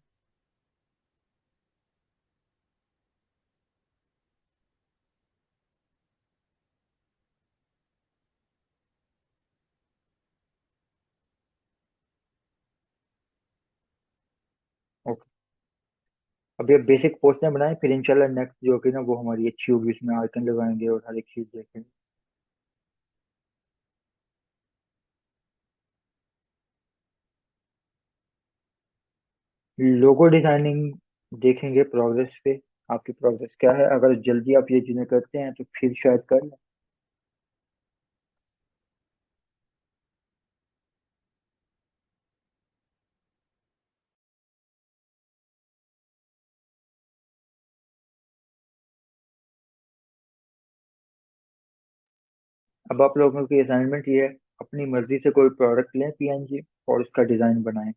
A: ओके, अभी आप बेसिक पोस्टर बनाएं, फिर इंशाल्लाह नेक्स्ट जो होगी ना वो हमारी अच्छी होगी, उसमें आइकन लगाएंगे और हर एक चीज देखेंगे। लोगो डिजाइनिंग देखेंगे प्रोग्रेस पे, आपकी प्रोग्रेस क्या है। अगर जल्दी आप ये चीजें करते हैं तो फिर शायद कर लें। अब आप लोगों की असाइनमेंट ये है, अपनी मर्जी से कोई प्रोडक्ट लें पीएनजी, और उसका डिजाइन बनाएं।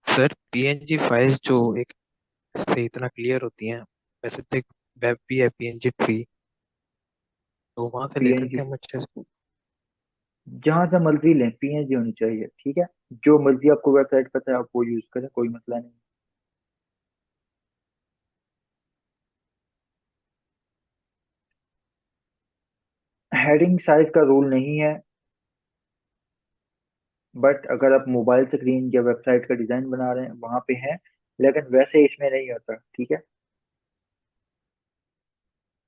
D: सर पीएनजी फाइल्स जो एक से इतना क्लियर होती हैं, वैसे तो एक वेब भी है पीएनजी ट्री, तो वहां से ले
A: पीएनजी
D: सकते हैं हम अच्छे से।
A: जहां से मर्जी लें, पीएनजी होनी चाहिए, ठीक है। जो मर्जी आपको वेबसाइट पता है आप वो यूज करें, कोई मसला नहीं। हेडिंग साइज का रूल नहीं है, बट अगर आप मोबाइल स्क्रीन या वेबसाइट का डिजाइन बना रहे हैं वहां पे है, लेकिन वैसे इसमें नहीं होता, ठीक है।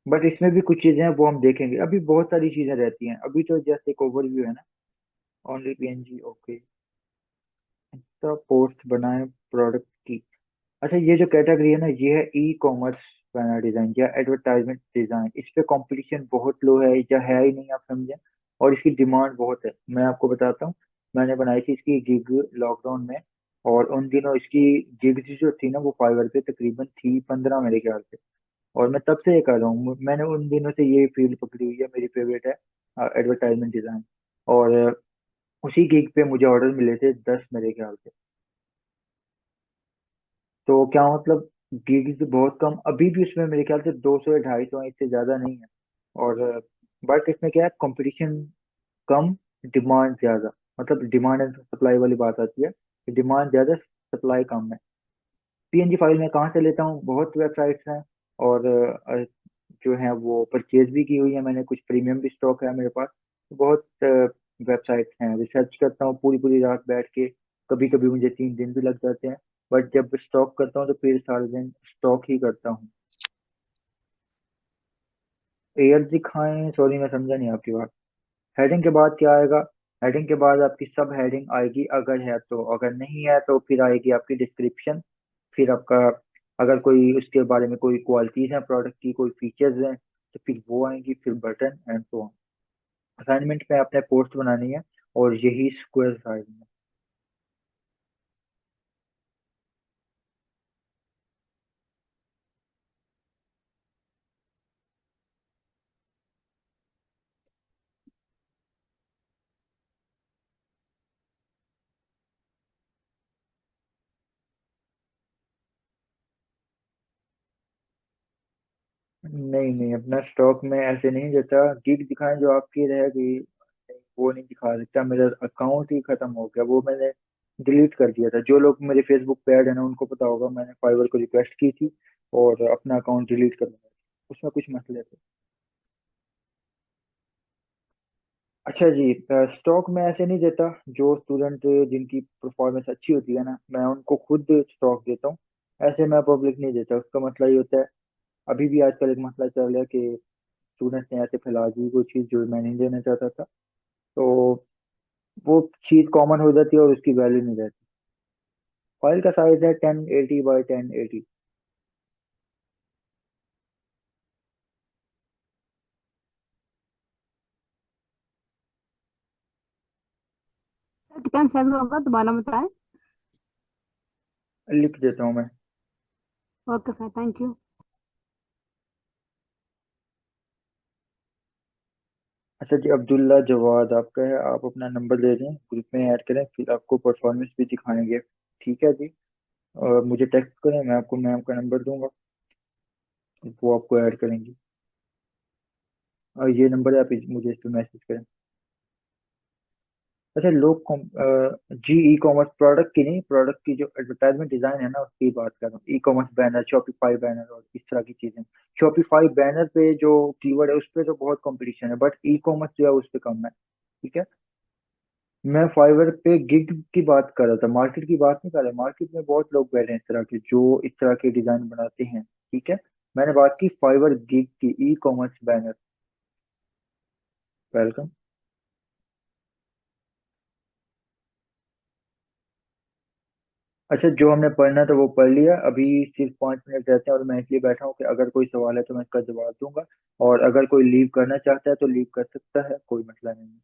A: बट इसमें भी कुछ चीजें हैं वो हम देखेंगे, अभी बहुत सारी चीजें रहती हैं, अभी तो जस्ट एक ओवरव्यू है ना। Only PNG, okay. तो पोस्ट बनाए प्रोडक्ट की। अच्छा, ये जो कैटेगरी है ना, ये है ई कॉमर्स बैनर डिजाइन या एडवर्टाइजमेंट डिजाइन। इस पे कंपटीशन बहुत लो है या है ही नहीं, आप समझे। और इसकी डिमांड बहुत है, मैं आपको बताता हूँ। मैंने बनाई थी इसकी गिग लॉकडाउन में, और उन दिनों इसकी गिग जो थी ना वो फाइवर पे तकरीबन थी 15 मेरे ख्याल से। और मैं तब से ये कर रहा हूँ, मैंने उन दिनों से ये फील्ड पकड़ी हुई है, मेरी फेवरेट है एडवर्टाइजमेंट डिजाइन। और उसी गिग पे मुझे ऑर्डर मिले थे 10 मेरे ख्याल से। तो क्या मतलब, गिग्स बहुत कम, अभी भी उसमें मेरे ख्याल से 200 या 250 है, इससे ज्यादा नहीं है। और बट इसमें क्या है, कंपटीशन कम, डिमांड ज्यादा। मतलब डिमांड एंड सप्लाई वाली बात आती है कि डिमांड ज्यादा, सप्लाई कम है। पीएनजी फाइल मैं कहाँ से लेता हूँ, बहुत वेबसाइट्स हैं, और जो है वो परचेज भी की हुई है मैंने, कुछ प्रीमियम भी स्टॉक है मेरे पास। बहुत वेबसाइट्स हैं, रिसर्च करता हूँ पूरी पूरी रात बैठ के, कभी कभी मुझे 3 दिन भी लग जाते हैं। बट जब स्टॉक करता हूँ तो फिर सारे दिन स्टॉक ही करता हूँ। एयर दिखाएं, सॉरी मैं समझा नहीं आपकी बात। हेडिंग के बाद क्या आएगा? हेडिंग के बाद आपकी सब हेडिंग आएगी अगर है तो, अगर नहीं है तो फिर आएगी आपकी डिस्क्रिप्शन, फिर आपका अगर कोई उसके बारे में कोई क्वालिटीज हैं प्रोडक्ट की, कोई फीचर्स हैं, तो फिर वो आएंगी, फिर button and so on. Assignment में आपने पोस्ट बनानी है और यही स्क्वायर साइज में। नहीं नहीं, अपना स्टॉक में ऐसे नहीं देता। गिग दिखाएं जो आपकी रहेगी, नहीं, वो नहीं दिखा सकता। मेरा अकाउंट ही खत्म हो गया, वो मैंने डिलीट कर दिया था। जो लोग मेरे फेसबुक पे ऐड है ना, उनको पता होगा मैंने फाइवर को रिक्वेस्ट की थी और अपना अकाउंट डिलीट कर दिया। उसमें कुछ मसले थे। अच्छा जी, स्टॉक में ऐसे नहीं देता। जो स्टूडेंट जिनकी परफॉर्मेंस अच्छी होती है ना, मैं उनको खुद स्टॉक देता हूँ। ऐसे मैं पब्लिक नहीं देता। उसका मतलब ये होता है, अभी भी आजकल एक मसला चल रहा है कि स्टूडेंट्स ने ऐसे फैला दी कोई चीज़ जो मैं नहीं देना चाहता था, तो वो चीज़ कॉमन हो जाती है और उसकी वैल्यू नहीं रहती। फाइल का साइज है 1080 बाई 1080।
C: सर कितना साइज होगा दोबारा बताएं।
A: लिख देता हूँ मैं।
C: Okay sir, thank you.
A: अच्छा जी, अब्दुल्ला जवाद आपका है। आप अपना नंबर दे दें, ग्रुप में ऐड करें, फिर आपको परफॉर्मेंस भी दिखाएंगे। ठीक है जी। और मुझे टेक्स्ट करें, मैं आपको मैम का नंबर दूंगा, वो आपको ऐड करेंगी। और ये नंबर है, आप मुझे इस पे मैसेज करें। अच्छा, लोग जी ई कॉमर्स प्रोडक्ट की नहीं, प्रोडक्ट की जो एडवर्टाइजमेंट डिजाइन है ना, उसकी बात कर रहा हूँ। E commerce banner, Shopify banner और इस तरह की चीजें। शॉपिफाई बैनर पे जो कीवर्ड है उस पे तो बहुत कंपटीशन है, बट ई कॉमर्स जो है उस पे कम है। ठीक है। मैं फाइवर पे गिग की बात कर रहा था, मार्केट की बात नहीं कर रहा। मार्केट में बहुत लोग बैठे हैं इस तरह के, जो इस तरह के डिजाइन बनाते हैं। ठीक है। मैंने बात की फाइवर गिग की, ई कॉमर्स बैनर। वेलकम। अच्छा, जो हमने पढ़ना था वो पढ़ लिया। अभी सिर्फ 5 मिनट रहते हैं और मैं इसलिए बैठा हूँ कि अगर कोई सवाल है तो मैं इसका जवाब दूंगा। और अगर कोई लीव करना चाहता है तो लीव कर सकता है, कोई मसला नहीं है।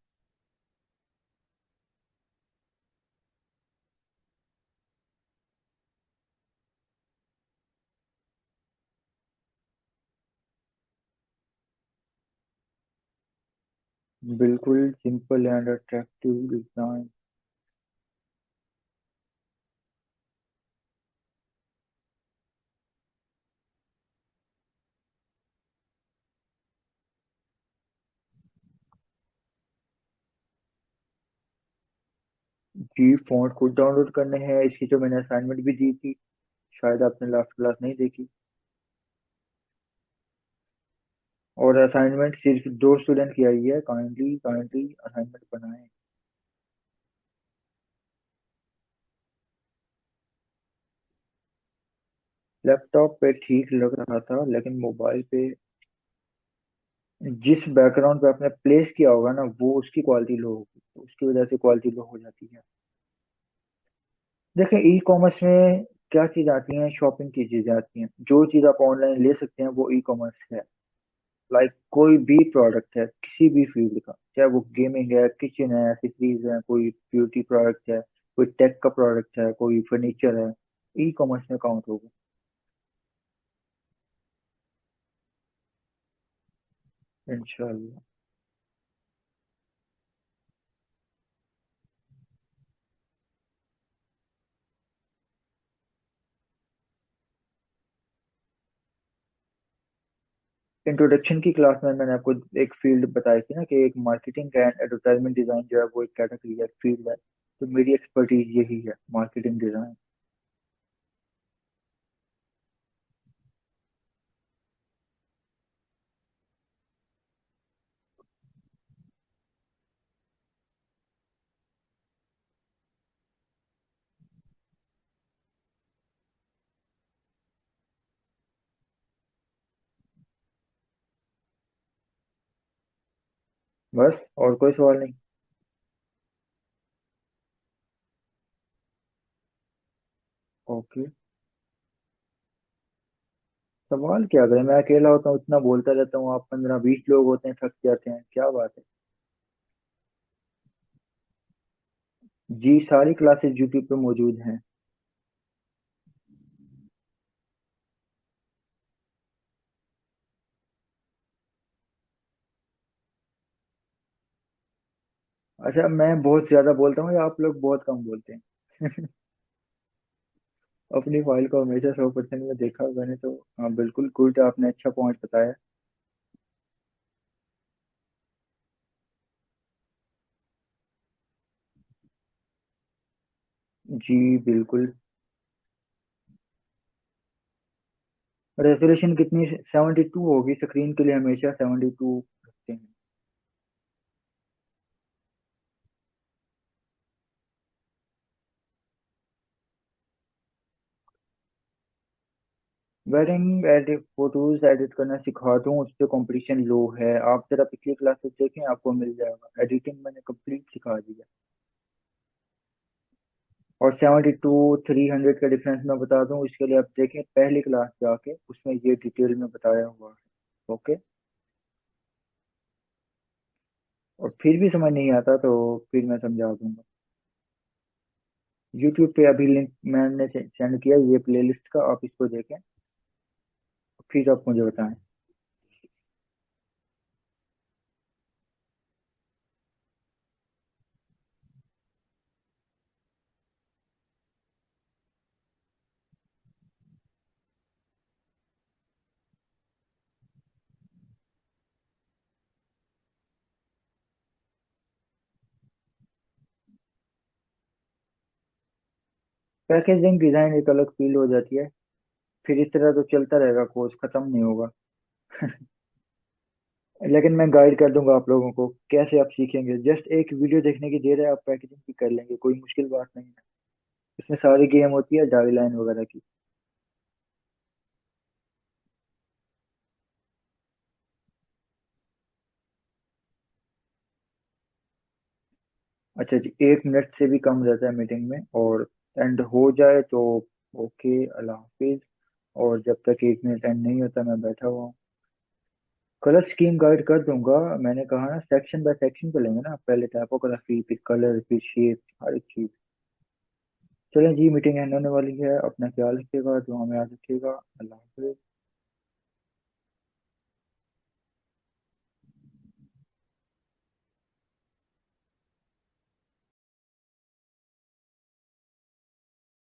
A: बिल्कुल सिंपल एंड अट्रैक्टिव डिजाइन। जी, फॉन्ट खुद डाउनलोड करने हैं। इसकी जो मैंने असाइनमेंट भी दी थी, शायद आपने लास्ट क्लास नहीं देखी। और असाइनमेंट सिर्फ 2 स्टूडेंट की आई है। काइंडली काइंडली असाइनमेंट बनाएं। लैपटॉप पे ठीक लग रहा था, लेकिन मोबाइल पे जिस बैकग्राउंड पे आपने प्लेस किया होगा ना, वो उसकी क्वालिटी लो होगी, तो उसकी वजह से क्वालिटी लो हो जाती है। देखें, ई कॉमर्स में क्या चीज आती है, शॉपिंग की चीजें आती हैं। जो चीज आप ऑनलाइन ले सकते हैं वो ई कॉमर्स है। लाइक कोई भी प्रोडक्ट है किसी भी फील्ड का, चाहे वो गेमिंग है, किचन है, एक्सेसरीज है, कोई ब्यूटी प्रोडक्ट है, कोई टेक का प्रोडक्ट है, कोई फर्नीचर है, ई कॉमर्स में काउंट होगा। इंशाल्लाह। इंट्रोडक्शन की क्लास में मैंने आपको एक फील्ड बताई थी ना, कि एक मार्केटिंग एंड एडवर्टाइजमेंट डिजाइन जो है वो एक कैटेगरी है, फील्ड है। तो मेरी एक्सपर्टीज यही है, मार्केटिंग डिजाइन। बस, और कोई सवाल नहीं। ओके। सवाल क्या करें, मैं अकेला होता हूँ इतना बोलता रहता हूँ, आप 15-20 लोग होते हैं थक जाते हैं, क्या बात है। जी सारी क्लासेस यूट्यूब पे मौजूद हैं। अच्छा मैं बहुत ज्यादा बोलता हूँ या आप लोग बहुत कम बोलते हैं? अपनी फाइल को हमेशा 100% में देखा मैंने तो। हाँ बिल्कुल गुड, आपने अच्छा पॉइंट बताया। जी बिल्कुल। रेजोल्यूशन कितनी? 72 होगी, स्क्रीन के लिए हमेशा 72 रखते हैं। वेडिंग एडिट, फोटोज एडिट करना सिखा दूँ, उस पर कंपटीशन लो है। आप जरा पिछली क्लासेस देखें, आपको मिल जाएगा। एडिटिंग मैंने कंप्लीट सिखा दिया। और 72 300 का डिफरेंस मैं बता दूं, इसके लिए आप देखें पहली क्लास जाके, उसमें ये डिटेल में बताया हुआ है। ओके। और फिर भी समझ नहीं आता तो फिर मैं समझा दूंगा। यूट्यूब पे अभी लिंक मैंने सेंड किया, ये प्लेलिस्ट का, आप इसको देखें फिर आप मुझे बताएं। पैकेजिंग डिजाइन एक अलग फील हो जाती है। फिर इस तरह तो चलता रहेगा, कोर्स खत्म नहीं होगा। लेकिन मैं गाइड कर दूंगा आप लोगों को कैसे आप सीखेंगे। जस्ट एक वीडियो देखने की देर है, आप पैकेजिंग भी कर लेंगे, कोई मुश्किल बात नहीं है। इसमें सारी गेम होती है डाई लाइन वगैरह की। अच्छा जी, 1 मिनट से भी कम रहता है मीटिंग में, और एंड हो जाए तो ओके, अल्लाह हाफिज। और जब तक 1 मिनट एंड नहीं होता मैं बैठा हुआ हूँ। कलर स्कीम गाइड कर दूंगा। मैंने कहा ना सेक्शन बाय सेक्शन पे लेंगे ना, पहले टाइपोग्राफी फिर कलर फिर शेप, हर एक चीज। चलें जी, मीटिंग एंड होने वाली है, अपना ख्याल रखिएगा, दुआ में याद रखिएगा। अल्लाह हाफिज।